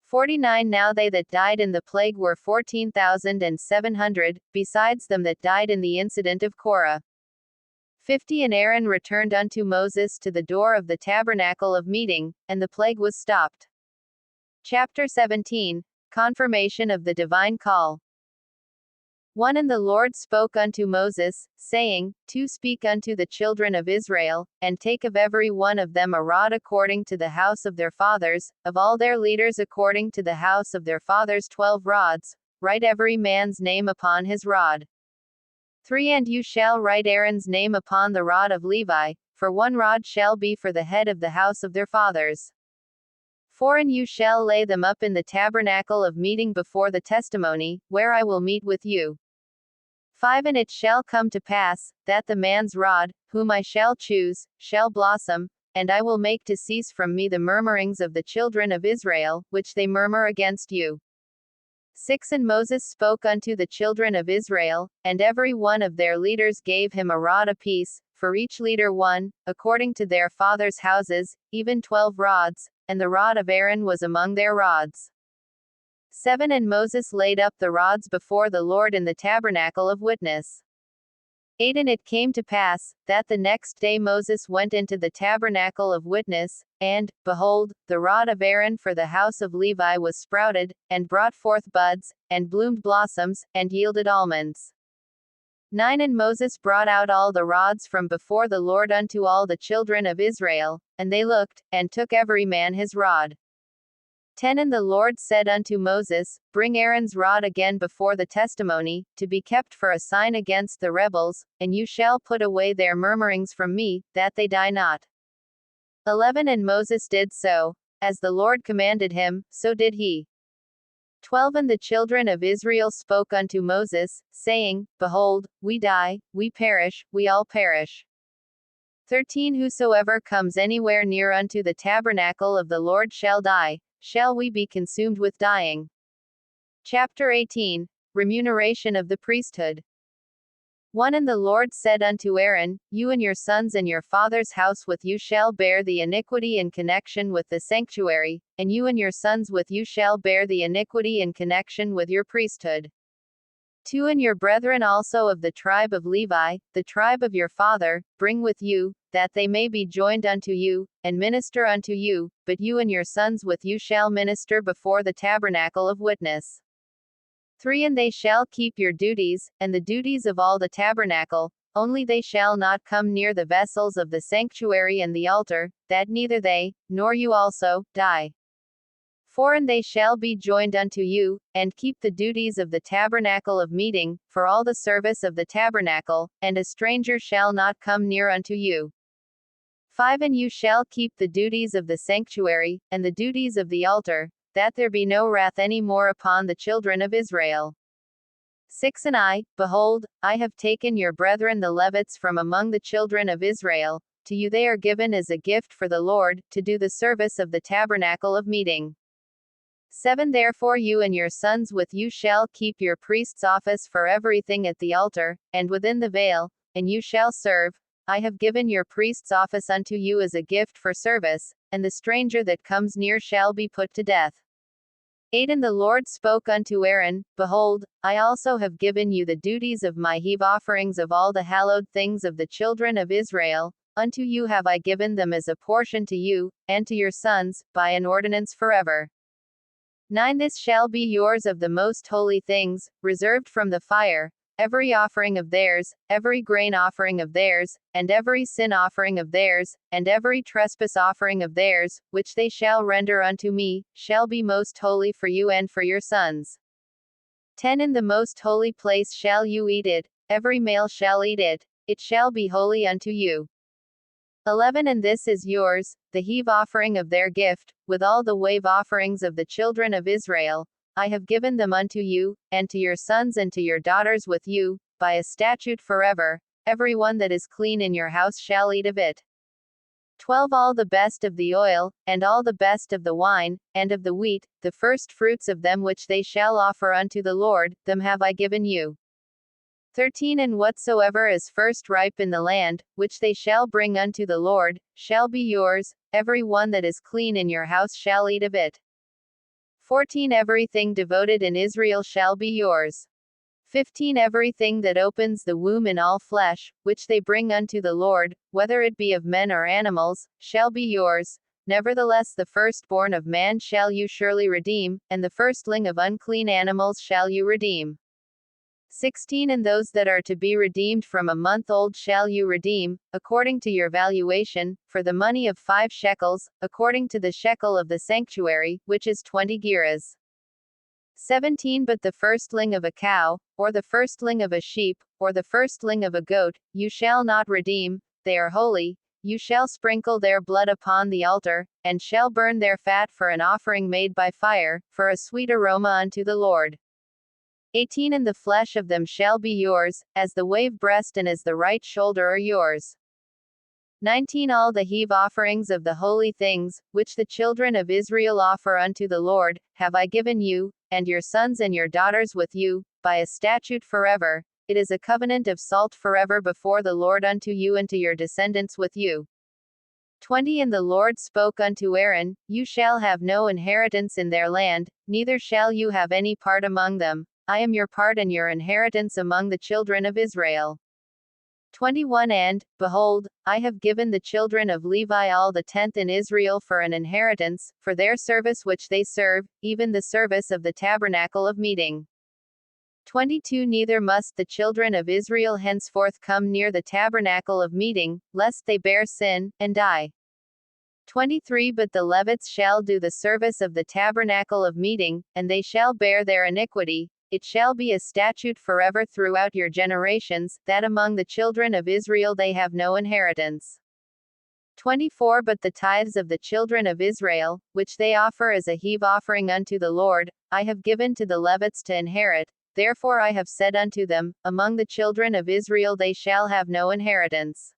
49 Now they that died in the plague were 14,700, besides them that died in the incident of Korah. 50 And Aaron returned unto Moses to the door of the tabernacle of meeting, and the plague was stopped. Chapter 17 Confirmation of the divine call. 1 And the Lord spoke unto Moses, saying, 2 Speak unto the children of Israel, and take of every one of them a rod according to the house of their fathers, of all their leaders according to the house of their fathers 12 rods, write every man's name upon his rod. 3 And you shall write Aaron's name upon the rod of Levi, for 1 rod shall be for the head of the house of their fathers. 4 And you shall lay them up in the tabernacle of meeting before the testimony, where I will meet with you. 5 And it shall come to pass, that the man's rod, whom I shall choose, shall blossom, and I will make to cease from me the murmurings of the children of Israel, which they murmur against you. 6 And Moses spoke unto the children of Israel, and every one of their leaders gave him a rod apiece, for each leader 1, according to their fathers' houses, even 12 rods, and the rod of Aaron was among their rods. 7 And Moses laid up the rods before the Lord in the tabernacle of witness. 8 And it came to pass, that the next day Moses went into the tabernacle of witness, and, behold, the rod of Aaron for the house of Levi was sprouted, and brought forth buds, and bloomed blossoms, and yielded almonds. 9 And Moses brought out all the rods from before the Lord unto all the children of Israel, and they looked, and took every man his rod. 10 And the Lord said unto Moses, Bring Aaron's rod again before the testimony, to be kept for a sign against the rebels, and you shall put away their murmurings from me, that they die not. 11 And Moses did so, as the Lord commanded him, so did he. 12 And the children of Israel spoke unto Moses, saying, Behold, we die, we perish, we all perish. 13 Whosoever comes anywhere near unto the tabernacle of the Lord shall die. Shall we be consumed with dying? Chapter 18. Remuneration of the priesthood. 1 And the Lord said unto Aaron, You and your sons and your father's house with you shall bear the iniquity in connection with the sanctuary, and you and your sons with you shall bear the iniquity in connection with your priesthood. 2 And your brethren also of the tribe of Levi, the tribe of your father, bring with you, that they may be joined unto you, and minister unto you, but you and your sons with you shall minister before the tabernacle of witness. 3 And they shall keep your duties, and the duties of all the tabernacle, only they shall not come near the vessels of the sanctuary and the altar, that neither they, nor you also, die. 4 And they shall be joined unto you, and keep the duties of the tabernacle of meeting, for all the service of the tabernacle, and a stranger shall not come near unto you. 5 And you shall keep the duties of the sanctuary, and the duties of the altar, that there be no wrath any more upon the children of Israel. 6 And I, behold, I have taken your brethren the Levites from among the children of Israel, to you they are given as a gift for the Lord, to do the service of the tabernacle of meeting. 7 Therefore you and your sons with you shall keep your priest's office for everything at the altar, and within the veil, and you shall serve. I have given your priest's office unto you as a gift for service, and the stranger that comes near shall be put to death. 8 And the Lord spoke unto Aaron, Behold, I also have given you the duties of my heave offerings of all the hallowed things of the children of Israel, unto you have I given them as a portion to you, and to your sons, by an ordinance forever. 9 This shall be yours of the most holy things, reserved from the fire, every offering of theirs, every grain offering of theirs, and every sin offering of theirs, and every trespass offering of theirs, which they shall render unto me, shall be most holy for you and for your sons. 10 In the most holy place shall you eat it, every male shall eat it, it shall be holy unto you. 11 And this is yours, the heave offering of their gift, with all the wave offerings of the children of Israel, I have given them unto you, and to your sons and to your daughters with you, by a statute forever, every one that is clean in your house shall eat of it. 12 All the best of the oil, and all the best of the wine, and of the wheat, the first fruits of them which they shall offer unto the Lord, them have I given you. 13 And whatsoever is first ripe in the land, which they shall bring unto the Lord, shall be yours, every one that is clean in your house shall eat of it. 14 Everything devoted in Israel shall be yours. 15 Everything that opens the womb in all flesh, which they bring unto the Lord, whether it be of men or animals, shall be yours. Nevertheless the firstborn of man shall you surely redeem, and the firstling of unclean animals shall you redeem. 16 And those that are to be redeemed from a month old shall you redeem, according to your valuation, for the money of 5 shekels, according to the shekel of the sanctuary, which is 20 gerahs. 17 But the firstling of a cow, or the firstling of a sheep, or the firstling of a goat, you shall not redeem, they are holy. You shall sprinkle their blood upon the altar, and shall burn their fat for an offering made by fire, for a sweet aroma unto the Lord. 18 And the flesh of them shall be yours, as the wave breast and as the right shoulder are yours. 19 All the heave offerings of the holy things, which the children of Israel offer unto the Lord, have I given you, and your sons and your daughters with you, by a statute forever. It is a covenant of salt forever before the Lord unto you and to your descendants with you. 20 And the Lord spoke unto Aaron, You shall have no inheritance in their land, neither shall you have any part among them. I am your part and your inheritance among the children of Israel. 21 And, behold, I have given the children of Levi all the tenth in Israel for an inheritance, for their service which they serve, even the service of the tabernacle of meeting. 22 Neither must the children of Israel henceforth come near the tabernacle of meeting, lest they bear sin, and die. 23 But the Levites shall do the service of the tabernacle of meeting, and they shall bear their iniquity. It shall be a statute forever throughout your generations, that among the children of Israel they have no inheritance. 24 But the tithes of the children of Israel, which they offer as a heave offering unto the Lord, I have given to the Levites to inherit. Therefore I have said unto them, Among the children of Israel they shall have no inheritance.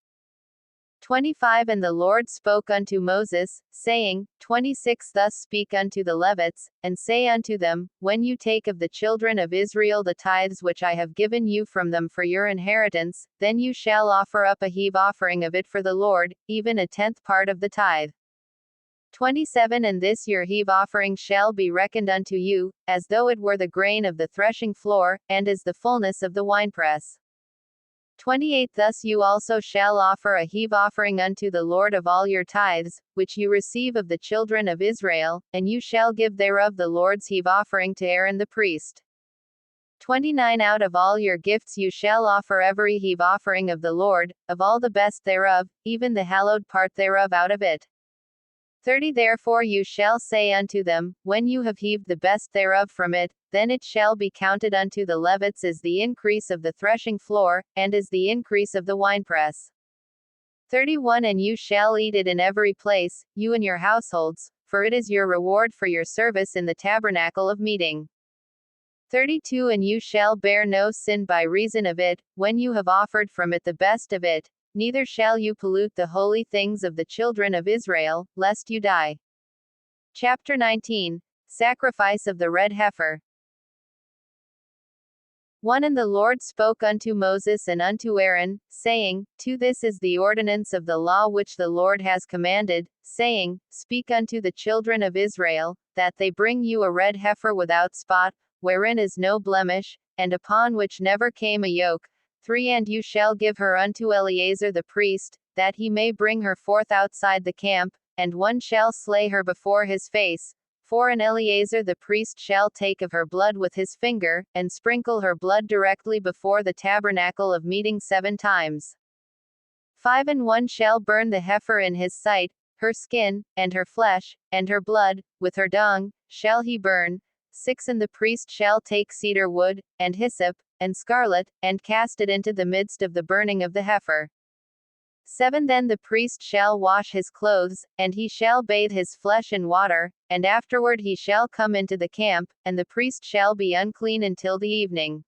25 And the Lord spoke unto Moses, saying, 26 Thus speak unto the Levites, and say unto them, When you take of the children of Israel the tithes which I have given you from them for your inheritance, then you shall offer up a heave offering of it for the Lord, even a tenth part of the tithe. 27 And this your heave offering shall be reckoned unto you, as though it were the grain of the threshing floor, and as the fullness of the winepress. 28 Thus you also shall offer a heave offering unto the Lord of all your tithes, which you receive of the children of Israel, and you shall give thereof the Lord's heave offering to Aaron the priest. 29 Out of all your gifts you shall offer every heave offering of the Lord, of all the best thereof, even the hallowed part thereof out of it. 30 Therefore you shall say unto them, When you have heaved the best thereof from it, then it shall be counted unto the Levites as the increase of the threshing floor, and as the increase of the winepress. 31 And you shall eat it in every place, you and your households, for it is your reward for your service in the tabernacle of meeting. 32 And you shall bear no sin by reason of it, when you have offered from it the best of it. Neither shall you pollute the holy things of the children of Israel, lest you die. Chapter 19 Sacrifice of the red heifer. 1 And the Lord spoke unto Moses and unto Aaron, saying, This is the ordinance of the law which the Lord has commanded, saying, Speak unto the children of Israel, that they bring you a red heifer without spot, wherein is no blemish, and upon which never came a yoke. 3 And you shall give her unto Eleazar the priest, that he may bring her forth outside the camp, and one shall slay her before his face. 4 And Eleazar the priest shall take of her blood with his finger, and sprinkle her blood directly before the tabernacle of meeting 7 times. 5 And one shall burn the heifer in his sight, her skin, and her flesh, and her blood, with her dung, shall he burn. 6 And the priest shall take cedar wood, and hyssop, and scarlet, and cast it into the midst of the burning of the heifer. 7 Then the priest shall wash his clothes, and he shall bathe his flesh in water, and afterward he shall come into the camp, and the priest shall be unclean until the evening.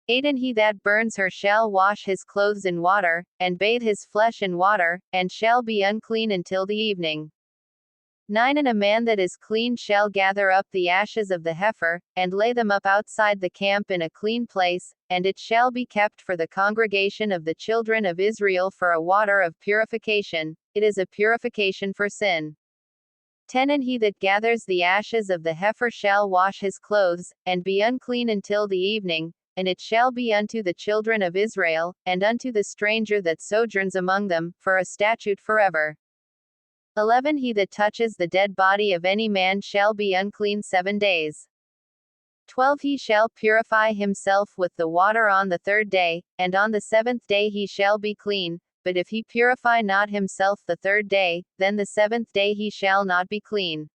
8 And he that burns her shall wash his clothes in water, and bathe his flesh in water, and shall be unclean until the evening. 9 And a man that is clean shall gather up the ashes of the heifer, and lay them up outside the camp in a clean place, and it shall be kept for the congregation of the children of Israel for a water of purification. It is a purification for sin. 10 And he that gathers the ashes of the heifer shall wash his clothes, and be unclean until the evening, and it shall be unto the children of Israel, and unto the stranger that sojourns among them, for a statute forever. 11 He that touches the dead body of any man shall be unclean 7 days. 12 He shall purify himself with the water on the 3rd day, and on the 7th day he shall be clean. But if he purify not himself the 3rd day, then the 7th day he shall not be clean.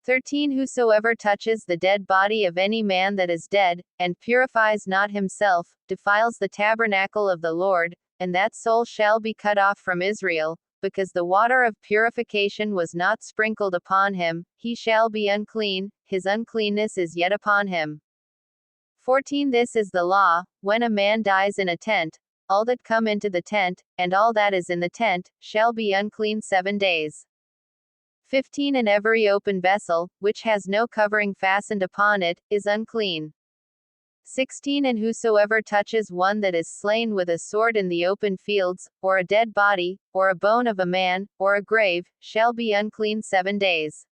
13 Whosoever touches the dead body of any man that is dead, and purifies not himself, defiles the tabernacle of the Lord, and that soul shall be cut off from Israel, because the water of purification was not sprinkled upon him. He shall be unclean, his uncleanness is yet upon him. 14 This is the law: when a man dies in a tent, all that come into the tent, and all that is in the tent, shall be unclean 7 days. 15 And every open vessel, which has no covering fastened upon it, is unclean. 16 And whosoever touches one that is slain with a sword in the open fields, or a dead body, or a bone of a man, or a grave, shall be unclean 7 days.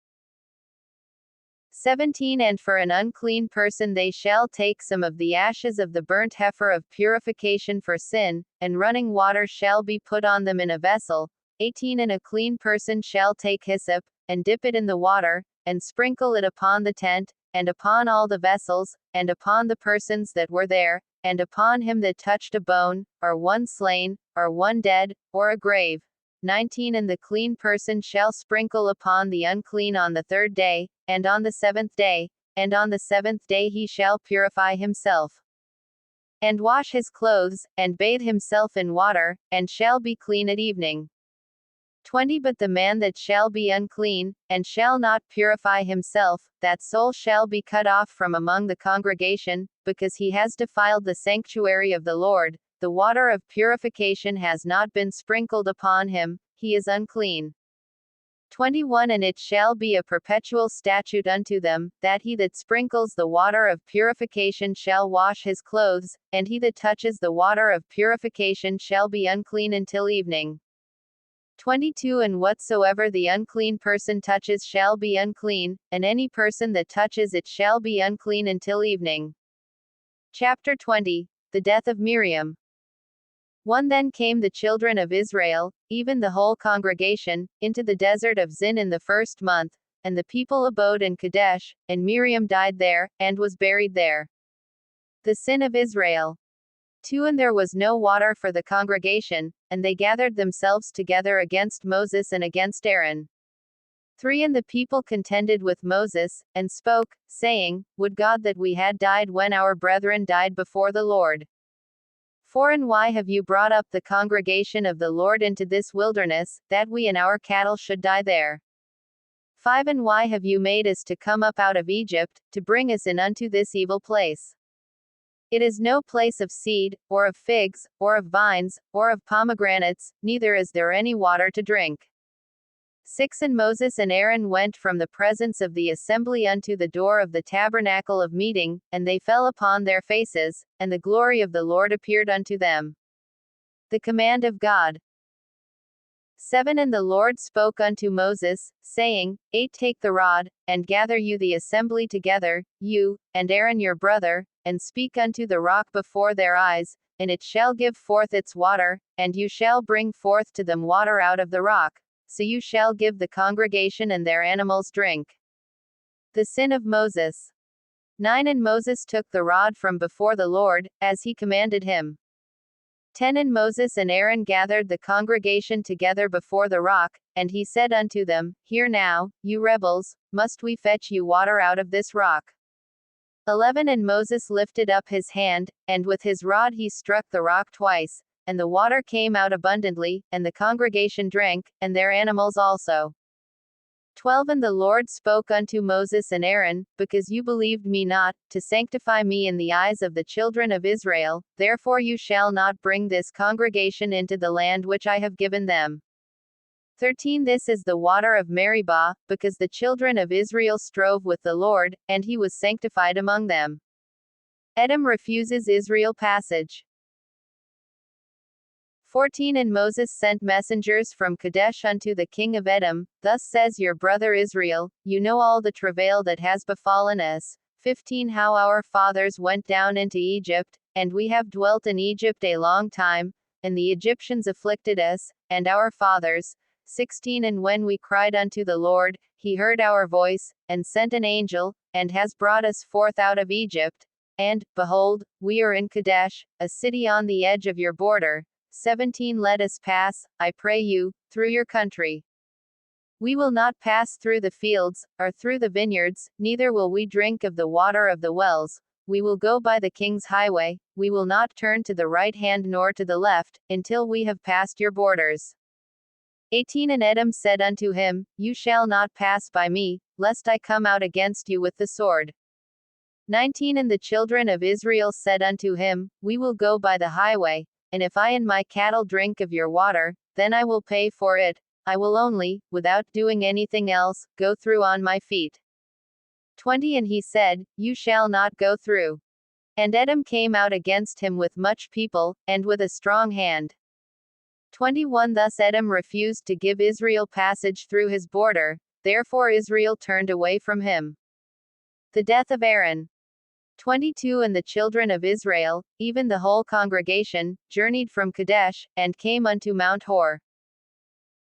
17 And for an unclean person they shall take some of the ashes of the burnt heifer of purification for sin, and running water shall be put on them in a vessel. 18 And a clean person shall take hyssop, and dip it in the water, and sprinkle it upon the tent, and upon all the vessels, and upon the persons that were there, and upon him that touched a bone, or one slain, or one dead, or a grave. 19 And the clean person shall sprinkle upon the unclean on the 3rd day, and on the 7th day, and on the 7th day he shall purify himself, and wash his clothes, and bathe himself in water, and shall be clean at evening. 20 But the man that shall be unclean, and shall not purify himself, that soul shall be cut off from among the congregation, because he has defiled the sanctuary of the Lord. The water of purification has not been sprinkled upon him, he is unclean. 21 And it shall be a perpetual statute unto them, that he that sprinkles the water of purification shall wash his clothes, and he that touches the water of purification shall be unclean until evening. 22 And whatsoever the unclean person touches shall be unclean, and any person that touches it shall be unclean until evening. Chapter 20 The death of Miriam. 1 Then came the children of Israel, even the whole congregation, into the desert of Zin in the 1st month, and the people abode in Kadesh, and Miriam died there, and was buried there. The sin of Israel. 2 And there was no water for the congregation, and they gathered themselves together against Moses and against Aaron. 3 And the people contended with Moses, and spoke, saying, Would God that we had died when our brethren died before the Lord. 4 And why have you brought up the congregation of the Lord into this wilderness, that we and our cattle should die there? 5 And why have you made us to come up out of Egypt, to bring us in unto this evil place? It is no place of seed, or of figs, or of vines, or of pomegranates, neither is there any water to drink. 6 And Moses and Aaron went from the presence of the assembly unto the door of the tabernacle of meeting, and they fell upon their faces, and the glory of the Lord appeared unto them. The command of God. 7 And the Lord spoke unto Moses, saying, 8 Take the rod, and gather you the assembly together, you, and Aaron your brother, and speak unto the rock before their eyes, and it shall give forth its water, and you shall bring forth to them water out of the rock, so you shall give the congregation and their animals drink. The sin of Moses. 9 And Moses took the rod from before the Lord, as he commanded him. 10 And Moses and Aaron gathered the congregation together before the rock, and he said unto them, Hear now, you rebels, must we fetch you water out of this rock? 11 And Moses lifted up his hand, and with his rod he struck the rock twice, and the water came out abundantly, and the congregation drank, and their animals also. 12 And the Lord spoke unto Moses and Aaron, Because you believed me not, to sanctify me in the eyes of the children of Israel, therefore you shall not bring this congregation into the land which I have given them. 13 This is the water of Meribah, because the children of Israel strove with the Lord, and he was sanctified among them. Edom refuses Israel passage. 14 And Moses sent messengers from Kadesh unto the king of Edom, Thus says your brother Israel, You know all the travail that has befallen us. 15 How our fathers went down into Egypt, and we have dwelt in Egypt a long time, and the Egyptians afflicted us, and our fathers. 16 And when we cried unto the Lord, he heard our voice, and sent an angel, and has brought us forth out of Egypt. And, behold, we are in Kadesh, a city on the edge of your border. 17 Let us pass, I pray you, through your country. We will not pass through the fields, or through the vineyards, neither will we drink of the water of the wells. We will go by the king's highway, we will not turn to the right hand nor to the left, until we have passed your borders. 18 And Edom said unto him, You shall not pass by me, lest I come out against you with the sword. 19 And the children of Israel said unto him, We will go by the highway, and if I and my cattle drink of your water, then I will pay for it. I will only, without doing anything else, go through on my feet. 20 And he said, You shall not go through. And Edom came out against him with much people, and with a strong hand. 21 Thus Edom refused to give Israel passage through his border, therefore Israel turned away from him. The death of Aaron. 22 And the children of Israel, even the whole congregation, journeyed from Kadesh, and came unto Mount Hor.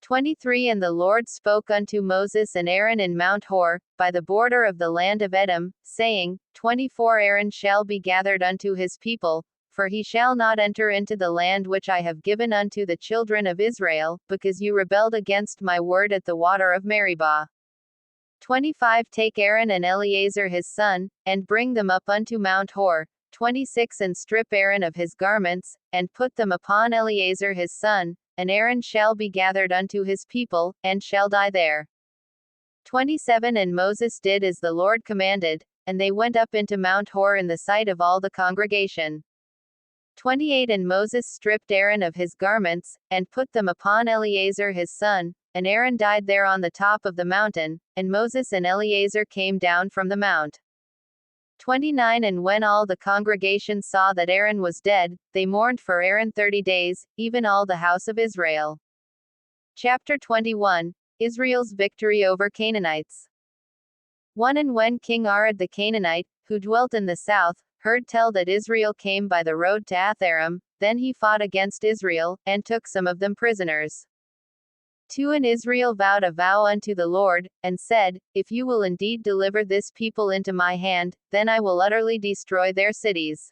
23 And the Lord spoke unto Moses and Aaron in Mount Hor, by the border of the land of Edom, saying, 24 Aaron shall be gathered unto his people, for he shall not enter into the land which I have given unto the children of Israel, because you rebelled against my word at the water of Meribah. 25 Take Aaron and Eleazar his son, and bring them up unto Mount Hor. 26 And strip Aaron of his garments, and put them upon Eleazar his son, and Aaron shall be gathered unto his people, and shall die there. 27 And Moses did as the Lord commanded, and they went up into Mount Hor in the sight of all the congregation. 28 And Moses stripped Aaron of his garments, and put them upon Eleazar his son, and Aaron died there on the top of the mountain, and Moses and Eleazar came down from the mount. 29 And when all the congregation saw that Aaron was dead, they mourned for Aaron 30 days, even all the house of Israel. Chapter 21. Israel's victory over Canaanites. 1 And when King Arad the Canaanite, who dwelt in the south, heard tell that Israel came by the road to Atharim, then he fought against Israel, and took some of them prisoners. 2 And Israel vowed a vow unto the Lord, and said, If you will indeed deliver this people into my hand, then I will utterly destroy their cities.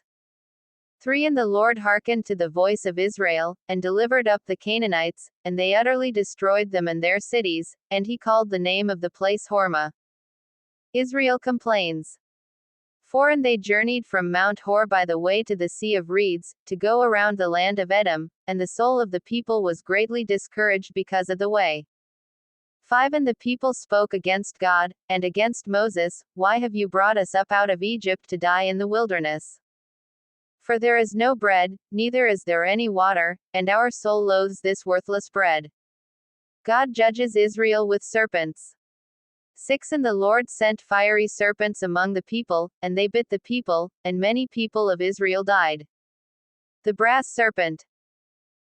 3 And the Lord hearkened to the voice of Israel, and delivered up the Canaanites, and they utterly destroyed them and their cities, and he called the name of the place Hormah. Israel complains. 4 And they journeyed from Mount Hor by the way to the Sea of Reeds, to go around the land of Edom, and the soul of the people was greatly discouraged because of the way. 5 And the people spoke against God, and against Moses, Why have you brought us up out of Egypt to die in the wilderness? For there is no bread, neither is there any water, and our soul loathes this worthless bread. God judges Israel with serpents. 6 And the Lord sent fiery serpents among the people, and they bit the people, and many people of Israel died. The brass serpent.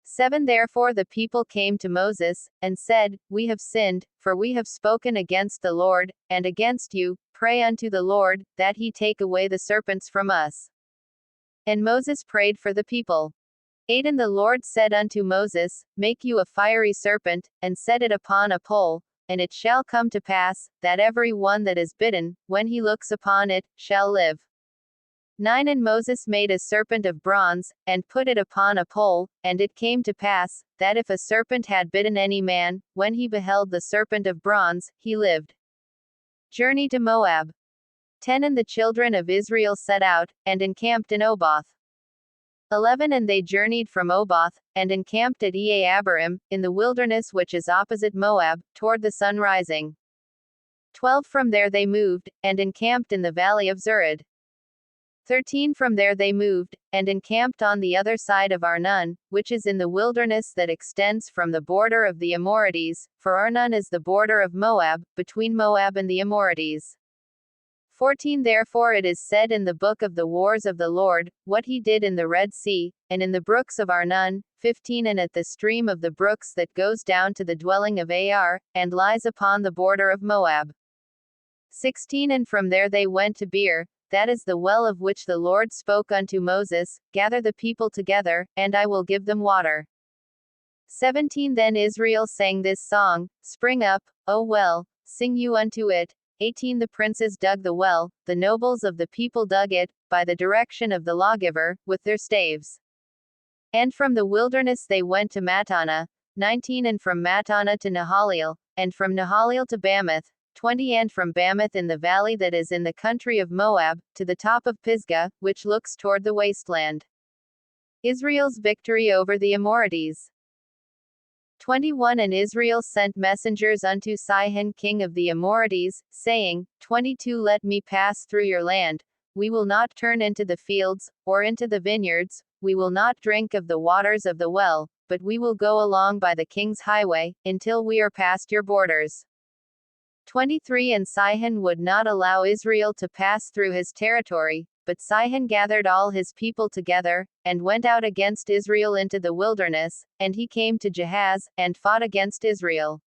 7 Therefore the people came to Moses, and said, We have sinned, for we have spoken against the Lord, and against you. Pray unto the Lord, that he take away the serpents from us. And Moses prayed for the people. 8 And the Lord said unto Moses, Make you a fiery serpent, and set it upon a pole. And it shall come to pass, that every one that is bitten, when he looks upon it, shall live. 9 And Moses made a serpent of bronze, and put it upon a pole, and it came to pass, that if a serpent had bitten any man, when he beheld the serpent of bronze, he lived. Journey to Moab. 10 And the children of Israel set out, and encamped in Oboth. 11 And they journeyed from Oboth, and encamped at Abarim, in the wilderness which is opposite Moab, toward the sun rising. 12 From there they moved, and encamped in the valley of Zered. 13 From there they moved, and encamped on the other side of Arnon, which is in the wilderness that extends from the border of the Amorites, for Arnon is the border of Moab, between Moab and the Amorites. 14 Therefore it is said in the book of the wars of the Lord, what he did in the Red Sea, and in the brooks of Arnon. 15 And at the stream of the brooks that goes down to the dwelling of Ar, and lies upon the border of Moab. 16 And from there they went to Beer, that is the well of which the Lord spoke unto Moses, Gather the people together, and I will give them water. 17 Then Israel sang this song, Spring up, O well, sing you unto it. 18 The princes dug the well, the nobles of the people dug it, by the direction of the lawgiver, with their staves. And from the wilderness they went to Mattanah. 19 And from Mattanah to Nahaliel, and from Nahaliel to Bamoth. 20 And from Bamoth in the valley that is in the country of Moab, to the top of Pisgah, which looks toward the wasteland. Israel's victory over the Amorites. 21 And Israel sent messengers unto Sihon king of the Amorites, saying, 22 Let me pass through your land, we will not turn into the fields, or into the vineyards, we will not drink of the waters of the well, but we will go along by the king's highway, until we are past your borders. 23 And Sihon would not allow Israel to pass through his territory, but Sihon gathered all his people together, and went out against Israel into the wilderness, and he came to Jahaz, and fought against Israel.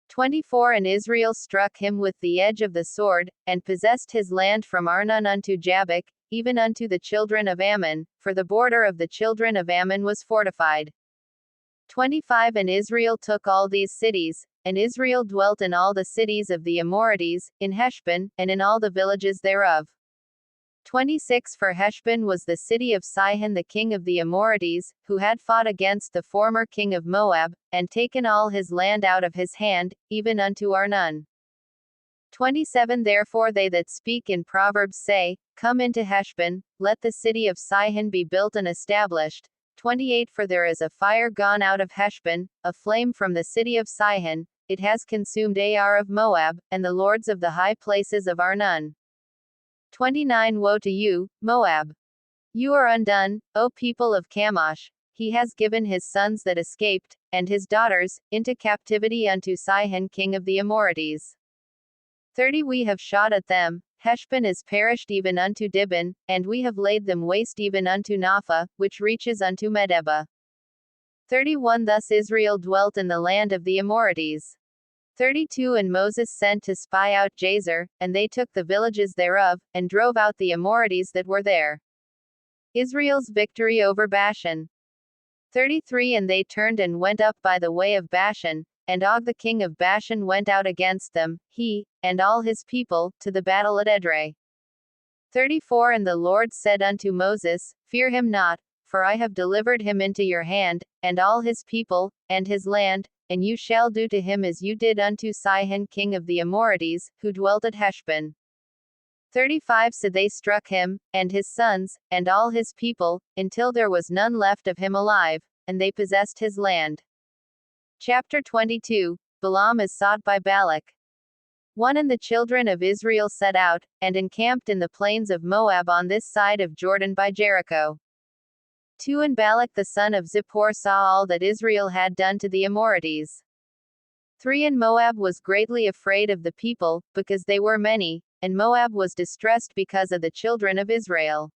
24 And Israel struck him with the edge of the sword, and possessed his land from Arnon unto Jabbok, even unto the children of Ammon, for the border of the children of Ammon was fortified. 25 And Israel took all these cities, and Israel dwelt in all the cities of the Amorites, in Heshbon, and in all the villages thereof. 26 For Heshbon was the city of Sihon the king of the Amorites, who had fought against the former king of Moab, and taken all his land out of his hand, even unto Arnon. 27 Therefore they that speak in Proverbs say, Come into Heshbon, let the city of Sihon be built and established. 28 For there is a fire gone out of Heshbon, a flame from the city of Sihon, it has consumed Ar of Moab, and the lords of the high places of Arnon. 29 Woe to you, Moab! You are undone, O people of Chemosh. He has given his sons that escaped, and his daughters, into captivity unto Sihon king of the Amorites. 30 We have shot at them, Heshbon is perished even unto Dibon, and we have laid them waste even unto Napha, which reaches unto Medeba. 31 Thus Israel dwelt in the land of the Amorites. 32 And Moses sent to spy out Jazer, and they took the villages thereof, and drove out the Amorites that were there. Israel's victory over Bashan. 33 And they turned and went up by the way of Bashan, and Og the king of Bashan went out against them, he, and all his people, to the battle at Edrei. 34 And the Lord said unto Moses, Fear him not, for I have delivered him into your hand, and all his people, and his land, and you shall do to him as you did unto Sihon king of the Amorites, who dwelt at Heshbon. 35 So they struck him, and his sons, and all his people, until there was none left of him alive, and they possessed his land. Chapter 22 Balaam is sought by Balak. 1 And the children of Israel set out, and encamped in the plains of Moab on this side of Jordan by Jericho. 2 And Balak the son of Zippor saw all that Israel had done to the Amorites. 3 And Moab was greatly afraid of the people, because they were many, and Moab was distressed because of the children of Israel.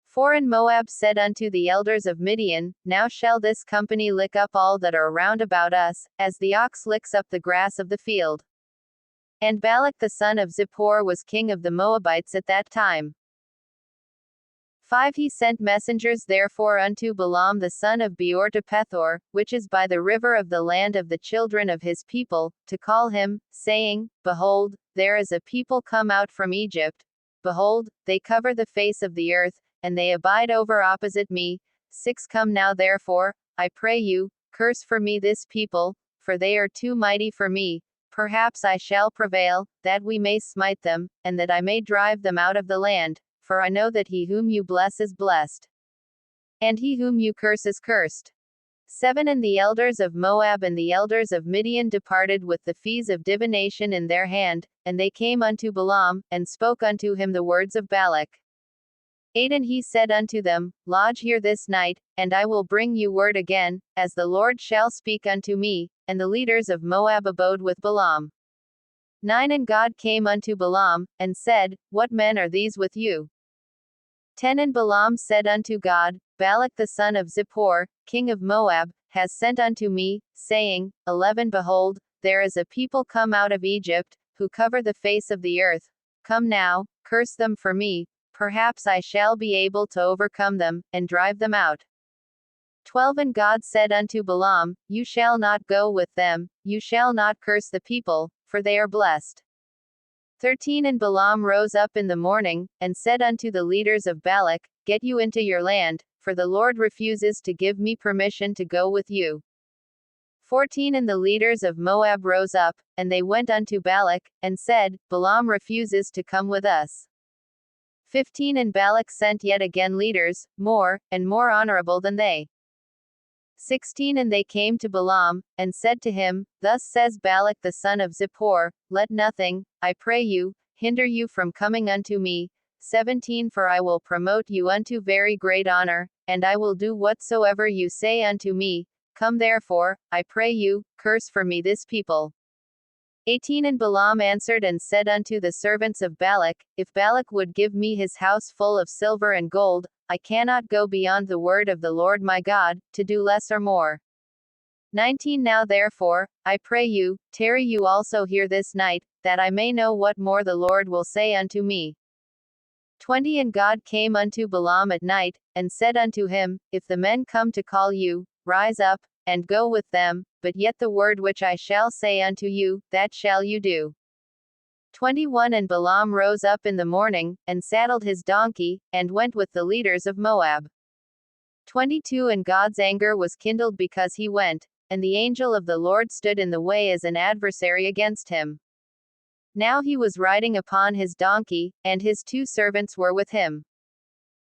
4 And Moab said unto the elders of Midian, Now shall this company lick up all that are round about us, as the ox licks up the grass of the field. And Balak the son of Zippor was king of the Moabites at that time. 5 He sent messengers therefore unto Balaam the son of Beor to Pethor, which is by the river of the land of the children of his people, to call him, saying, Behold, there is a people come out from Egypt. Behold, they cover the face of the earth, and they abide over opposite me. 6 Come now therefore, I pray you, curse for me this people, for they are too mighty for me. Perhaps I shall prevail, that we may smite them, and that I may drive them out of the land. For I know that he whom you bless is blessed, and he whom you curse is cursed. 7 And the elders of Moab and the elders of Midian departed with the fees of divination in their hand, and they came unto Balaam, and spoke unto him the words of Balak. 8 And he said unto them, Lodge here this night, and I will bring you word again, as the Lord shall speak unto me. And the leaders of Moab abode with Balaam. 9 And God came unto Balaam, and said, What men are these with you? 10 And Balaam said unto God, Balak the son of Zippor, king of Moab, has sent unto me, saying, 11 Behold, there is a people come out of Egypt, who cover the face of the earth. Come now, curse them for me, perhaps I shall be able to overcome them, and drive them out. 12 And God said unto Balaam, You shall not go with them, you shall not curse the people, for they are blessed. 13 And Balaam rose up in the morning, and said unto the leaders of Balak, Get you into your land, for the Lord refuses to give me permission to go with you. 14 And the leaders of Moab rose up, and they went unto Balak, and said, Balaam refuses to come with us. 15 And Balak sent yet again leaders, more, and more honorable than they. 16 And they came to Balaam, and said to him, Thus says Balak the son of Zippor, Let nothing, I pray you, hinder you from coming unto me. 17 For I will promote you unto very great honor, and I will do whatsoever you say unto me. Come therefore, I pray you, curse for me this people. 18 And Balaam answered and said unto the servants of Balak, If Balak would give me his house full of silver and gold, I cannot go beyond the word of the Lord my God, to do less or more. 19 Now therefore, I pray you, tarry you also here this night, that I may know what more the Lord will say unto me. 20 And God came unto Balaam at night, and said unto him, If the men come to call you, rise up, and go with them, but yet the word which I shall say unto you, that shall you do. 21 And Balaam rose up in the morning, and saddled his donkey, and went with the leaders of Moab. 22 And God's anger was kindled because he went, and the angel of the Lord stood in the way as an adversary against him. Now he was riding upon his donkey, and his 2 servants were with him.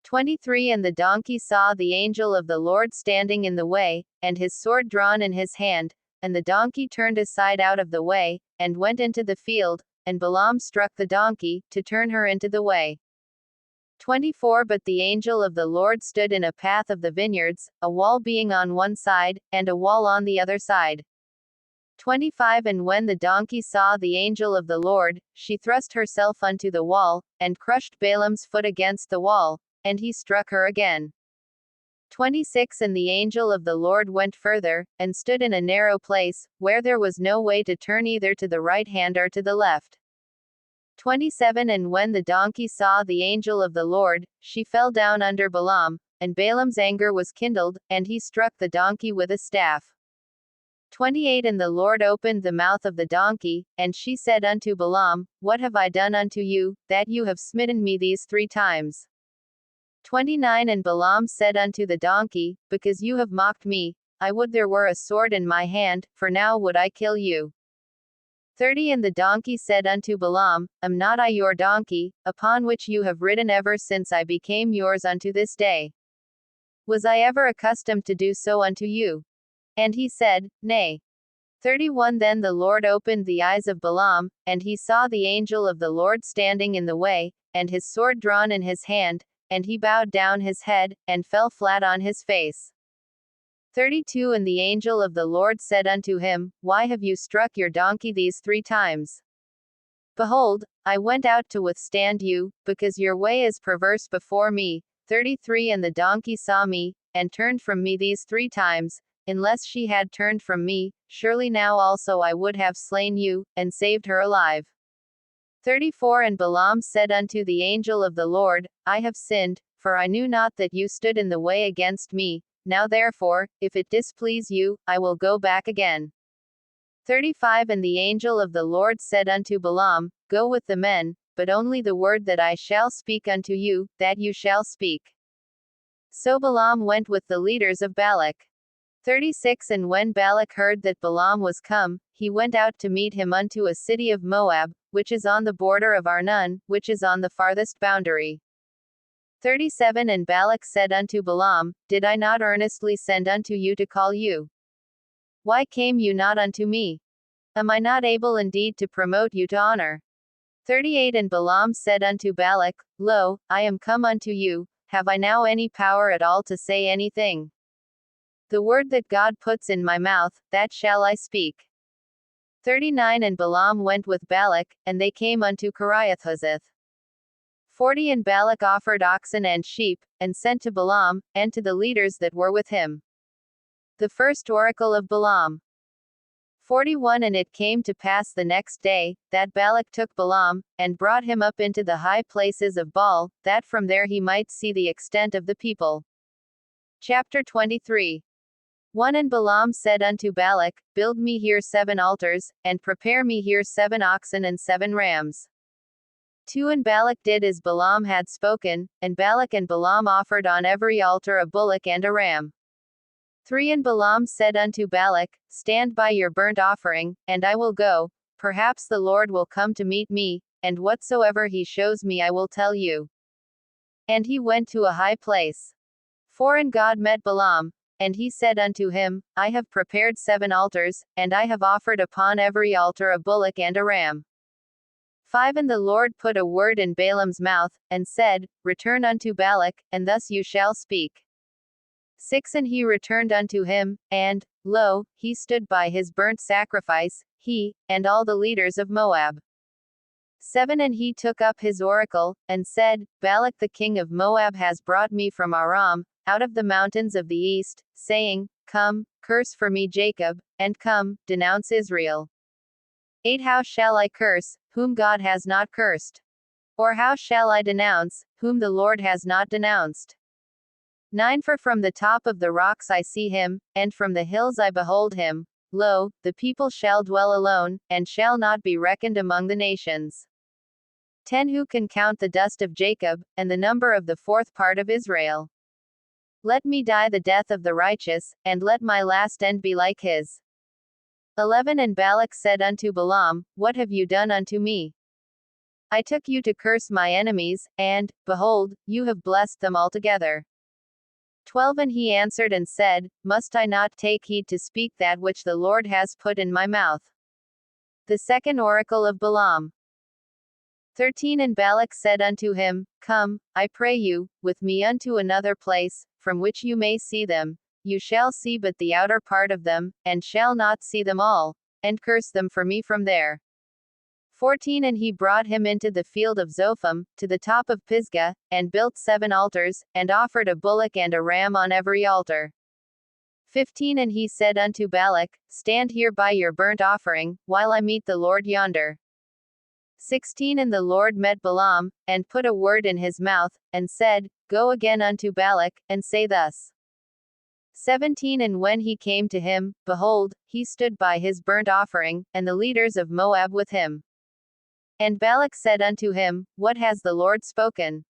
23 And the donkey saw the angel of the Lord standing in the way, and his sword drawn in his hand, and the donkey turned aside out of the way, and went into the field, and Balaam struck the donkey, to turn her into the way. 24 But the angel of the Lord stood in a path of the vineyards, a wall being on one side, and a wall on the other side. 25 And when the donkey saw the angel of the Lord, she thrust herself unto the wall, and crushed Balaam's foot against the wall, and he struck her again. 26 And the angel of the Lord went further, and stood in a narrow place, where there was no way to turn either to the right hand or to the left. 27 And when the donkey saw the angel of the Lord, she fell down under Balaam, and Balaam's anger was kindled, and he struck the donkey with a staff. 28 And the Lord opened the mouth of the donkey, and she said unto Balaam, What have I done unto you, that you have smitten me these 3 times? 29 And Balaam said unto the donkey, Because you have mocked me, I would there were a sword in my hand, for now would I kill you. 30 And the donkey said unto Balaam, Am not I your donkey, upon which you have ridden ever since I became yours unto this day? Was I ever accustomed to do so unto you? And he said, Nay. 31 Then the Lord opened the eyes of Balaam, and he saw the angel of the Lord standing in the way, and his sword drawn in his hand, and he bowed down his head, and fell flat on his face. 32 And the angel of the Lord said unto him, Why have you struck your donkey these 3 times? Behold, I went out to withstand you, because your way is perverse before me. 33 And the donkey saw me, and turned from me these 3 times. Unless she had turned from me, surely now also I would have slain you, and saved her alive. 34 And Balaam said unto the angel of the Lord, I have sinned, for I knew not that you stood in the way against me. Now therefore, if it displease you, I will go back again. 35 And the angel of the Lord said unto Balaam, Go with the men, but only the word that I shall speak unto you, that you shall speak. So Balaam went with the leaders of Balak. 36 And when Balak heard that Balaam was come, he went out to meet him unto a city of Moab, which is on the border of Arnon, which is on the farthest boundary. 37 And Balak said unto Balaam, Did I not earnestly send unto you to call you? Why came you not unto me? Am I not able indeed to promote you to honor? 38 And Balaam said unto Balak, Lo, I am come unto you, have I now any power at all to say anything? The word that God puts in my mouth, that shall I speak. 39 And Balaam went with Balak, and they came unto Kiriath-huzoth. 40 And Balak offered oxen and sheep, and sent to Balaam, and to the leaders that were with him. The first oracle of Balaam. 41 And it came to pass the next day, that Balak took Balaam, and brought him up into the high places of Baal, that from there he might see the extent of the people. Chapter 23. 1 And Balaam said unto Balak, Build me here 7 altars, and prepare me here 7 oxen and 7 rams. 2 And Balak did as Balaam had spoken, and Balak and Balaam offered on every altar a bullock and a ram. 3 And Balaam said unto Balak, Stand by your burnt offering, and I will go, perhaps the Lord will come to meet me, and whatsoever he shows me I will tell you. And he went to a high place. 4 And God met Balaam, and he said unto him, I have prepared 7 altars, and I have offered upon every altar a bullock and a ram. 5 And the Lord put a word in Balaam's mouth, and said, Return unto Balak, and thus you shall speak. 6 And he returned unto him, and, lo, he stood by his burnt sacrifice, he, and all the leaders of Moab. 7 And he took up his oracle, and said, Balak the king of Moab has brought me from Aram, out of the mountains of the east, saying, Come, curse for me Jacob, and come, denounce Israel. 8 How shall I curse, whom God has not cursed? Or how shall I denounce, whom the Lord has not denounced? 9 For from the top of the rocks I see him, and from the hills I behold him. Lo, the people shall dwell alone, and shall not be reckoned among the nations. 10 Who can count the dust of Jacob, and the number of the 4th part of Israel? Let me die the death of the righteous, and let my last end be like his. 11 And Balak said unto Balaam, What have you done unto me? I took you to curse my enemies, and, behold, you have blessed them altogether. 12 And he answered and said, Must I not take heed to speak that which the Lord has put in my mouth? The second oracle of Balaam. 13 And Balak said unto him, Come, I pray you, with me unto another place, from which you may see them. You shall see but the outer part of them, and shall not see them all, and curse them for me from there. 14 And he brought him into the field of Zophim, to the top of Pisgah, and built 7 altars, and offered a bullock and a ram on every altar. 15 And he said unto Balak, Stand here by your burnt offering, while I meet the Lord yonder. 16 And the Lord met Balaam, and put a word in his mouth, and said, Go again unto Balak, and say thus. 17 And when he came to him, behold, he stood by his burnt offering, and the leaders of Moab with him. And Balak said unto him, What has the Lord spoken?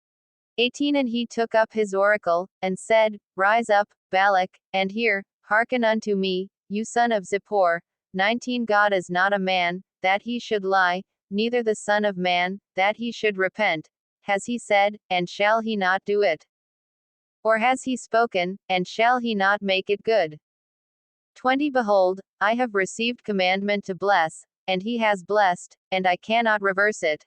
18 And he took up his oracle, and said, Rise up, Balak, and hear, hearken unto me, you son of Zippor. 19 God is not a man, that he should lie, neither the Son of Man, that he should repent. Has he said, and shall he not do it? Or has he spoken, and shall he not make it good? 20 Behold, I have received commandment to bless, and he has blessed, and I cannot reverse it.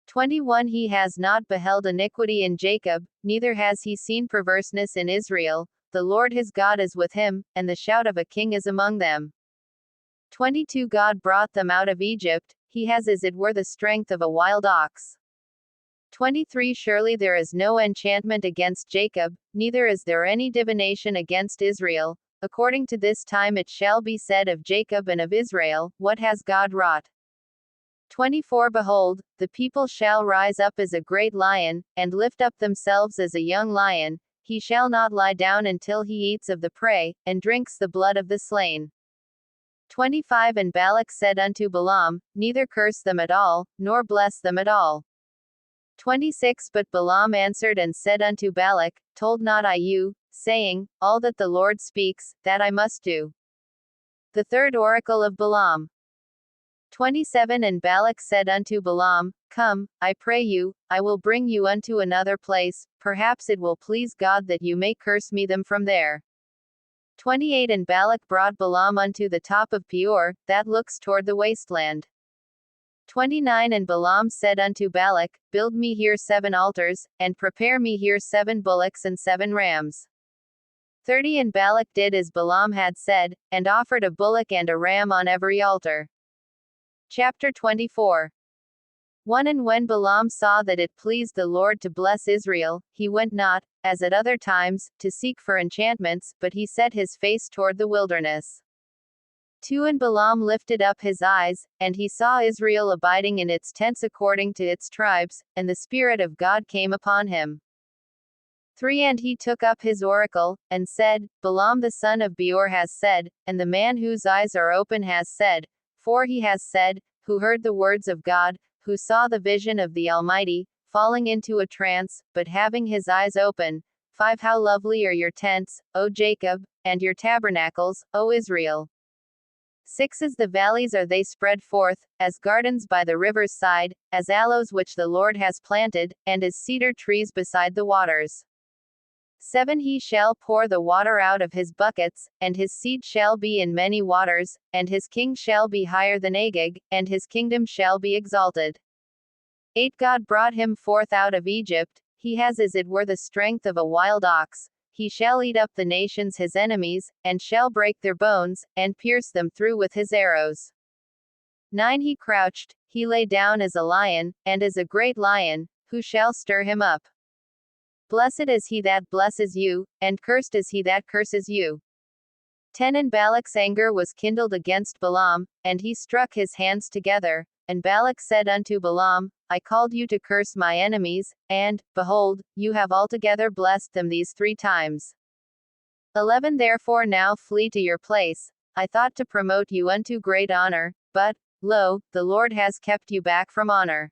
21 He has not beheld iniquity in Jacob, neither has he seen perverseness in Israel. The Lord his God is with him, and the shout of a king is among them. 22 God brought them out of Egypt, he has as it were the strength of a wild ox. 23 Surely there is no enchantment against Jacob, neither is there any divination against Israel. According to this time it shall be said of Jacob and of Israel, What has God wrought? 24 Behold, the people shall rise up as a great lion, and lift up themselves as a young lion. He shall not lie down until he eats of the prey, and drinks the blood of the slain. 25 And Balak said unto Balaam, Neither curse them at all, nor bless them at all. 26 But Balaam answered and said unto Balak, Told not I you, saying, All that the Lord speaks, that I must do. The third oracle of Balaam. 27 And Balak said unto Balaam, Come, I pray you, I will bring you unto another place, perhaps it will please God that you may curse me them from there. 28 And Balak brought Balaam unto the top of Peor, that looks toward the wasteland. 29 And Balaam said unto Balak, Build me here 7 altars, and prepare me here 7 bullocks and 7 rams. 30 And Balak did as Balaam had said, and offered a bullock and a ram on every altar. Chapter 24. 1 And when Balaam saw that it pleased the Lord to bless Israel, he went not, as at other times, to seek for enchantments, but he set his face toward the wilderness. 2 And Balaam lifted up his eyes, and he saw Israel abiding in its tents according to its tribes, and the Spirit of God came upon him. 3 And he took up his oracle, and said, Balaam the son of Beor has said, and the man whose eyes are open has said, 4 He has said, who heard the words of God, who saw the vision of the Almighty, falling into a trance, but having his eyes open. 5 How lovely are your tents, O Jacob, and your tabernacles, O Israel. 6 As the valleys are they spread forth, as gardens by the river's side, as aloes which the Lord has planted, and as cedar trees beside the waters. 7 He shall pour the water out of his buckets, and his seat shall be in many waters, and his king shall be higher than Agag, and his kingdom shall be exalted. 8 God brought him forth out of Egypt, he has as it were the strength of a wild ox. He shall eat up the nations his enemies, and shall break their bones, and pierce them through with his arrows. 9 He crouched, he lay down as a lion, and as a great lion, who shall stir him up? Blessed is he that blesses you, and cursed is he that curses you. 10 And Balak's anger was kindled against Balaam, and he struck his hands together. And Balak said unto Balaam, I called you to curse my enemies, and, behold, you have altogether blessed them these 3 times. 11 Therefore now flee to your place. I thought to promote you unto great honor, but, lo, the Lord has kept you back from honor.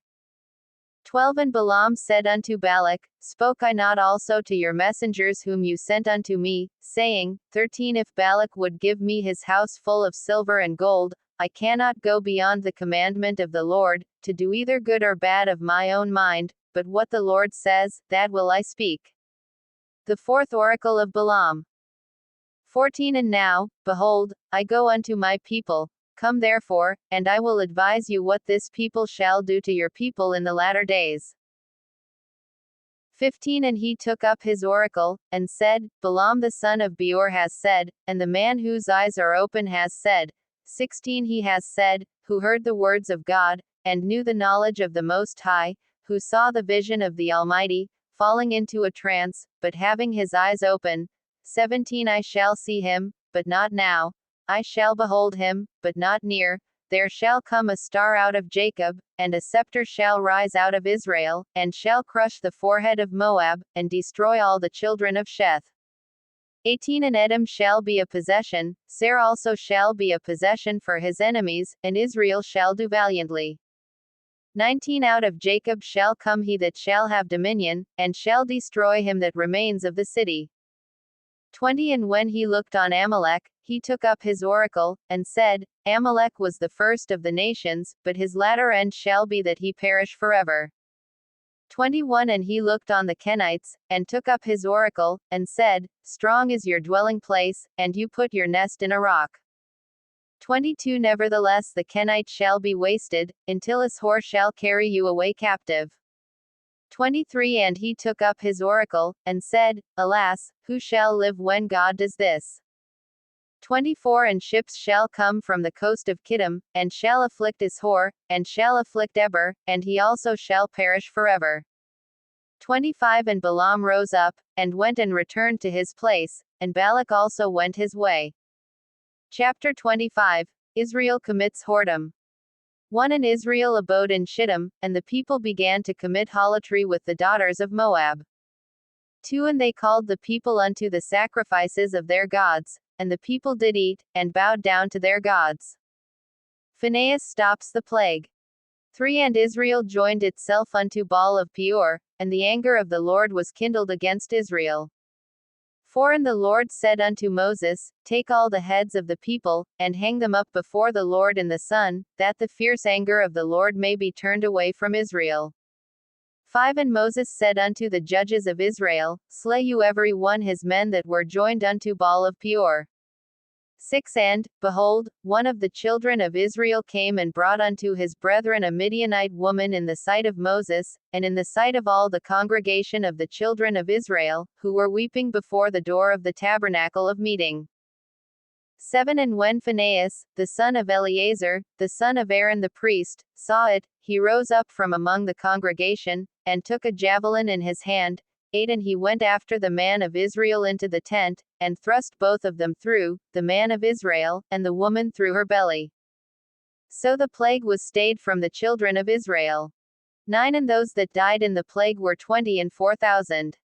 12 And Balaam said unto Balak, Spoke I not also to your messengers whom you sent unto me, saying, 13 If Balak would give me his house full of silver and gold, I cannot go beyond the commandment of the Lord, to do either good or bad of my own mind, but what the Lord says, that will I speak. The fourth oracle of Balaam. 14 And now, behold, I go unto my people. Come therefore, and I will advise you what this people shall do to your people in the latter days. 15 And he took up his oracle, and said, Balaam the son of Beor has said, and the man whose eyes are open has said. 16 He has said, who heard the words of God, and knew the knowledge of the Most High, who saw the vision of the Almighty, falling into a trance, but having his eyes open. 17 I shall see him, but not now. I shall behold him, but not near. There shall come a star out of Jacob, and a scepter shall rise out of Israel, and shall crush the forehead of Moab, and destroy all the children of Sheth. 18 And Edom shall be a possession, Seir also shall be a possession for his enemies, and Israel shall do valiantly. 19 Out of Jacob shall come he that shall have dominion, and shall destroy him that remains of the city. 20 And when he looked on Amalek, he took up his oracle, and said, Amalek was the first of the nations, but his latter end shall be that he perish forever. 21 And he looked on the Kenites, and took up his oracle, and said, Strong is your dwelling place, and you put your nest in a rock. 22 Nevertheless the Kenites shall be wasted, until his whore shall carry you away captive. 23 And he took up his oracle, and said, Alas, who shall live when God does this? 24 And ships shall come from the coast of Kittim, and shall afflict his whore, and shall afflict Eber, and he also shall perish forever. 25 And Balaam rose up, and went and returned to his place, and Balak also went his way. Chapter 25. Israel commits whoredom. 1 And Israel abode in Shittim, and the people began to commit harlotry with the daughters of Moab. 2 And they called the people unto the sacrifices of their gods, and the people did eat, and bowed down to their gods. Phinehas stops the plague. 3 And Israel joined itself unto Baal of Peor, and the anger of the Lord was kindled against Israel. 4 And the Lord said unto Moses, Take all the heads of the people, and hang them up before the Lord in the sun, that the fierce anger of the Lord may be turned away from Israel. 5 And Moses said unto the judges of Israel, Slay you every one his men that were joined unto Baal of Peor. 6 And, behold, one of the children of Israel came and brought unto his brethren a Midianite woman in the sight of Moses, and in the sight of all the congregation of the children of Israel, who were weeping before the door of the tabernacle of meeting. 7 And when Phinehas, the son of Eleazar, the son of Aaron the priest, saw it, he rose up from among the congregation, and took a javelin in his hand. 8 And he went after the man of Israel into the tent, and thrust both of them through, the man of Israel, and the woman through her belly. So the plague was stayed from the children of Israel. 9 And those that died in the plague were 24,000.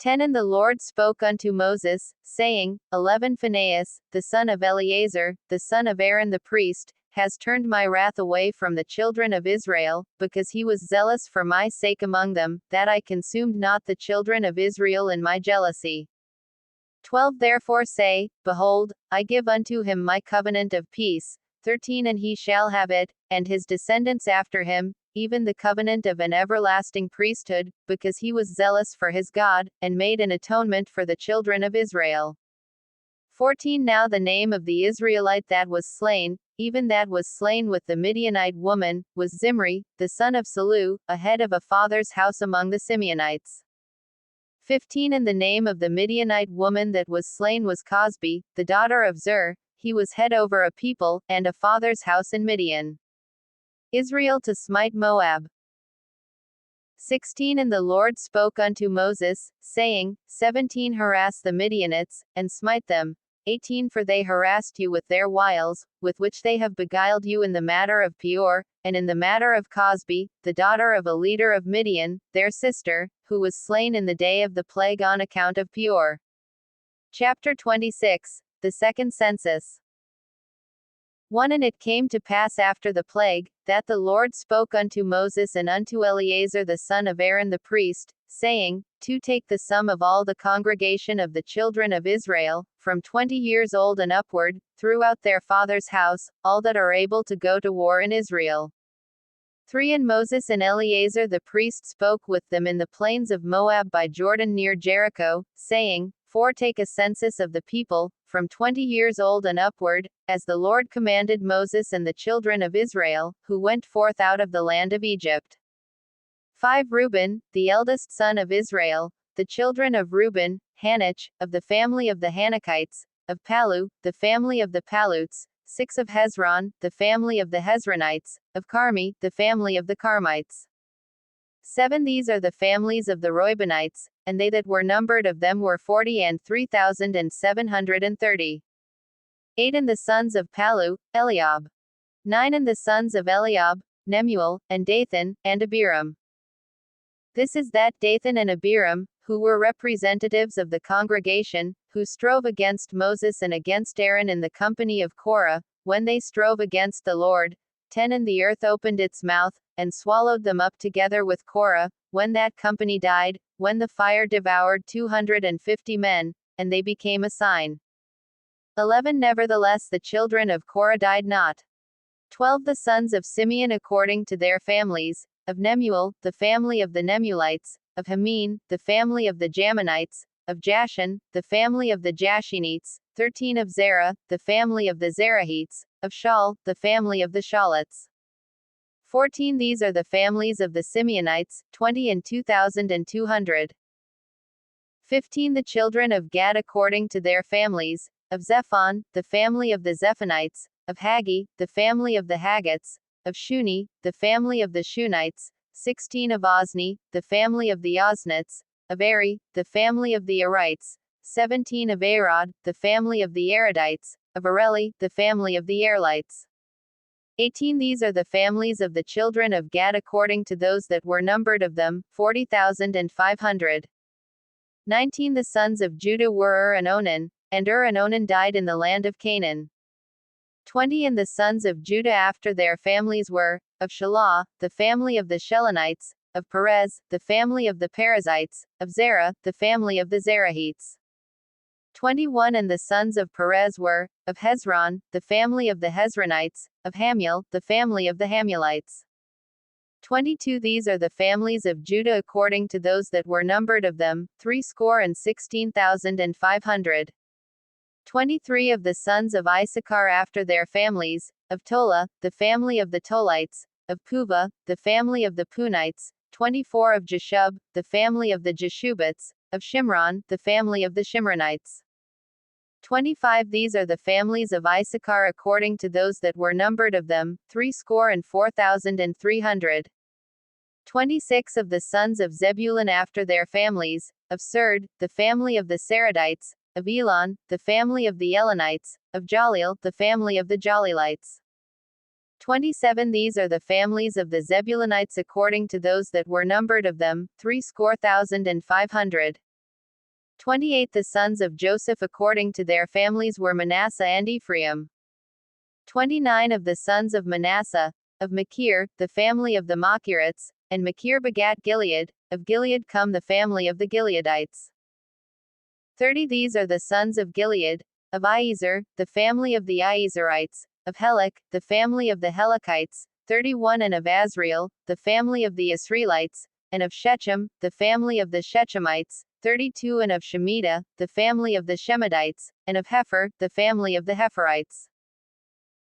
10 And the Lord spoke unto Moses, saying, 11 Phinehas, the son of Eleazar, the son of Aaron the priest, has turned my wrath away from the children of Israel, because he was zealous for my sake among them, that I consumed not the children of Israel in my jealousy. 12 Therefore say, Behold, I give unto him my covenant of peace. 13 And he shall have it, and his descendants after him, even the covenant of an everlasting priesthood, because he was zealous for his God, and made an atonement for the children of Israel. 14 Now the name of the Israelite that was slain, even that was slain with the Midianite woman, was Zimri, the son of Salu, a head of a father's house among the Simeonites. 15 And the name of the Midianite woman that was slain was Cosbi, the daughter of Zur, he was head over a people, and a father's house in Midian. Israel to smite Moab. 16 And the Lord spoke unto Moses, saying, 17 Harass the Midianites, and smite them. 18 For they harassed you with their wiles, with which they have beguiled you in the matter of Peor, and in the matter of Cosbi, the daughter of a leader of Midian, their sister, who was slain in the day of the plague on account of Peor. Chapter 26 The Second Census. 1 And it came to pass after the plague, that the Lord spoke unto Moses and unto Eleazar the son of Aaron the priest, saying, 2 Take the sum of all the congregation of the children of Israel, from 20 years old and upward, throughout their father's house, all that are able to go to war in Israel. 3 And Moses and Eleazar the priest spoke with them in the plains of Moab by Jordan near Jericho, saying, 4 Take a census of the people, from 20 years old and upward, as the Lord commanded Moses and the children of Israel, who went forth out of the land of Egypt. 5 Reuben, the eldest son of Israel, the children of Reuben, Hanoch, of the family of the Hanochites, of Palu, the family of the Palutes, 6 Of Hezron, the family of the Hezronites, of Carmi, the family of the Carmites. 7 These are the families of the Reubenites, and they that were numbered of them were 40,730. 8 And the sons of Palu, Eliab. 9 And the sons of Eliab, Nemuel, and Dathan, and Abiram. This is that Dathan and Abiram, who were representatives of the congregation, who strove against Moses and against Aaron in the company of Korah, when they strove against the Lord. 10 And the earth opened its mouth, and swallowed them up together with Korah, when that company died, when the fire devoured 250 men, and they became a sign. 11 Nevertheless the children of Korah died not. 12 The sons of Simeon according to their families, of Nemuel, the family of the Nemulites, of Hamin, the family of the Jaminites, of Jashan, the family of the Jashinites, 13 Of Zerah, the family of the Zerahites, of Shaul, the family of the Shaulites. 14 These are the families of the Simeonites, 20 and 2,200. 15 The children of Gad according to their families, of Zephon, the family of the Zephonites, of Haggi, the family of the Haggites, of Shuni, the family of the Shunites, 16 Of Ozni, the family of the Oznites, of Eri, the family of the Erites, 17 Of Arod, the family of the Arodites, of Areli, the family of the Erlites. 18 These are the families of the children of Gad according to those that were numbered of them, 40,500. 19 The sons of Judah were Ur and Onan, and Ur and Onan died in the land of Canaan. 20 And the sons of Judah after their families were, of Shelah, the family of the Shelonites, of Perez, the family of the Perizzites, of Zerah, the family of the Zerahites. 21 And the sons of Perez were, of Hezron, the family of the Hezronites, of Hamuel, the family of the Hamulites. 22 These are the families of Judah according to those that were numbered of them, 16,500. 23 Of the sons of Issachar after their families, of Tola, the family of the Tolites, of Puvah, the family of the Punites, 24 Of Jeshub, the family of the Jeshubites, of Shimron, the family of the Shimronites. 25 These are the families of Issachar according to those that were numbered of them, 304,300. 26 Of the sons of Zebulun after their families, of Serd, the family of the Seredites, of Elon, the family of the Elonites, of Jalil, the family of the Jalilites. 27 These are the families of the Zebulunites according to those that were numbered of them, 305,500. 28 The sons of Joseph according to their families were Manasseh and Ephraim. 29 Of the sons of Manasseh, of Machir, the family of the Machirites, and Machir begat Gilead, of Gilead come the family of the Gileadites. 30 These are the sons of Gilead, of Iezer, the family of the Iezerites, of Helek, the family of the Helekites, 31 And of Azriel, the family of the Israelites, and of Shechem, the family of the Shechemites, 32 And of Shemitah, the family of the Shemedites, and of Hepher, the family of the Hepherites.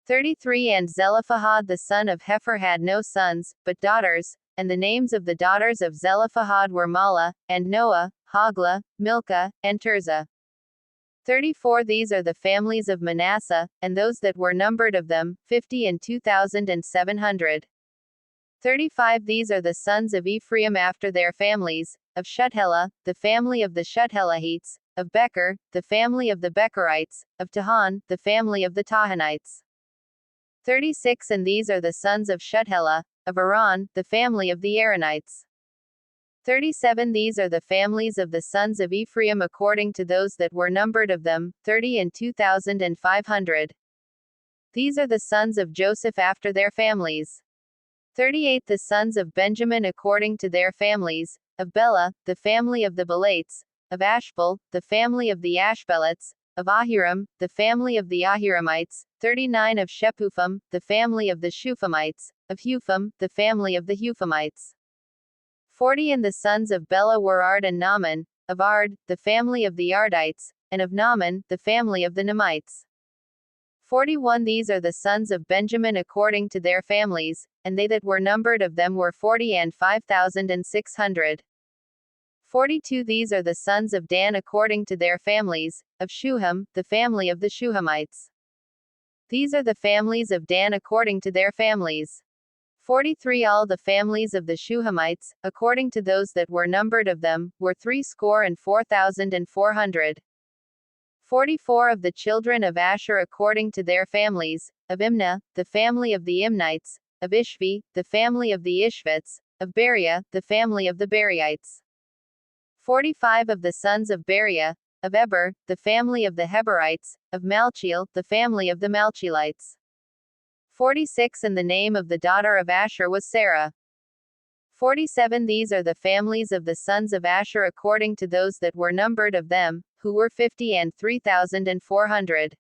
33 And Zelophehad the son of Hepher had no sons, but daughters, and the names of the daughters of Zelophehad were Mahlah, and Noah, Hoglah, Milcah, and Tirzah. 34 These are the families of Manasseh, and those that were numbered of them, 50 and 2,700. 35 These are the sons of Ephraim after their families, of Shuthelah, the family of the Shuthelahites, of Becher, the family of the Becherites, of Tahan, the family of the Tahanites. 36 And these are the sons of Shuthelah, of Aran, the family of the Aaronites. 37 These are the families of the sons of Ephraim according to those that were numbered of them, 30 and 2,500. These are the sons of Joseph after their families. 38 The sons of Benjamin according to their families, of Bela, the family of the Belates, of Ashbel, the family of the Ashbelites, of Ahiram, the family of the Ahiramites, 39 Of Shephufam, the family of the Shufamites, of Hufam, the family of the Hufamites. 40 And the sons of Bela were Ard and Naaman, of Ard, the family of the Ardites, and of Naaman, the family of the Namites. 41 These are the sons of Benjamin according to their families, and they that were numbered of them were 40 and 5,600. 42 These are the sons of Dan according to their families, of Shuham, the family of the Shuhamites. These are the families of Dan according to their families. 43 All the families of the Shuhamites, according to those that were numbered of them, were 64,400. 44 Of the children of Asher according to their families, of Imnah, the family of the Imnites, of Ishvi, the family of the Ishvites, of Beriah, the family of the Beriites. 45 Of the sons of Beriah, of Eber, the family of the Heberites, of Malchiel, the family of the Malchielites. 46 And the name of the daughter of Asher was Sarah. 47 These are the families of the sons of Asher according to those that were numbered of them, who were 50 and 3,400.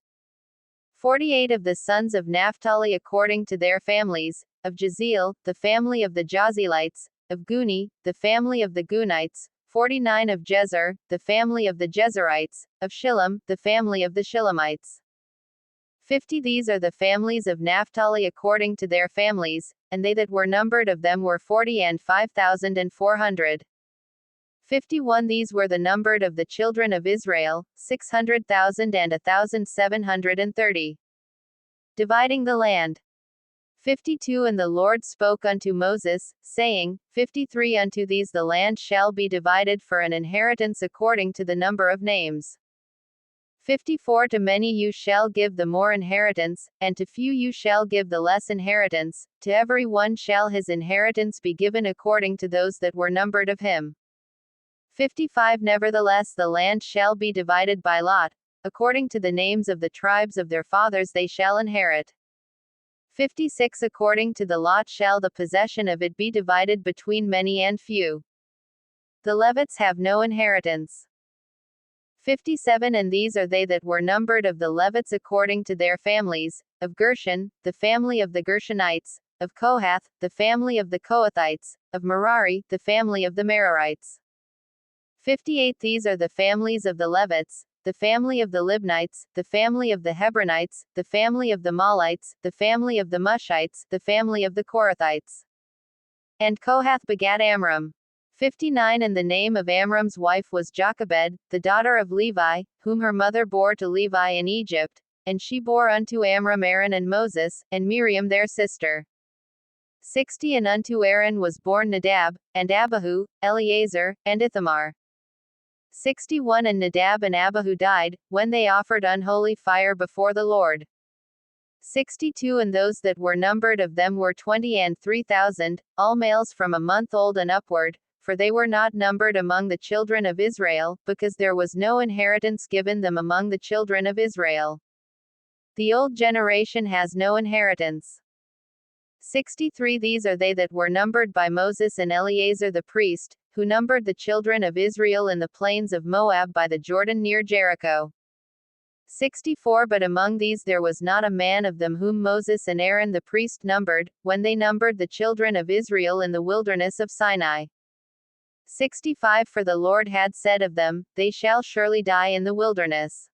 48 Of the sons of Naphtali according to their families, of Jaziel, the family of the Jazelites, of Guni, the family of the Gunites, 49 Of Jezer, the family of the Jezerites, of Shillem, the family of the Shillemites. 50 These are the families of Naphtali according to their families, and they that were numbered of them were 40 and 5,400. 51 These were the numbered of the children of Israel, 600,000 and 1,730. Dividing the land. 52 And the Lord spoke unto Moses, saying, 53 Unto these the land shall be divided for an inheritance according to the number of names. 54 To many you shall give the more inheritance, and to few you shall give the less inheritance, to every one shall his inheritance be given according to those that were numbered of him. 55 Nevertheless the land shall be divided by lot, according to the names of the tribes of their fathers they shall inherit. 56 According to the lot shall the possession of it be divided between many and few. The Levites have no inheritance. 57 And these are they that were numbered of the Levites according to their families, of Gershon, the family of the Gershonites, of Kohath, the family of the Kohathites, of Merari, the family of the Merarites. 58 These are the families of the Levites, the family of the Libnites, the family of the Hebronites, the family of the Malites, the family of the Mushites, the family of the Korathites. And Kohath begat Amram. 59 And the name of Amram's wife was Jochebed, the daughter of Levi, whom her mother bore to Levi in Egypt, and she bore unto Amram Aaron and Moses, and Miriam their sister. 60 And unto Aaron was born Nadab, and Abihu, Eleazar, and Ithamar. 61 And Nadab and Abihu died, when they offered unholy fire before the Lord. 62 And those that were numbered of them were 20 and 3,000, all males from a month old and upward, for they were not numbered among the children of Israel, because there was no inheritance given them among the children of Israel. The old generation has no inheritance. 63 These are they that were numbered by Moses and Eleazar the priest, who numbered the children of Israel in the plains of Moab by the Jordan near Jericho. 64 But among these there was not a man of them whom Moses and Aaron the priest numbered, when they numbered the children of Israel in the wilderness of Sinai. 65 For the Lord had said of them, They shall surely die in the wilderness.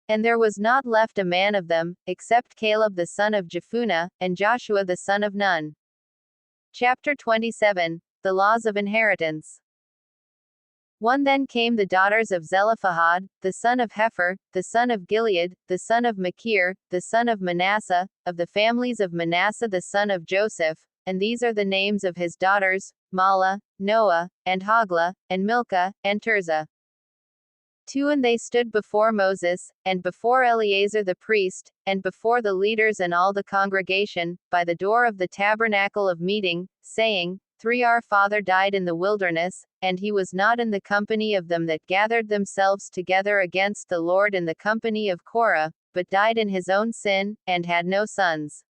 And there was not left a man of them, except Caleb the son of Jephunneh, and Joshua the son of Nun. Chapter 27. The Laws of Inheritance. 1 Then came the daughters of Zelophehad, the son of Hepher, the son of Gilead, the son of Machir, the son of Manasseh, of the families of Manasseh the son of Joseph, and these are the names of his daughters, Mahlah, Noah, and Hoglah, and Milcah, and Tirzah. 2 And they stood before Moses, and before Eleazar the priest, and before the leaders and all the congregation, by the door of the tabernacle of meeting, saying, 3 Our father died in the wilderness, and he was not in the company of them that gathered themselves together against the Lord in the company of Korah, but died in his own sin, and had no sons.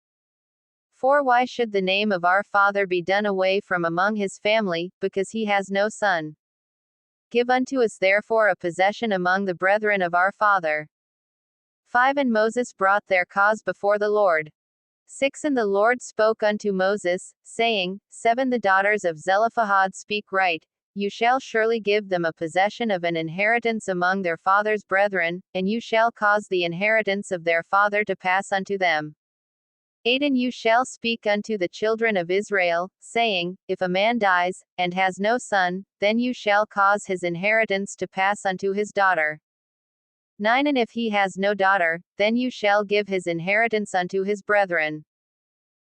4 Why should the name of our father be done away from among his family, because he has no son? Give unto us therefore a possession among the brethren of our father. 5 And Moses brought their cause before the Lord. 6 And the Lord spoke unto Moses, saying, 7 The daughters of Zelophehad speak right, you shall surely give them a possession of an inheritance among their father's brethren, and you shall cause the inheritance of their father to pass unto them. 8 And you shall speak unto the children of Israel, saying, If a man dies, and has no son, then you shall cause his inheritance to pass unto his daughter. 9 And if he has no daughter, then you shall give his inheritance unto his brethren.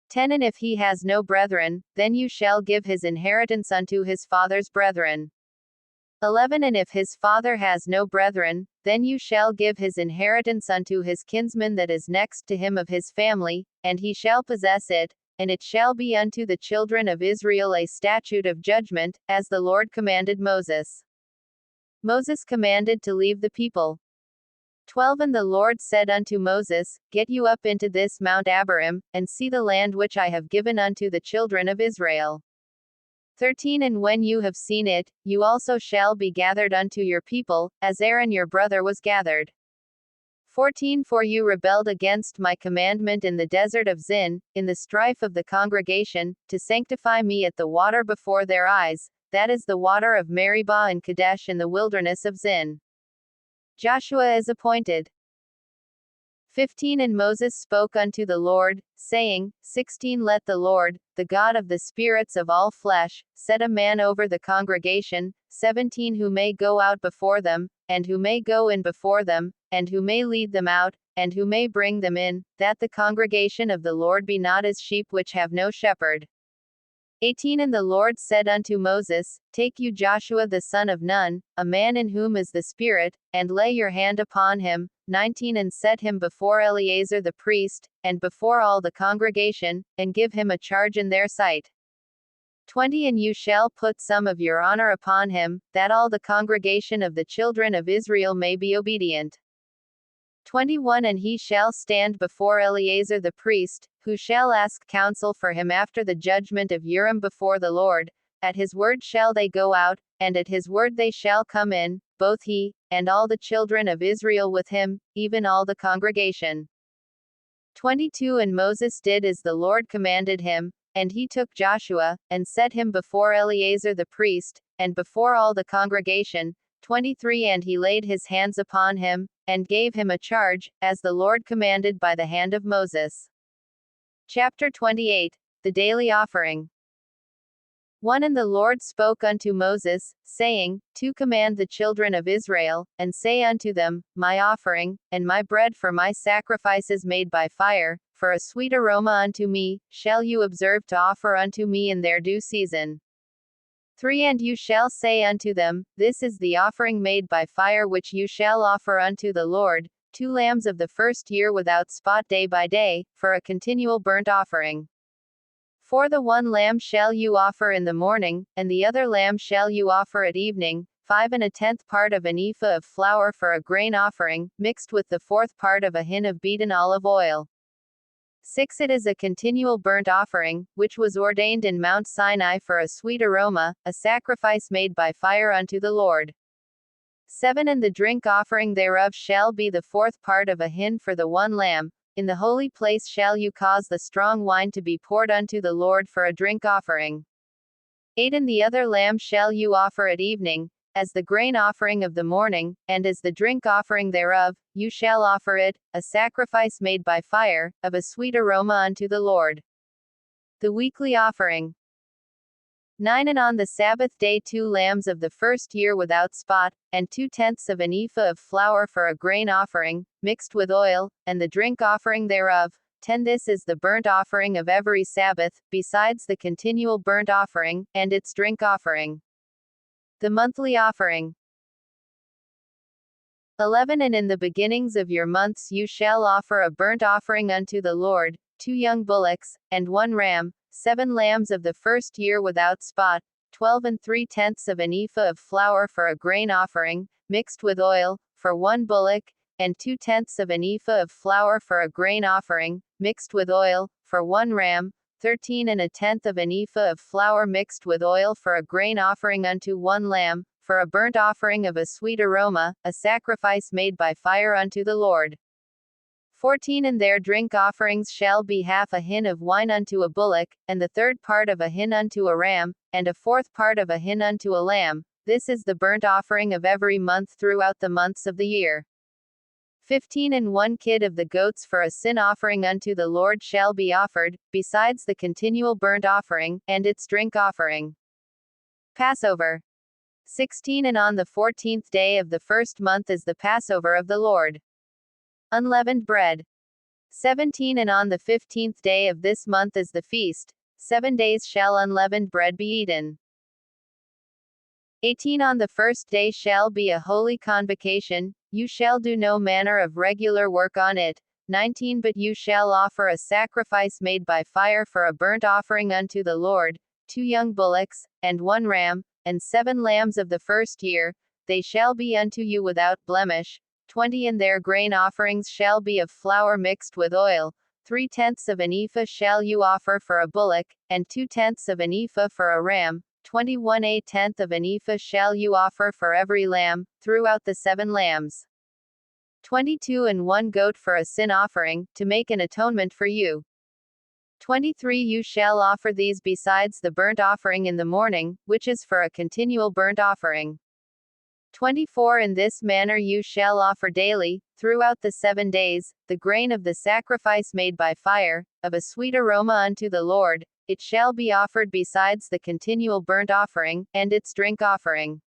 10 And if he has no brethren, then you shall give his inheritance unto his father's brethren. 11 And if his father has no brethren, then you shall give his inheritance unto his kinsman that is next to him of his family, and he shall possess it, and it shall be unto the children of Israel a statute of judgment, as the Lord commanded Moses. Moses commanded to leave the people. 12 And the Lord said unto Moses, Get you up into this Mount Abarim, and see the land which I have given unto the children of Israel. 13 And when you have seen it, you also shall be gathered unto your people, as Aaron your brother was gathered. 14 For you rebelled against my commandment in the desert of Zin, in the strife of the congregation, to sanctify me at the water before their eyes, that is the water of Meribah and Kadesh in the wilderness of Zin. Joshua is appointed. 15 And Moses spoke unto the Lord, saying, 16 Let the Lord, the God of the spirits of all flesh, set a man over the congregation, 17 Who may go out before them, and who may go in before them, and who may lead them out, and who may bring them in, that the congregation of the Lord be not as sheep which have no shepherd. 18 And the Lord said unto Moses, Take you Joshua the son of Nun, a man in whom is the Spirit, and lay your hand upon him. 19 And set him before Eleazar the priest, and before all the congregation, and give him a charge in their sight. 20 And you shall put some of your honor upon him, that all the congregation of the children of Israel may be obedient. 21 And he shall stand before Eleazar the priest, who shall ask counsel for him after the judgment of Urim before the Lord. At his word shall they go out, and at his word they shall come in, both he, and all the children of Israel with him, even all the congregation. 22 And Moses did as the Lord commanded him, and he took Joshua, and set him before Eleazar the priest, and before all the congregation. 23 And he laid his hands upon him, and gave him a charge, as the Lord commanded by the hand of Moses. Chapter 28. The Daily Offering. 1 And the Lord spoke unto Moses, saying, To command the children of Israel, and say unto them, My offering, and my bread for my sacrifices made by fire, for a sweet aroma unto me, shall you observe to offer unto me in their due season. 3 And you shall say unto them, This is the offering made by fire which you shall offer unto the Lord, 2 lambs of the first year without spot day by day, for a continual burnt offering. For the one lamb shall you offer in the morning, and the other lamb shall you offer at evening, 5 1/10 part of an ephah of flour for a grain offering, mixed with the 4th part of a hin of beaten olive oil. 6. It is a continual burnt offering, which was ordained in Mount Sinai for a sweet aroma, a sacrifice made by fire unto the Lord. 7. And the drink offering thereof shall be the 4th part of a hin for the one lamb. In the holy place shall you cause the strong wine to be poured unto the Lord for a drink offering. 8. And the other lamb shall you offer at evening, as the grain offering of the morning, and as the drink offering thereof, you shall offer it, a sacrifice made by fire, of a sweet aroma unto the Lord. The weekly offering. 9. And on the Sabbath day 2 lambs of the first year without spot, and 2/10 of an ephah of flour for a grain offering, mixed with oil, and the drink offering thereof. 10. This is the burnt offering of every Sabbath, besides the continual burnt offering, and its drink offering. The monthly offering. 11. And in the beginnings of your months you shall offer a burnt offering unto the Lord, 2 young bullocks, and 1 ram, 7 lambs of the first year without spot, 12 3/10 of an ephah of flour for a grain offering, mixed with oil, for 1 bullock, and 2/10 of an ephah of flour for a grain offering, mixed with oil, for 1 ram, 13 1/10 of an ephah of flour mixed with oil for a grain offering unto 1 lamb, for a burnt offering of a sweet aroma, a sacrifice made by fire unto the Lord. 14. And their drink offerings shall be half a hin of wine unto a bullock, and the 3rd part of a hin unto a ram, and a 4th part of a hin unto a lamb. This is the burnt offering of every month throughout the months of the year. 15. And 1 kid of the goats for a sin offering unto the Lord shall be offered, besides the continual burnt offering, and its drink offering. Passover. 16. And on the 14th day of the first month is the Passover of the Lord. Unleavened bread. 17. And on the 15th day of this month is the feast. 7 days shall unleavened bread be eaten. 18. On the first day shall be a holy convocation, you shall do no manner of regular work on it. 19. But you shall offer a sacrifice made by fire for a burnt offering unto the Lord, 2 young bullocks, and 1 ram, and 7 lambs of the first year, they shall be unto you without blemish. 20. And their grain offerings shall be of flour mixed with oil, 3/10 of an ephah shall you offer for a bullock, and 2/10 of an ephah for a ram. 21. 1/10 of an ephah shall you offer for every lamb, throughout the 7 lambs. 22. And 1 goat for a sin offering, to make an atonement for you. 23. You shall offer these besides the burnt offering in the morning, which is for a continual burnt offering. 24. In this manner you shall offer daily, throughout the 7 days, the grain of the sacrifice made by fire, of a sweet aroma unto the Lord. It shall be offered besides the continual burnt offering, and its drink offering.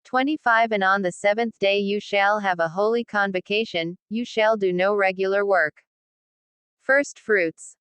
25. And on the 7th day you shall have a holy convocation, you shall do no regular work. First fruits.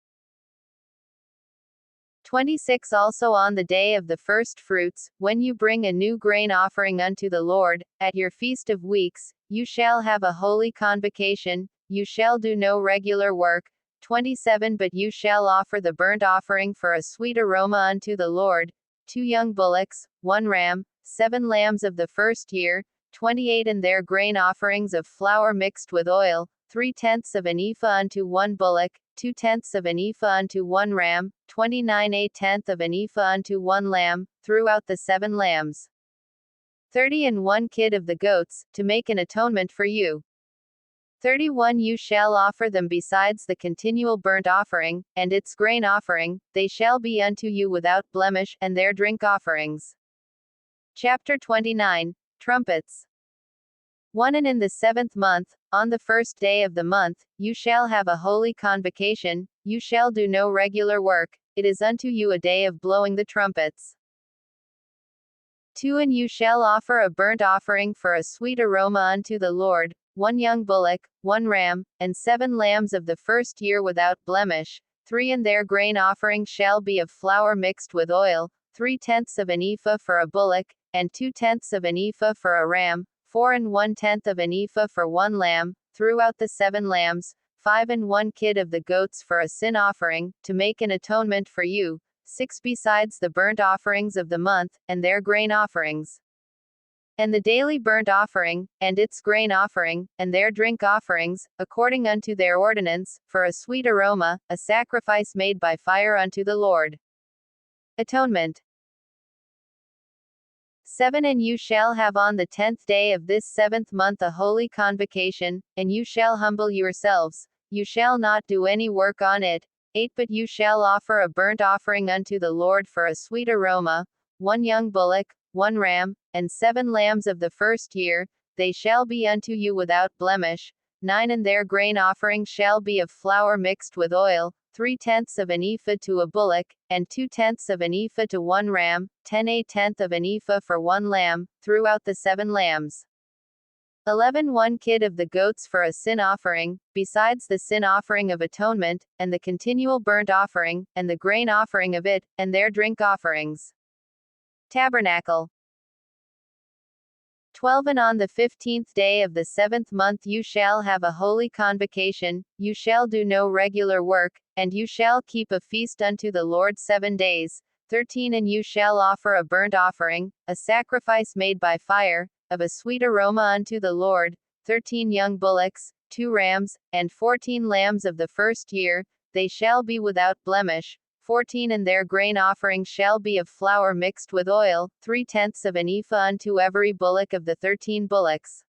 26. Also on the day of the first fruits, when you bring a new grain offering unto the Lord, at your feast of weeks, you shall have a holy convocation, you shall do no regular work. 27. But you shall offer the burnt offering for a sweet aroma unto the Lord, 2 young bullocks, 1 ram, 7 lambs of the first year. 28. And their grain offerings of flour mixed with oil, 3/10 of an ephah unto 1 bullock, 2/10 of an ephah unto 1 ram, 29. 1/10 of an ephah unto 1 lamb, throughout the 7 lambs. 30. And 1 kid of the goats, to make an atonement for you. 31. You shall offer them besides the continual burnt offering, and its grain offering, they shall be unto you without blemish, and their drink offerings. Chapter 29. Trumpets. 1. And in the 7th month, on the first day of the month, you shall have a holy convocation, you shall do no regular work, it is unto you a day of blowing the trumpets. 2. And you shall offer a burnt offering for a sweet aroma unto the Lord, 1 young bullock, 1 ram, and 7 lambs of the first year without blemish. 3. And their grain offering shall be of flour mixed with oil, 3/10 of an ephah for a bullock, and 2/10 of an ephah for a ram. 4. And 1/10 of an ephah for 1 lamb, throughout the 7 lambs. 5 and 1 kid of the goats for a sin offering, to make an atonement for you, 6 besides the burnt offerings of the month, and their grain offerings. And the daily burnt offering, and its grain offering, and their drink offerings, according unto their ordinance, for a sweet aroma, a sacrifice made by fire unto the Lord. Atonement. 7 And you shall have on the 10th day of this 7th month a holy convocation, and you shall humble yourselves, you shall not do any work on it. 8 But you shall offer a burnt offering unto the Lord for a sweet aroma, 1 young bullock, 1 ram, and 7 lambs of the first year, they shall be unto you without blemish. 9 And their grain offering shall be of flour mixed with oil, 3/10 of an ephah to a bullock, and 2/10 of an ephah to 1 ram, 10/8 of an ephah for 1 lamb, throughout the 7 lambs. 11 1 kid of the goats for a sin offering, besides the sin offering of atonement, and the continual burnt offering, and the grain offering of it, and their drink offerings. Tabernacle. 12 And on the 15th day of the 7th month you shall have a holy convocation, you shall do no regular work, and you shall keep a feast unto the Lord 7 days. 13 And you shall offer a burnt offering, a sacrifice made by fire, of a sweet aroma unto the Lord, 13 young bullocks, 2 rams, and 14 lambs of the first year, they shall be without blemish. 14 And their grain offering shall be of flour mixed with oil, 3/10 of an ephah unto every bullock of the 13 bullocks.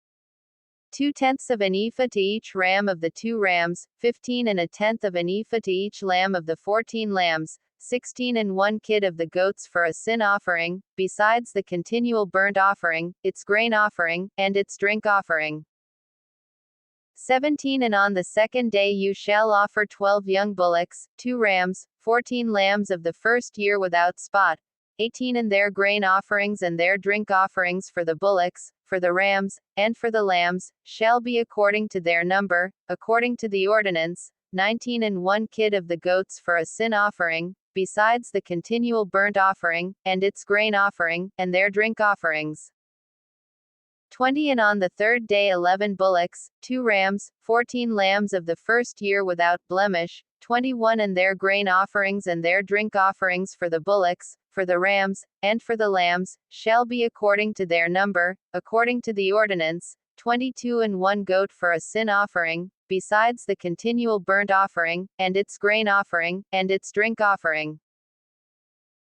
2/10 of an ephah to each ram of the 2 rams, 15 and 1/10 of an ephah to each lamb of the 14 lambs, 16 And 1 kid of the goats for a sin offering, besides the continual burnt offering, its grain offering, and its drink offering. 17 And on the 2nd day you shall offer 12 young bullocks, 2 rams, 14 lambs of the first year without spot, 18 And their grain offerings and their drink offerings for the bullocks, for the rams, and for the lambs, shall be according to their number, according to the ordinance. 19 And 1 kid of the goats for a sin offering, besides the continual burnt offering, and its grain offering, and their drink offerings. 20 And on the 3rd day 11 bullocks, 2 rams, 14 lambs of the first year without blemish, 21 And their grain offerings and their drink offerings for the bullocks, for the rams, and for the lambs, shall be according to their number, according to the ordinance. 22 And 1 goat for a sin offering, besides the continual burnt offering, and its grain offering, and its drink offering.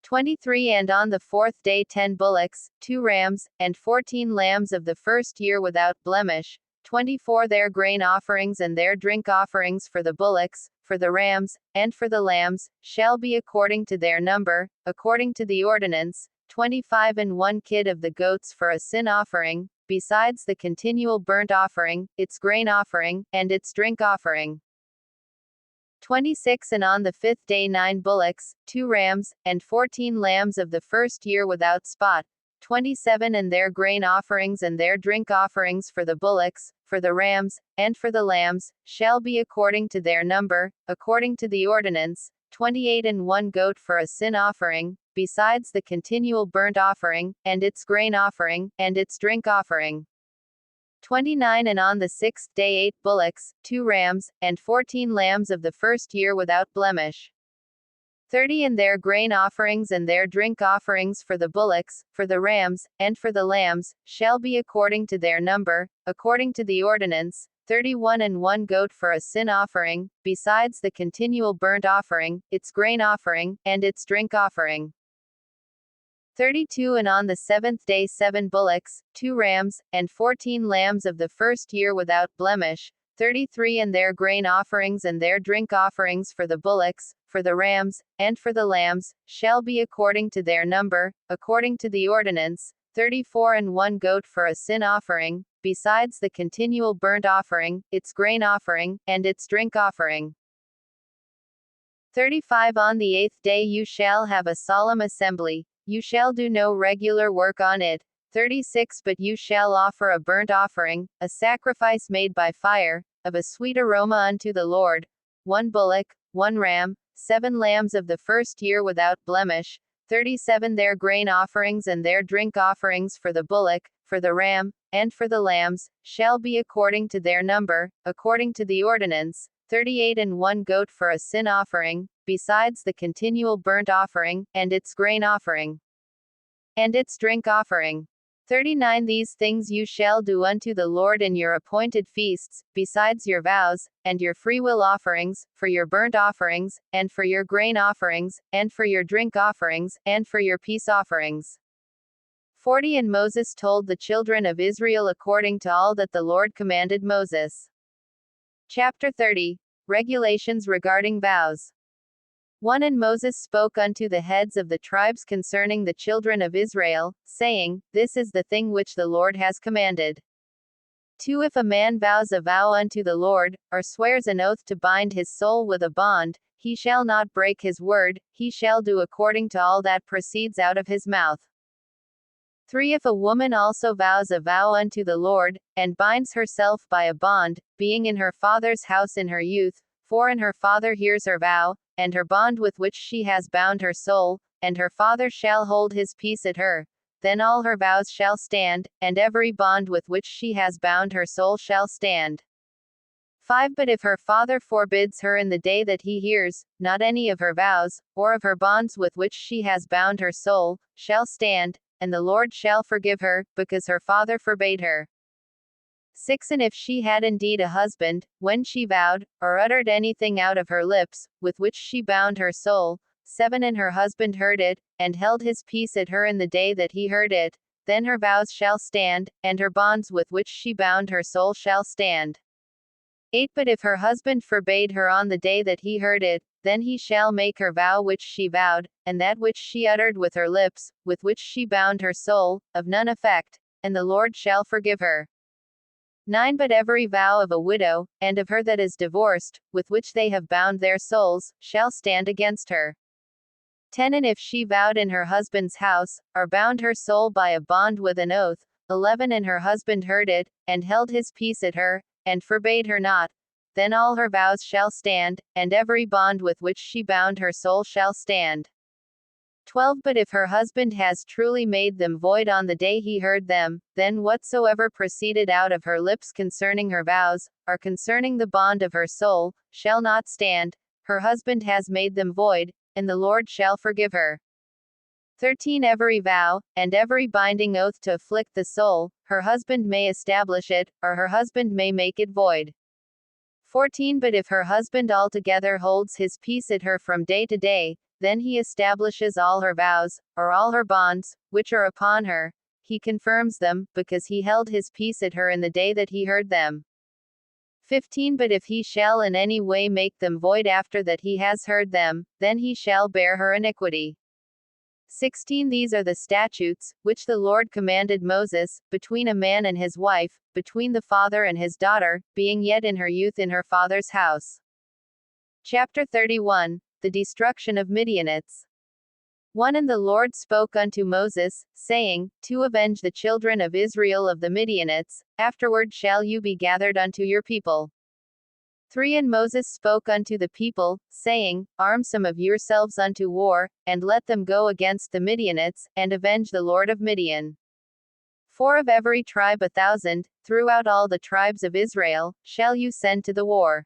23 And on the 4th day 10 bullocks, 2 rams, and 14 lambs of the first year without blemish, 24 Their grain offerings and their drink offerings for the bullocks, for the rams, and for the lambs, shall be according to their number, according to the ordinance. 25 And 1 kid of the goats for a sin offering, besides the continual burnt offering, its grain offering, and its drink offering. 26 And on the 5th day 9 bullocks, 2 rams, and 14 lambs of the first year without spot, 27 And their grain offerings and their drink offerings for the bullocks, for the rams, and for the lambs, shall be according to their number, according to the ordinance. 28 And 1 goat for a sin offering, besides the continual burnt offering, and its grain offering, and its drink offering. 29 And on the 6th day 8 bullocks, 2 rams, and 14 lambs of the first year without blemish. 30 And their grain offerings and their drink offerings for the bullocks, for the rams, and for the lambs, shall be according to their number, according to the ordinance. 31 And 1 goat for a sin offering, besides the continual burnt offering, its grain offering, and its drink offering. 32 And on the 7th day 7 bullocks, 2 rams, and 14 lambs of the first year without blemish. 33 And their grain offerings and their drink offerings for the bullocks, for the rams, and for the lambs, shall be according to their number, according to the ordinance. 34 And 1 goat for a sin offering, besides the continual burnt offering, its grain offering, and its drink offering. 35 On the 8th day you shall have a solemn assembly, you shall do no regular work on it. 36 But you shall offer a burnt offering, a sacrifice made by fire, of a sweet aroma unto the Lord, 1 bullock, 1 ram, 7 lambs of the first year without blemish. 37 Their grain offerings and their drink offerings for the bullock, for the ram, and for the lambs, shall be according to their number, according to the ordinance. 38 and 1 goat for a sin offering, besides the continual burnt offering, and its grain offering, and its drink offering. 39 These things you shall do unto the Lord in your appointed feasts, besides your vows, and your freewill offerings, for your burnt offerings, and for your grain offerings, and for your drink offerings, and for your peace offerings. 40 And Moses told the children of Israel according to all that the Lord commanded Moses. Chapter 30. Regulations regarding vows. 1 And Moses spoke unto the heads of the tribes concerning the children of Israel, saying, This is the thing which the Lord has commanded. 2 If a man vows a vow unto the Lord, or swears an oath to bind his soul with a bond, he shall not break his word, he shall do according to all that proceeds out of his mouth. 3 If a woman also vows a vow unto the Lord, and binds herself by a bond, being in her father's house in her youth, 4 And her father hears her vow, and her bond with which she has bound her soul, and her father shall hold his peace at her, then all her vows shall stand, and every bond with which she has bound her soul shall stand. 5 But if her father forbids her in the day that he hears, not any of her vows, or of her bonds with which she has bound her soul, shall stand, and the Lord shall forgive her, because her father forbade her. 6 And if she had indeed a husband, when she vowed, or uttered anything out of her lips, with which she bound her soul, 7 And her husband heard it, and held his peace at her in the day that he heard it, then her vows shall stand, and her bonds with which she bound her soul shall stand. 8 But if her husband forbade her on the day that he heard it, then he shall make her vow which she vowed, and that which she uttered with her lips, with which she bound her soul, of none effect, and the Lord shall forgive her. 9 But every vow of a widow, and of her that is divorced, with which they have bound their souls, shall stand against her. 10 And if she vowed in her husband's house, or bound her soul by a bond with an oath, 11 And her husband heard it, and held his peace at her, and forbade her not, then all her vows shall stand, and every bond with which she bound her soul shall stand. 12 But if her husband has truly made them void on the day he heard them, then whatsoever proceeded out of her lips concerning her vows, or concerning the bond of her soul, shall not stand, her husband has made them void, and the Lord shall forgive her. 13 Every vow, and every binding oath to afflict the soul, her husband may establish it, or her husband may make it void. 14 But if her husband altogether holds his peace at her from day to day, then he establishes all her vows, or all her bonds, which are upon her, he confirms them, because he held his peace at her in the day that he heard them. 15 But if he shall in any way make them void after that he has heard them, then he shall bear her iniquity. 16 These are the statutes, which the Lord commanded Moses, between a man and his wife, between the father and his daughter, being yet in her youth in her father's house. Chapter 31. The destruction of Midianites. 1 And the Lord spoke unto Moses, saying, To avenge the children of Israel of the Midianites, afterward shall you be gathered unto your people. 3 And Moses spoke unto the people, saying, Arm some of yourselves unto war, and let them go against the Midianites, and avenge the Lord of Midian. 4 Of every tribe 1,000, throughout all the tribes of Israel, shall you send to the war.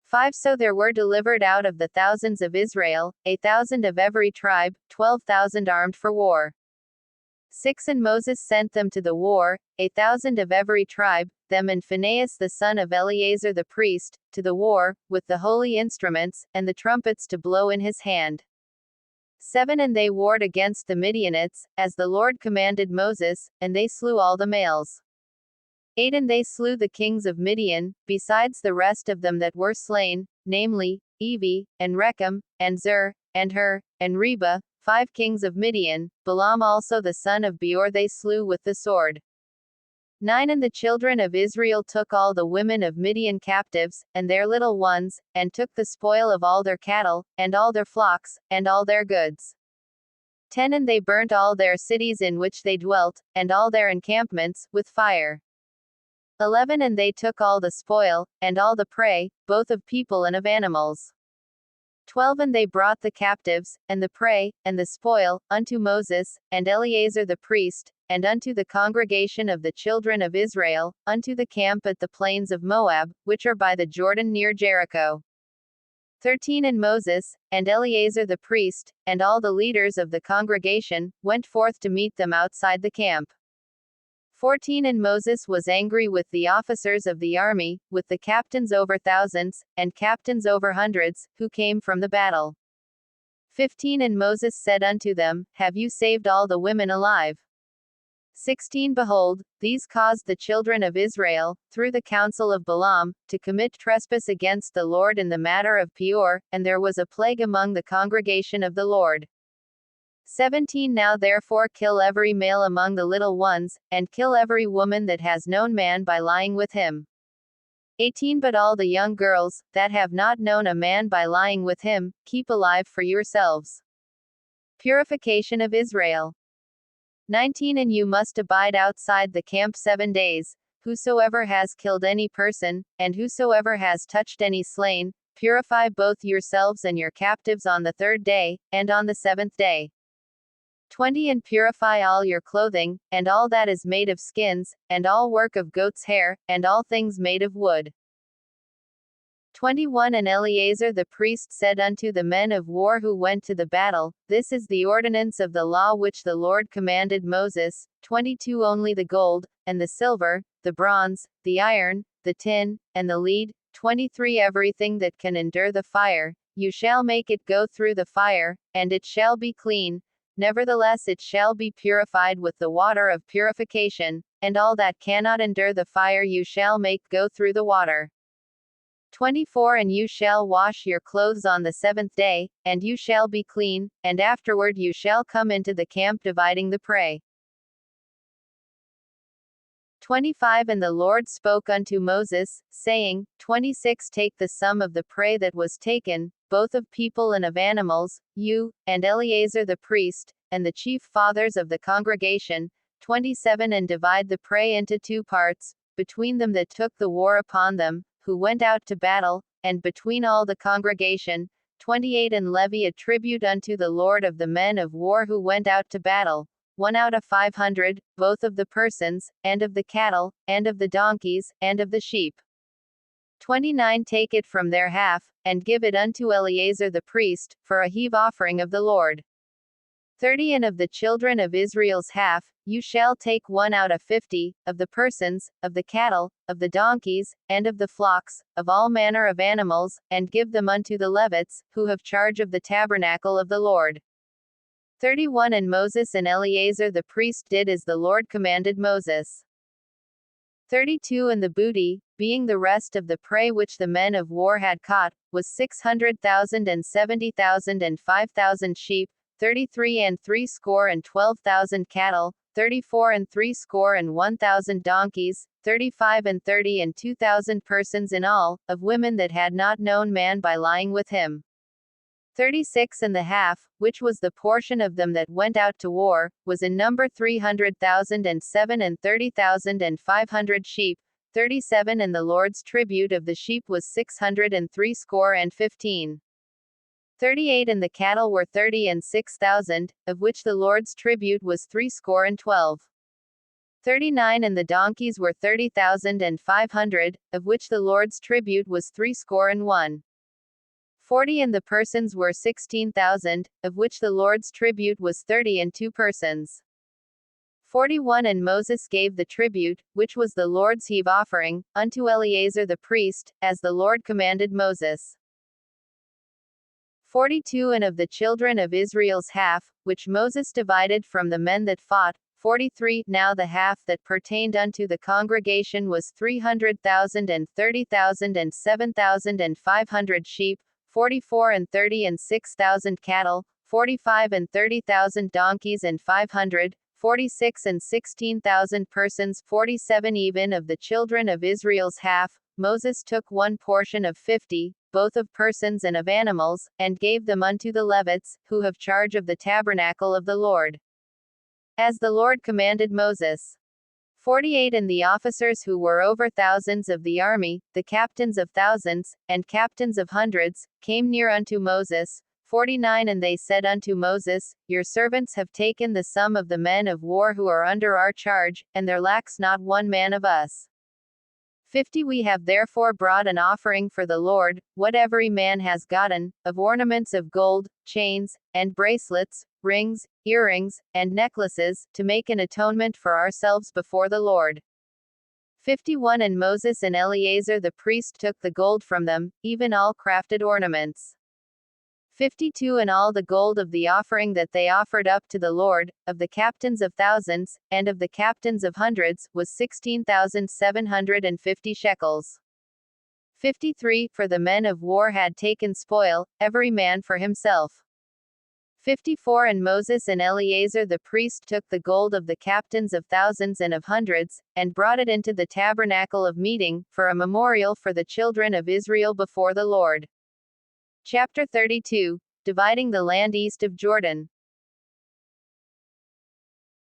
5 So there were delivered out of the thousands of Israel, 1,000 of every tribe, 12,000 armed for war. 6 And Moses sent them to the war, 1,000 of every tribe, them and Phinehas the son of Eleazar the priest, to the war, with the holy instruments, and the trumpets to blow in his hand. 7 And they warred against the Midianites, as the Lord commanded Moses, and they slew all the males. 8 And they slew the kings of Midian, besides the rest of them that were slain, namely, Evi, and Rechem, and Zur, and Hur, and Reba, 5 kings of Midian. Balaam also the son of Beor they slew with the sword. 9 And the children of Israel took all the women of Midian captives, and their little ones, and took the spoil of all their cattle, and all their flocks, and all their goods. 10 And they burnt all their cities in which they dwelt, and all their encampments, with fire. 11 And they took all the spoil, and all the prey, both of people and of animals. 12 And they brought the captives, and the prey, and the spoil, unto Moses, and Eleazar the priest, and unto the congregation of the children of Israel, unto the camp at the plains of Moab, which are by the Jordan near Jericho. 13 And Moses, and Eleazar the priest, and all the leaders of the congregation, went forth to meet them outside the camp. 14 And Moses was angry with the officers of the army, with the captains over thousands, and captains over hundreds, who came from the battle. 15 And Moses said unto them, Have you saved all the women alive? 16 Behold, these caused the children of Israel, through the counsel of Balaam, to commit trespass against the Lord in the matter of Peor, and there was a plague among the congregation of the Lord. 17 Now therefore kill every male among the little ones, and kill every woman that has known man by lying with him. 18 But all the young girls, that have not known a man by lying with him, keep alive for yourselves. Purification of Israel. 19 And you must abide outside the camp 7 days. Whosoever has killed any person, and whosoever has touched any slain, purify both yourselves and your captives on the 3rd day, and on the 7th day. 20 And purify all your clothing, and all that is made of skins, and all work of goat's hair, and all things made of wood. 21 And Eleazar the priest said unto the men of war who went to the battle, This is the ordinance of the law which the Lord commanded Moses. 22 Only the gold, and the silver, the bronze, the iron, the tin, and the lead. 23 Everything that can endure the fire, you shall make it go through the fire, and it shall be clean. Nevertheless it shall be purified with the water of purification, and all that cannot endure the fire you shall make go through the water. 24 And you shall wash your clothes on the 7th day, and you shall be clean, and afterward you shall come into the camp dividing the prey. 25 And the Lord spoke unto Moses, saying, 26 Take the sum of the prey that was taken, both of people and of animals, you, and Eleazar the priest, and the chief fathers of the congregation. 27 And divide the prey into 2 parts, between them that took the war upon them, who went out to battle, and between all the congregation. 28 And levy a tribute unto the Lord of the men of war who went out to battle, 1 out of 500, both of the persons, and of the cattle, and of the donkeys, and of the sheep. 29 Take it from their half, and give it unto Eleazar the priest, for a heave offering of the Lord. 30 And of the children of Israel's half, you shall take 1 out of 50, of the persons, of the cattle, of the donkeys, and of the flocks, of all manner of animals, and give them unto the Levites, who have charge of the tabernacle of the Lord. 31 And Moses and Eleazar the priest did as the Lord commanded Moses. 32 And the booty, being the rest of the prey which the men of war had caught, was 600,000 and 70,000 and 5,000 sheep, 33 And threescore and 12,000 cattle, 34 And threescore and 1,000 donkeys, 35 And 30 And 2,000 persons in all, of women that had not known man by lying with him. 36 And the half, which was the portion of them that went out to war, was in number 300,000 and 7 And 30,000 and 500 sheep. 37 And the Lord's tribute of the sheep was 600 and threescore and 15. 38 And the cattle were 30 and 6,000, of which the Lord's tribute was threescore and 12. 39 And the donkeys were 30,000 and 500, of which the Lord's tribute was threescore and 1. 40 And the persons were 16,000, of which the Lord's tribute was 30 and 2 persons. 41 And Moses gave the tribute, which was the Lord's heave offering, unto Eleazar the priest, as the Lord commanded Moses. 42 And of the children of Israel's half, which Moses divided from the men that fought, 43 Now the half that pertained unto the congregation was 300,000 and 30,000 and 7,000 and 500 sheep, 44 And 30 And 6,000 cattle, 45 And 30,000 donkeys and 500, 46 And 16,000 persons. 47 Even of the children of Israel's half, Moses took 1 portion of 50, both of persons and of animals, and gave them unto the Levites, who have charge of the tabernacle of the Lord, as the Lord commanded Moses. 48 And the officers who were over thousands of the army, the captains of thousands, and captains of hundreds, came near unto Moses. 49 And they said unto Moses, Your servants have taken the sum of the men of war who are under our charge, and there lacks not one man of us. 50 We have therefore brought an offering for the Lord, what every man has gotten, of ornaments of gold, chains, and bracelets, rings, earrings, and necklaces, to make an atonement for ourselves before the Lord. 51 And Moses and Eleazar the priest took the gold from them, even all crafted ornaments. 52 And all the gold of the offering that they offered up to the Lord, of the captains of thousands, and of the captains of hundreds, was 16,750 shekels. 53 For the men of war had taken spoil, every man for himself. 54 And Moses and Eleazar the priest took the gold of the captains of thousands and of hundreds, and brought it into the tabernacle of meeting, for a memorial for the children of Israel before the Lord. Chapter 32. Dividing the land east of Jordan.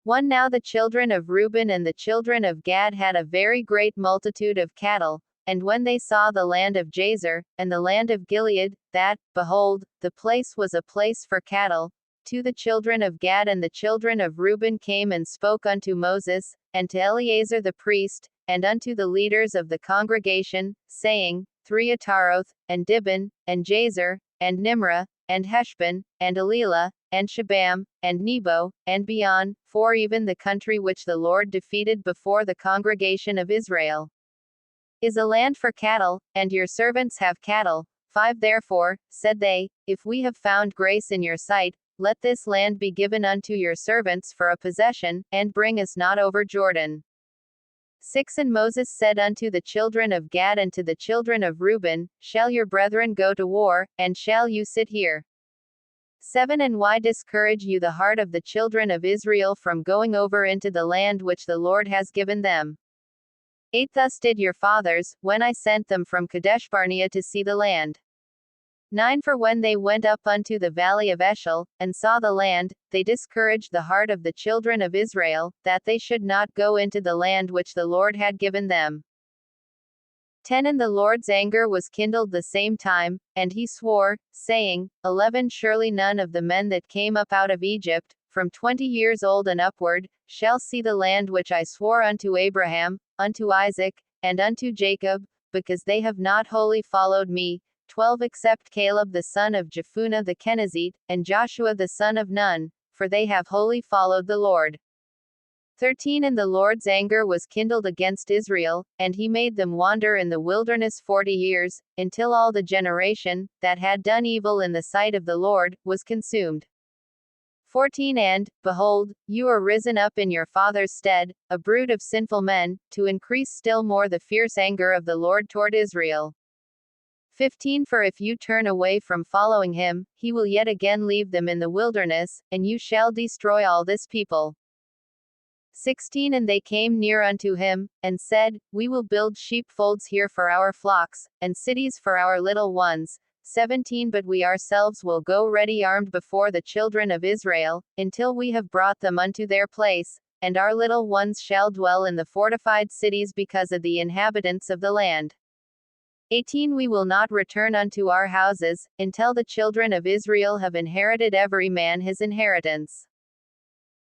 1 Now the children of Reuben and the children of Gad had a very great multitude of cattle, and when they saw the land of Jazer, and the land of Gilead, that, behold, the place was a place for cattle, to the children of Gad and the children of Reuben came and spoke unto Moses, and to Eleazar the priest, and unto the leaders of the congregation, saying, 3 Ataroth, and Dibon, and Jazer, and Nimrah, and Heshbon, and Elilah, and Shebam, and Nebo, and beyond, 4 Even the country which the Lord defeated before the congregation of Israel is a land for cattle, and your servants have cattle. 5 Therefore, said they, if we have found grace in your sight, let this land be given unto your servants for a possession, and bring us not over Jordan. 6 And Moses said unto the children of Gad and to the children of Reuben, Shall your brethren go to war, and shall you sit here? 7 And why discourage you the heart of the children of Israel from going over into the land which the Lord has given them? 8 Thus did your fathers, when I sent them from Kadeshbarnea to see the land. 9 For when they went up unto the valley of Eshel, and saw the land, they discouraged the heart of the children of Israel, that they should not go into the land which the Lord had given them. 10 And the Lord's anger was kindled the same time, and he swore, saying, 11 Surely none of the men that came up out of Egypt, from 20 years old and upward, shall see the land which I swore unto Abraham, unto Isaac, and unto Jacob, because they have not wholly followed me. 12 Except Caleb the son of Jephunneh the Kenizzite, and Joshua the son of Nun, for they have wholly followed the Lord. 13 And the Lord's anger was kindled against Israel, and he made them wander in the wilderness 40 years, until all the generation, that had done evil in the sight of the Lord, was consumed. 14 And, behold, you are risen up in your father's stead, a brood of sinful men, to increase still more the fierce anger of the Lord toward Israel. 15 For if you turn away from following him, he will yet again leave them in the wilderness, and you shall destroy all this people. 16 And they came near unto him, and said, We will build sheepfolds here for our flocks, and cities for our little ones. 17 But we ourselves will go ready armed before the children of Israel, until we have brought them unto their place, and our little ones shall dwell in the fortified cities because of the inhabitants of the land. 18 We will not return unto our houses, until the children of Israel have inherited every man his inheritance.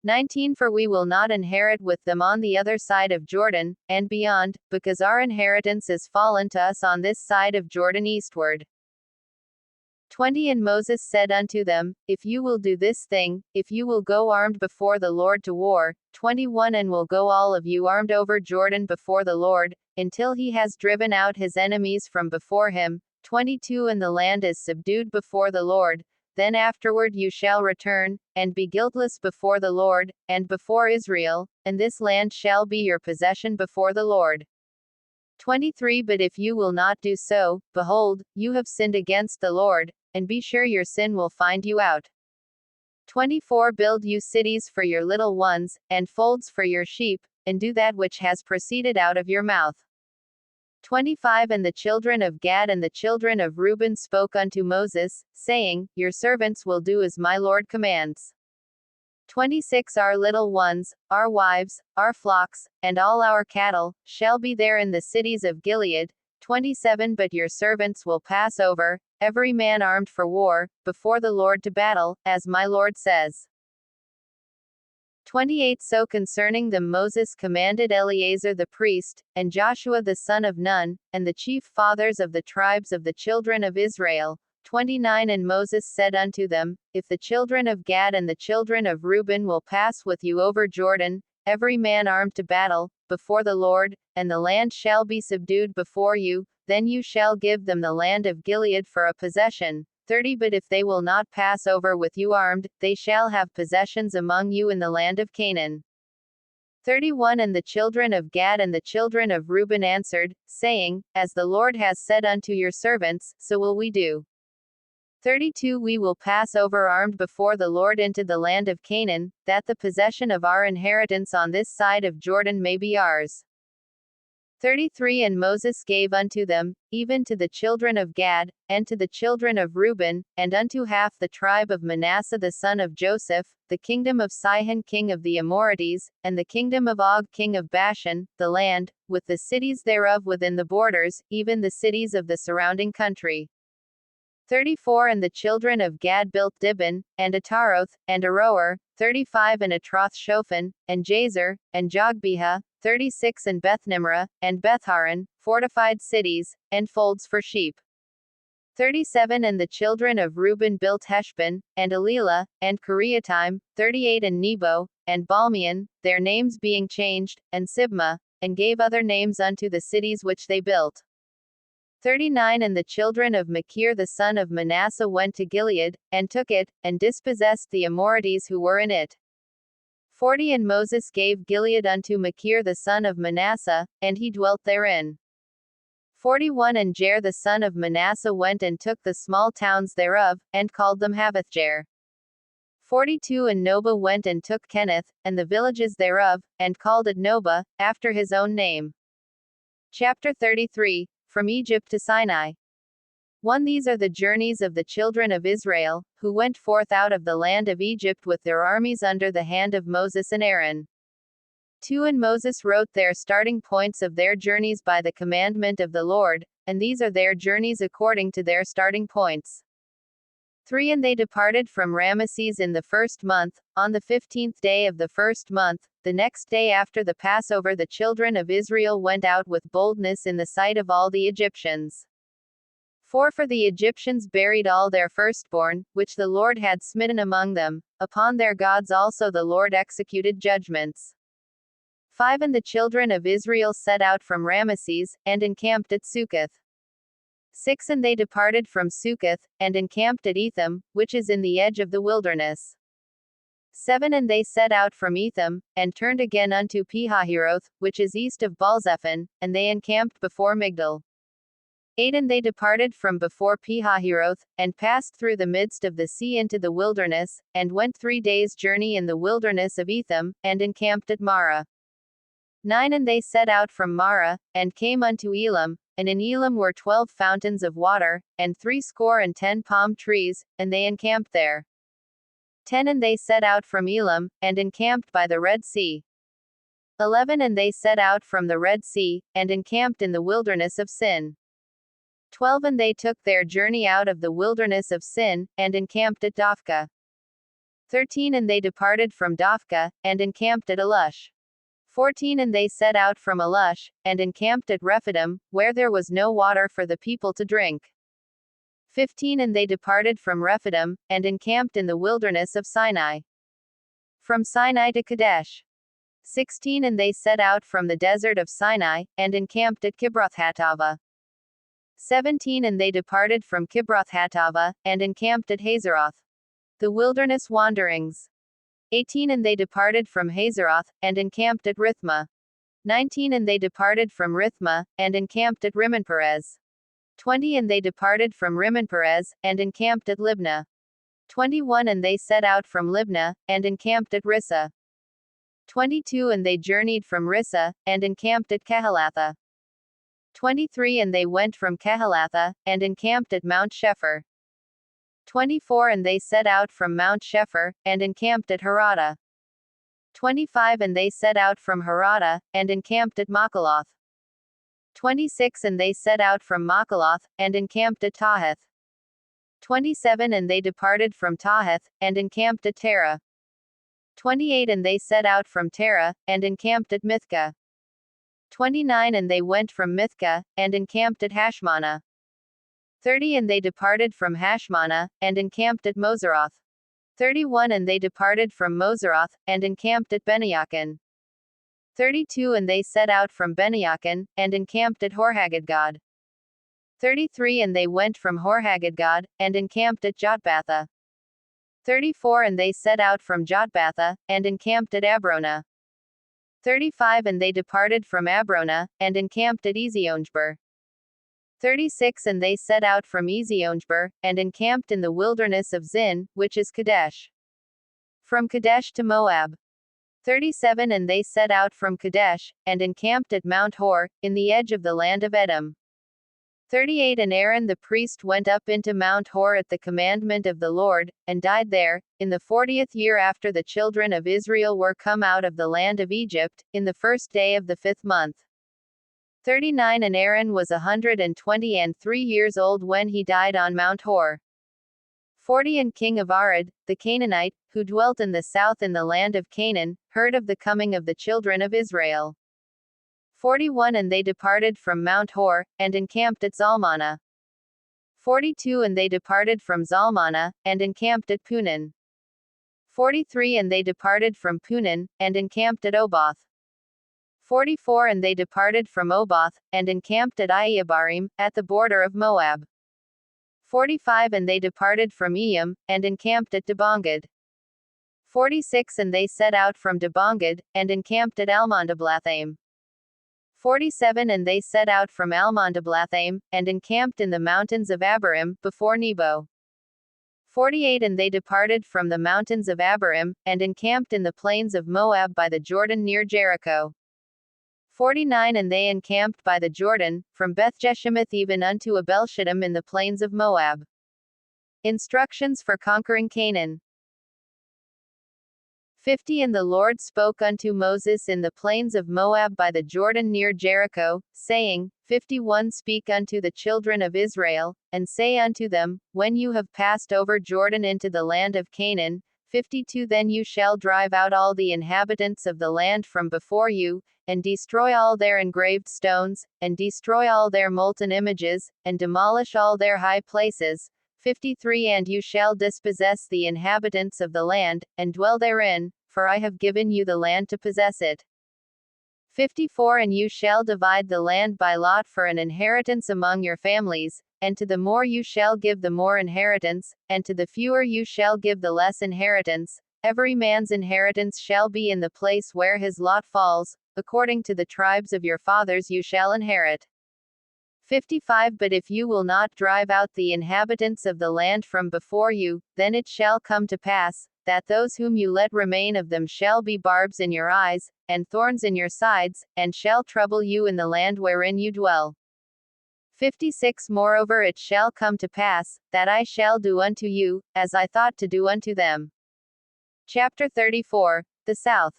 19 For we will not inherit with them on the other side of Jordan, and beyond, because our inheritance is fallen to us on this side of Jordan eastward. 20 And Moses said unto them, If you will do this thing, if you will go armed before the Lord to war, 21 And will go all of you armed over Jordan before the Lord, until he has driven out his enemies from before him. 22 And the land is subdued before the Lord, then afterward you shall return, and be guiltless before the Lord, and before Israel, and this land shall be your possession before the Lord. 23 But if you will not do so, behold, you have sinned against the Lord, and be sure your sin will find you out. 24 Build you cities for your little ones, and folds for your sheep, and do that which has proceeded out of your mouth. 25 And the children of Gad and the children of Reuben spoke unto Moses, saying, Your servants will do as my Lord commands. 26 Our little ones, our wives, our flocks, and all our cattle, shall be there in the cities of Gilead. 27 But your servants will pass over, every man armed for war, before the Lord to battle, as my Lord says. 28 So concerning them Moses commanded Eleazar the priest, and Joshua the son of Nun, and the chief fathers of the tribes of the children of Israel. 29 And Moses said unto them, If the children of Gad and the children of Reuben will pass with you over Jordan, every man armed to battle, before the Lord, and the land shall be subdued before you, then you shall give them the land of Gilead for a possession. 30 But if they will not pass over with you armed, they shall have possessions among you in the land of Canaan. 31 And the children of Gad and the children of Reuben answered, saying, As the Lord has said unto your servants, so will we do. 32 We will pass over armed before the Lord into the land of Canaan, that the possession of our inheritance on this side of Jordan may be ours. 33 And Moses gave unto them, even to the children of Gad, and to the children of Reuben, and unto half the tribe of Manasseh the son of Joseph, the kingdom of Sihon king of the Amorites, and the kingdom of Og king of Bashan, the land, with the cities thereof within the borders, even the cities of the surrounding country. 34 And the children of Gad built Dibon, and Ataroth, and Aroer, 35 And Atroth Shophan, and Jazer, and Jogbehah, 36 And Bethnimrah, and Betharan, fortified cities, and folds for sheep. 37 And the children of Reuben built Heshbon, and Elilah, and Kiriataim, 38 And Nebo, and Balmeon, their names being changed, and Sibmah, and gave other names unto the cities which they built. 39 And the children of Machir the son of Manasseh went to Gilead, and took it, and dispossessed the Amorites who were in it. 40 And Moses gave Gilead unto Machir the son of Manasseh, and he dwelt therein. 41 And Jair the son of Manasseh went and took the small towns thereof, and called them Havothjair. 42 And Noba went and took Kenneth, and the villages thereof, and called it Noba, after his own name. Chapter 33 From Egypt to Sinai. 1 These are the journeys of the children of Israel, who went forth out of the land of Egypt with their armies under the hand of Moses and Aaron. 2 And Moses wrote their starting points of their journeys by the commandment of the Lord, and these are their journeys according to their starting points. 3 And they departed from Ramesses in the first month, on the 15th day of the first month, the next day after the Passover the children of Israel went out with boldness in the sight of all the Egyptians. 4 For the Egyptians buried all their firstborn, which the Lord had smitten among them, upon their gods also the Lord executed judgments. 5 And the children of Israel set out from Ramesses, and encamped at Succoth. 6 And they departed from Succoth, and encamped at Etham, which is in the edge of the wilderness. 7 And they set out from Etham, and turned again unto Pihahiroth, which is east of Baalzephon, and they encamped before Migdal. 8 And they departed from before Pihahiroth, and passed through the midst of the sea into the wilderness, and went 3 days' journey in the wilderness of Etham, and encamped at Marah. 9 And they set out from Marah, and came unto Elam, and in Elam were 12 fountains of water, and 60 palm trees, and they encamped there. 10 And they set out from Elam, and encamped by the Red Sea. 11 And they set out from the Red Sea, and encamped in the wilderness of Sin. 12 And they took their journey out of the wilderness of Sin, and encamped at Dophkah. 13 And they departed from Dophkah, and encamped at Elush. 14 And they set out from Elush, and encamped at Rephidim, where there was no water for the people to drink. 15 And they departed from Rephidim, and encamped in the wilderness of Sinai. From Sinai to Kadesh. 16 And they set out from the desert of Sinai, and encamped at Kibroth-Hattaavah. 17 And they departed from Kibroth-Hattaavah, and encamped at Hazeroth. The wilderness wanderings. 18 And they departed from Hazeroth, and encamped at Rithmah. 19 And they departed from Rithmah, and encamped at Rimmon-Perez. 20 And they departed from Rimmon-Perez, and encamped at Libnah. 21 And they set out from Libnah, and encamped at Rissah. 22 And they journeyed from Rissah, and encamped at Kehelatha. 23 And they went from Kehelatha, and encamped at Mount Shepher. 24 And they set out from Mount Shepher, and encamped at Harada. 25 And they set out from Harada, and encamped at Makaloth. 26 And they set out from Makaloth, and encamped at Tahath. 27 And they departed from Tahath, and encamped at Terah. 28 And they set out from Terah, and encamped at Mithka. 29 And they went from Mithka, and encamped at Hashmana. 30 And they departed from Hashmana, and encamped at Moseroth. 31 And they departed from Moseroth, and encamped at Benayakan. 32 And they set out from Benayakan, and encamped at Horhagidgad. 33 And they went from Horhagidgad, and encamped at Jotbatha. 34 And they set out from Jotbatha, and encamped at Abrona. 35 And they departed from Abrona, and encamped at Eziongeber. 36 And they set out from Eziongeber, and encamped in the wilderness of Zin, which is Kadesh. From Kadesh to Moab. 37 And they set out from Kadesh, and encamped at Mount Hor, in the edge of the land of Edom. 38 And Aaron the priest went up into Mount Hor at the commandment of the Lord, and died there, in the 40th year after the children of Israel were come out of the land of Egypt, in the 1st day of the 5th month. 39 And Aaron was 123 years old when he died on Mount Hor. 40 And king of Arad, the Canaanite, who dwelt in the south in the land of Canaan, heard of the coming of the children of Israel. 41 And they departed from Mount Hor, and encamped at Zalmanah. 42 And they departed from Zalmanah, and encamped at Punan. 43 And they departed from Punan, and encamped at Oboth. 44 And they departed from Oboth, and encamped at Iabarim, at the border of Moab. 45 And they departed from Eyam, and encamped at Debongad. 46 And they set out from Debongad, and encamped at Almondablathaim. 47 And they set out from Almondablathaim, and encamped in the mountains of Abarim, before Nebo. 48 And they departed from the mountains of Abarim, and encamped in the plains of Moab by the Jordan near Jericho. 49 And they encamped by the Jordan, from Bethjeshimoth even unto Abel-shittim in the plains of Moab. Instructions for conquering Canaan. 50 And the Lord spoke unto Moses in the plains of Moab by the Jordan near Jericho, saying, 51 Speak unto the children of Israel, and say unto them, when you have passed over Jordan into the land of Canaan, 52 Then you shall drive out all the inhabitants of the land from before you, and destroy all their engraved stones, and destroy all their molten images, and demolish all their high places. 53 And you shall dispossess the inhabitants of the land, and dwell therein, for I have given you the land to possess it. 54 And you shall divide the land by lot for an inheritance among your families, and to the more you shall give the more inheritance, and to the fewer you shall give the less inheritance. Every man's inheritance shall be in the place where his lot falls, according to the tribes of your fathers you shall inherit. 55 But if you will not drive out the inhabitants of the land from before you, then it shall come to pass, that those whom you let remain of them shall be barbs in your eyes, and thorns in your sides, and shall trouble you in the land wherein you dwell. 56 Moreover it shall come to pass, that I shall do unto you, as I thought to do unto them. Chapter 34, the South.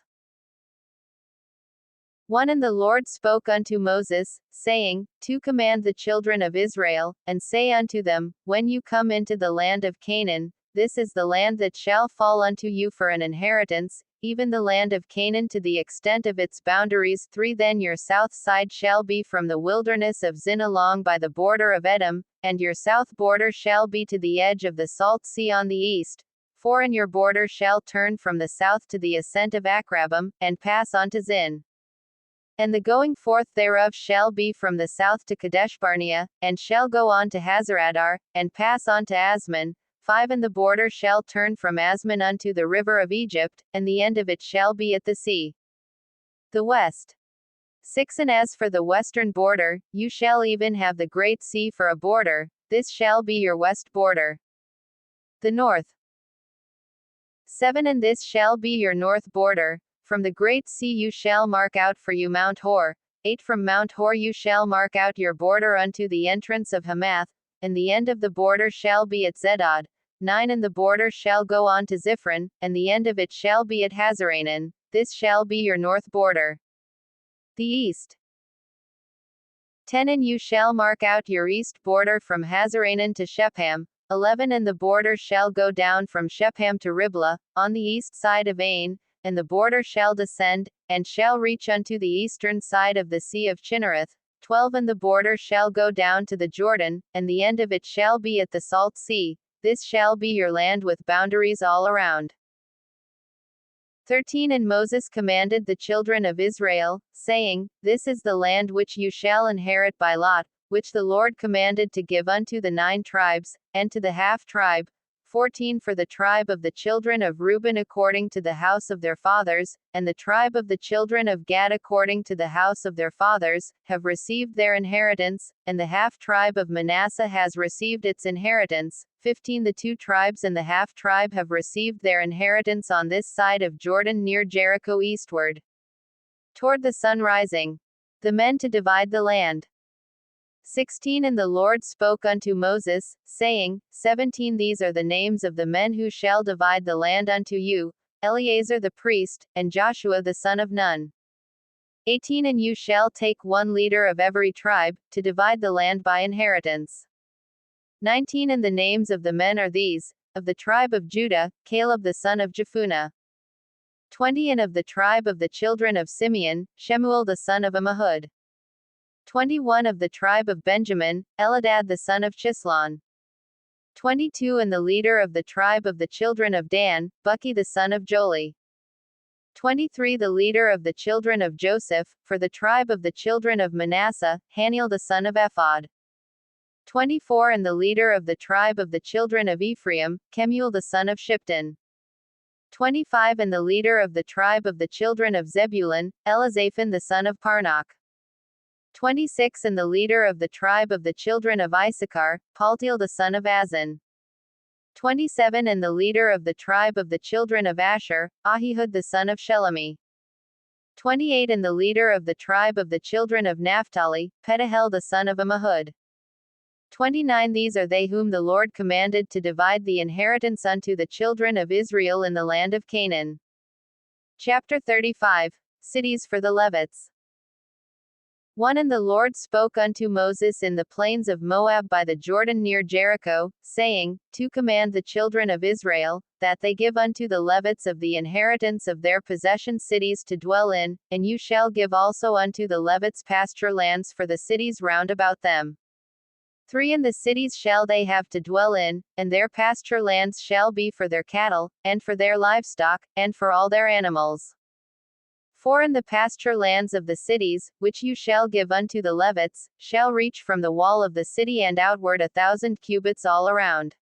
1 And the Lord spoke unto Moses, saying, to command the children of Israel, and say unto them, when you come into the land of Canaan, this is the land that shall fall unto you for an inheritance, even the land of Canaan to the extent of its boundaries. 3 Then your south side shall be from the wilderness of Zin along by the border of Edom, and your south border shall be to the edge of the Salt Sea on the east. 4 And your border shall turn from the south to the ascent of Akrabim, and pass on to Zin. And the going forth thereof shall be from the south to Kadeshbarnea, and shall go on to Hazaradar, and pass on to Asman. 5 And the border shall turn from Asman unto the river of Egypt, and the end of it shall be at the sea. The west. 6 And as for the western border, you shall even have the great sea for a border, this shall be your west border. The north. 7 And this shall be your north border. From the great sea you shall mark out for you Mount Hor. 8 From Mount Hor you shall mark out your border unto the entrance of Hamath, and the end of the border shall be at Zedad. 9 And the border shall go on to Ziphron, and the end of it shall be at Hazaranan. This shall be your north border. The east. 10 And you shall mark out your east border from Hazaranan to Shepham, 11 And the border shall go down from Shepham to Riblah, on the east side of Ain, and the border shall descend, and shall reach unto the eastern side of the sea of Chinnereth. 12 And the border shall go down to the Jordan, and the end of it shall be at the salt sea. This shall be your land with boundaries all around. 13 And Moses commanded the children of Israel, saying, This is the land which you shall inherit by lot, which the Lord commanded to give unto the 9 tribes, and to the half tribe. 14 For the tribe of the children of Reuben according to the house of their fathers, and the tribe of the children of Gad according to the house of their fathers, have received their inheritance, and the half tribe of Manasseh has received its inheritance. 15 The 2 tribes and the half tribe have received their inheritance on this side of Jordan near Jericho eastward, toward the sun rising. The men to divide the land. 16 And the Lord spoke unto Moses, saying, 17 These are the names of the men who shall divide the land unto you, Eleazar the priest, and Joshua the son of Nun. 18 And you shall take 1 leader of every tribe, to divide the land by inheritance. 19 And the names of the men are these: of the tribe of Judah, Caleb the son of Jephunneh. 20 And of the tribe of the children of Simeon, Shemuel the son of Ammihud. 21 Of the tribe of Benjamin, Eladad the son of Chislon. 22 And the leader of the tribe of the children of Dan, Bucky the son of Joli. 23 The leader of the children of Joseph, for the tribe of the children of Manasseh, Haniel the son of Ephod. 24 And the leader of the tribe of the children of Ephraim, Kemuel the son of Shipton. 25 And the leader of the tribe of the children of Zebulun, Elizaphan the son of Parnach. 26 And the leader of the tribe of the children of Issachar, Paltiel the son of Azan. 27 And the leader of the tribe of the children of Asher, Ahihud the son of Shelemi. 28 And the leader of the tribe of the children of Naphtali, Pedahel the son of Ammihud. 29 These are they whom the Lord commanded to divide the inheritance unto the children of Israel in the land of Canaan. Chapter 35. Cities for the Levites. 1 And the Lord spoke unto Moses in the plains of Moab by the Jordan near Jericho, saying, to command the children of Israel, that they give unto the Levites of the inheritance of their possession cities to dwell in, and you shall give also unto the Levites pasture lands for the cities round about them. 3 And the cities shall they have to dwell in, and their pasture lands shall be for their cattle, and for their livestock, and for all their animals. 4 And the pasture lands of the cities, which you shall give unto the Levites, shall reach from the wall of the city and outward 1,000 cubits all around.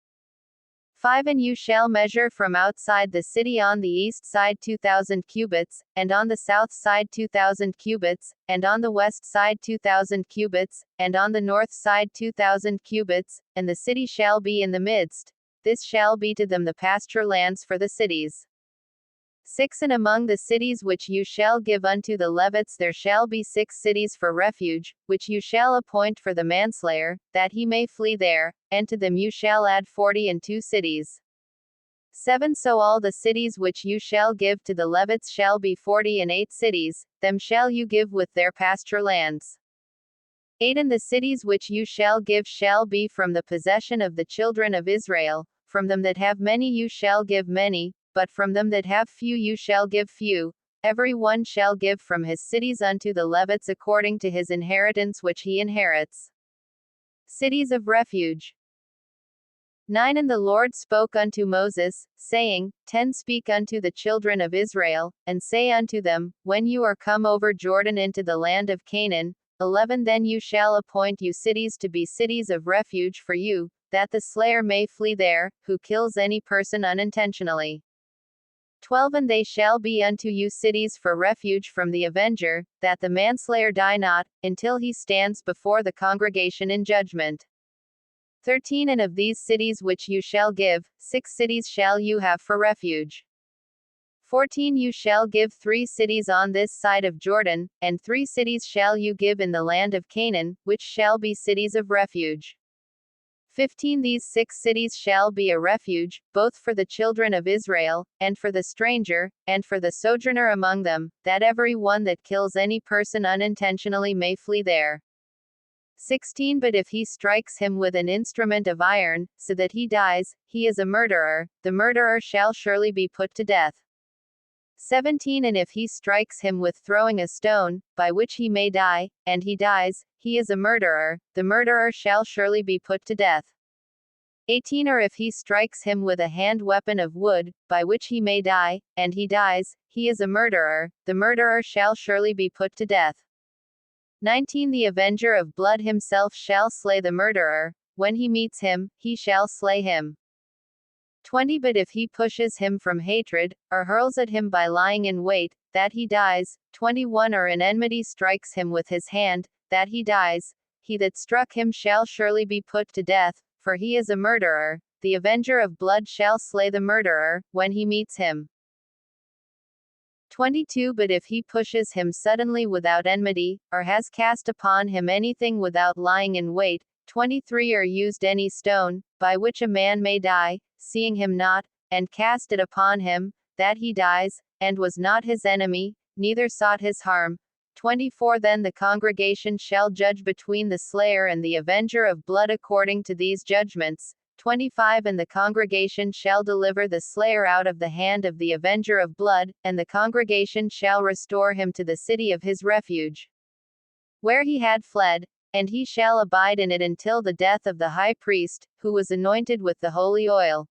5 And you shall measure from outside the city on the east side 2,000 cubits, and on the south side 2,000 cubits, and on the west side 2,000 cubits, and on the north side 2,000 cubits, and the city shall be in the midst. This shall be to them the pasture lands for the cities. 6 And among the cities which you shall give unto the Levites there shall be 6 cities for refuge, which you shall appoint for the manslayer, that he may flee there, and to them you shall add 42 cities. 7 So all the cities which you shall give to the Levites shall be 48 cities, them shall you give with their pasture lands. 8 And the cities which you shall give shall be from the possession of the children of Israel. From them that have many you shall give many, but from them that have few you shall give few. Every one shall give from his cities unto the Levites according to his inheritance which he inherits. Cities of refuge. 9 And the Lord spoke unto Moses, saying, 10 Speak unto the children of Israel, and say unto them, when you are come over Jordan into the land of Canaan, 11 Then you shall appoint you cities to be cities of refuge for you, that the slayer may flee there, who kills any person unintentionally. 12 And they shall be unto you cities for refuge from the avenger, that the manslayer die not, until he stands before the congregation in judgment. 13 And of these cities which you shall give, 6 cities shall you have for refuge. 14 You shall give 3 cities on this side of Jordan, and 3 cities shall you give in the land of Canaan, which shall be cities of refuge. 15 These 6 cities shall be a refuge, both for the children of Israel, and for the stranger, and for the sojourner among them, that every one that kills any person unintentionally may flee there. 16 But if he strikes him with an instrument of iron, so that he dies, he is a murderer, the murderer shall surely be put to death. 17 And if he strikes him with throwing a stone, by which he may die, and he dies, he is a murderer, the murderer shall surely be put to death. 18 Or if he strikes him with a hand weapon of wood, by which he may die, and he dies, he is a murderer, the murderer shall surely be put to death. 19 The avenger of blood himself shall slay the murderer, when he meets him, he shall slay him. 20 But if he pushes him from hatred, or hurls at him by lying in wait, that he dies. 21 Or in enmity strikes him with his hand, that he dies, he that struck him shall surely be put to death, for he is a murderer, the avenger of blood shall slay the murderer, when he meets him. 22 But if he pushes him suddenly without enmity, or has cast upon him anything without lying in wait. 23 Or used any stone, by which a man may die, seeing him not, and cast it upon him, that he dies, and was not his enemy, neither sought his harm. 24 Then the congregation shall judge between the slayer and the avenger of blood according to these judgments. 25 And the congregation shall deliver the slayer out of the hand of the avenger of blood, and the congregation shall restore him to the city of his refuge, where he had fled, and he shall abide in it until the death of the high priest, who was anointed with the holy oil.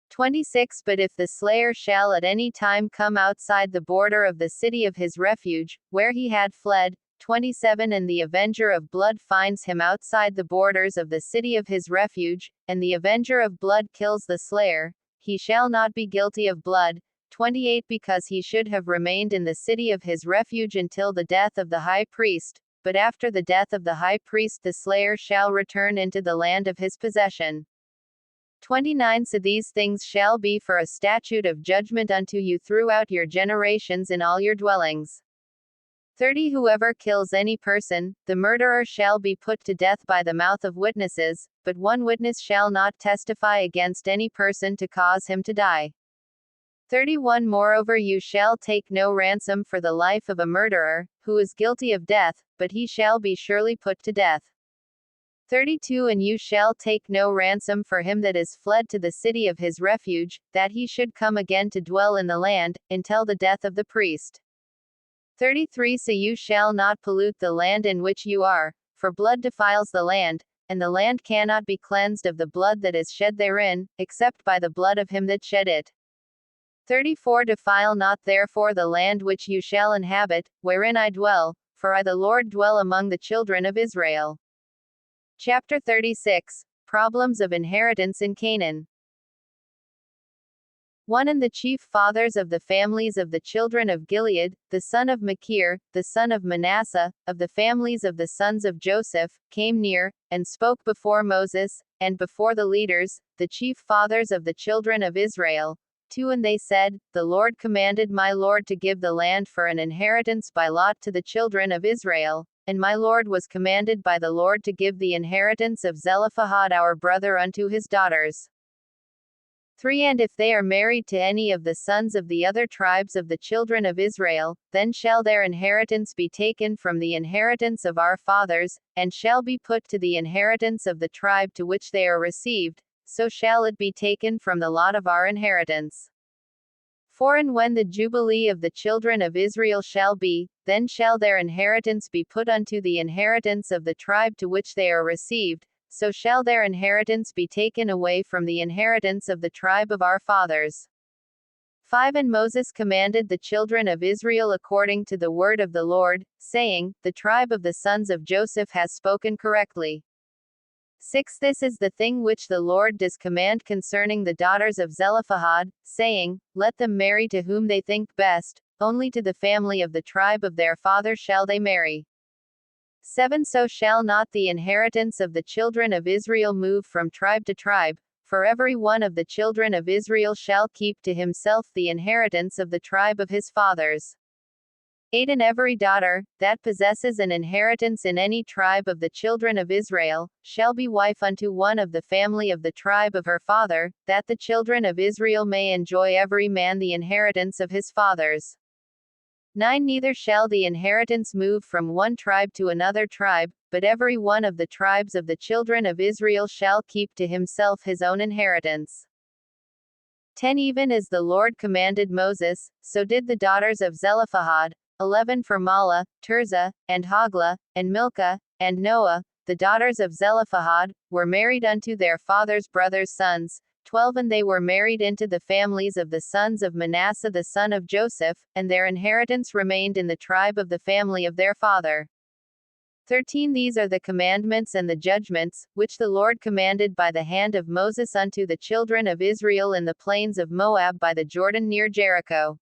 26 But if the slayer shall at any time come outside the border of the city of his refuge, where he had fled, 27 And the avenger of blood finds him outside the borders of the city of his refuge, and the avenger of blood kills the slayer, he shall not be guilty of blood. 28 Because he should have remained in the city of his refuge until the death of the high priest, but after the death of the high priest the slayer shall return into the land of his possession. 29 So these things shall be for a statute of judgment unto you throughout your generations in all your dwellings. 30 Whoever kills any person, the murderer shall be put to death by the mouth of witnesses, but one witness shall not testify against any person to cause him to die. 31 Moreover you shall take no ransom for the life of a murderer, who is guilty of death, but he shall be surely put to death. 32 And you shall take no ransom for him that is fled to the city of his refuge, that he should come again to dwell in the land, until the death of the priest. 33 So you shall not pollute the land in which you are, for blood defiles the land, and the land cannot be cleansed of the blood that is shed therein, except by the blood of him that shed it. 34 Defile not therefore the land which you shall inhabit, wherein I dwell, for I the Lord dwell among the children of Israel. Chapter 36 Problems of Inheritance in Canaan. 1 And the chief fathers of the families of the children of Gilead, the son of Machir, the son of Manasseh, of the families of the sons of Joseph, came near, and spoke before Moses, and before the leaders, the chief fathers of the children of Israel. 2 And they said, The Lord commanded my Lord to give the land for an inheritance by lot to the children of Israel, and my Lord was commanded by the Lord to give the inheritance of Zelophehad our brother unto his daughters. 3 And if they are married to any of the sons of the other tribes of the children of Israel, then shall their inheritance be taken from the inheritance of our fathers, and shall be put to the inheritance of the tribe to which they are received, so shall it be taken from the lot of our inheritance. 4 And when the jubilee of the children of Israel shall be, then shall their inheritance be put unto the inheritance of the tribe to which they are received, so shall their inheritance be taken away from the inheritance of the tribe of our fathers. 5 And Moses commanded the children of Israel according to the word of the Lord, saying, The tribe of the sons of Joseph has spoken correctly. 6 This is the thing which the Lord does command concerning the daughters of Zelophehad, saying, Let them marry to whom they think best, only to the family of the tribe of their father shall they marry. 7 So shall not the inheritance of the children of Israel move from tribe to tribe, for every one of the children of Israel shall keep to himself the inheritance of the tribe of his fathers. 8 And every daughter, that possesses an inheritance in any tribe of the children of Israel, shall be wife unto one of the family of the tribe of her father, that the children of Israel may enjoy every man the inheritance of his fathers. 9 Neither shall the inheritance move from one tribe to another tribe, but every one of the tribes of the children of Israel shall keep to himself his own inheritance. 10 Even as the Lord commanded Moses, so did the daughters of Zelophehad, 11 For Mahlah, Tirzah, and Hoglah, and Milcah, and Noah, the daughters of Zelophehad, were married unto their father's brothers' sons, 12 And they were married into the families of the sons of Manasseh the son of Joseph, and their inheritance remained in the tribe of the family of their father. 13 These are the commandments and the judgments, which the Lord commanded by the hand of Moses unto the children of Israel in the plains of Moab by the Jordan near Jericho.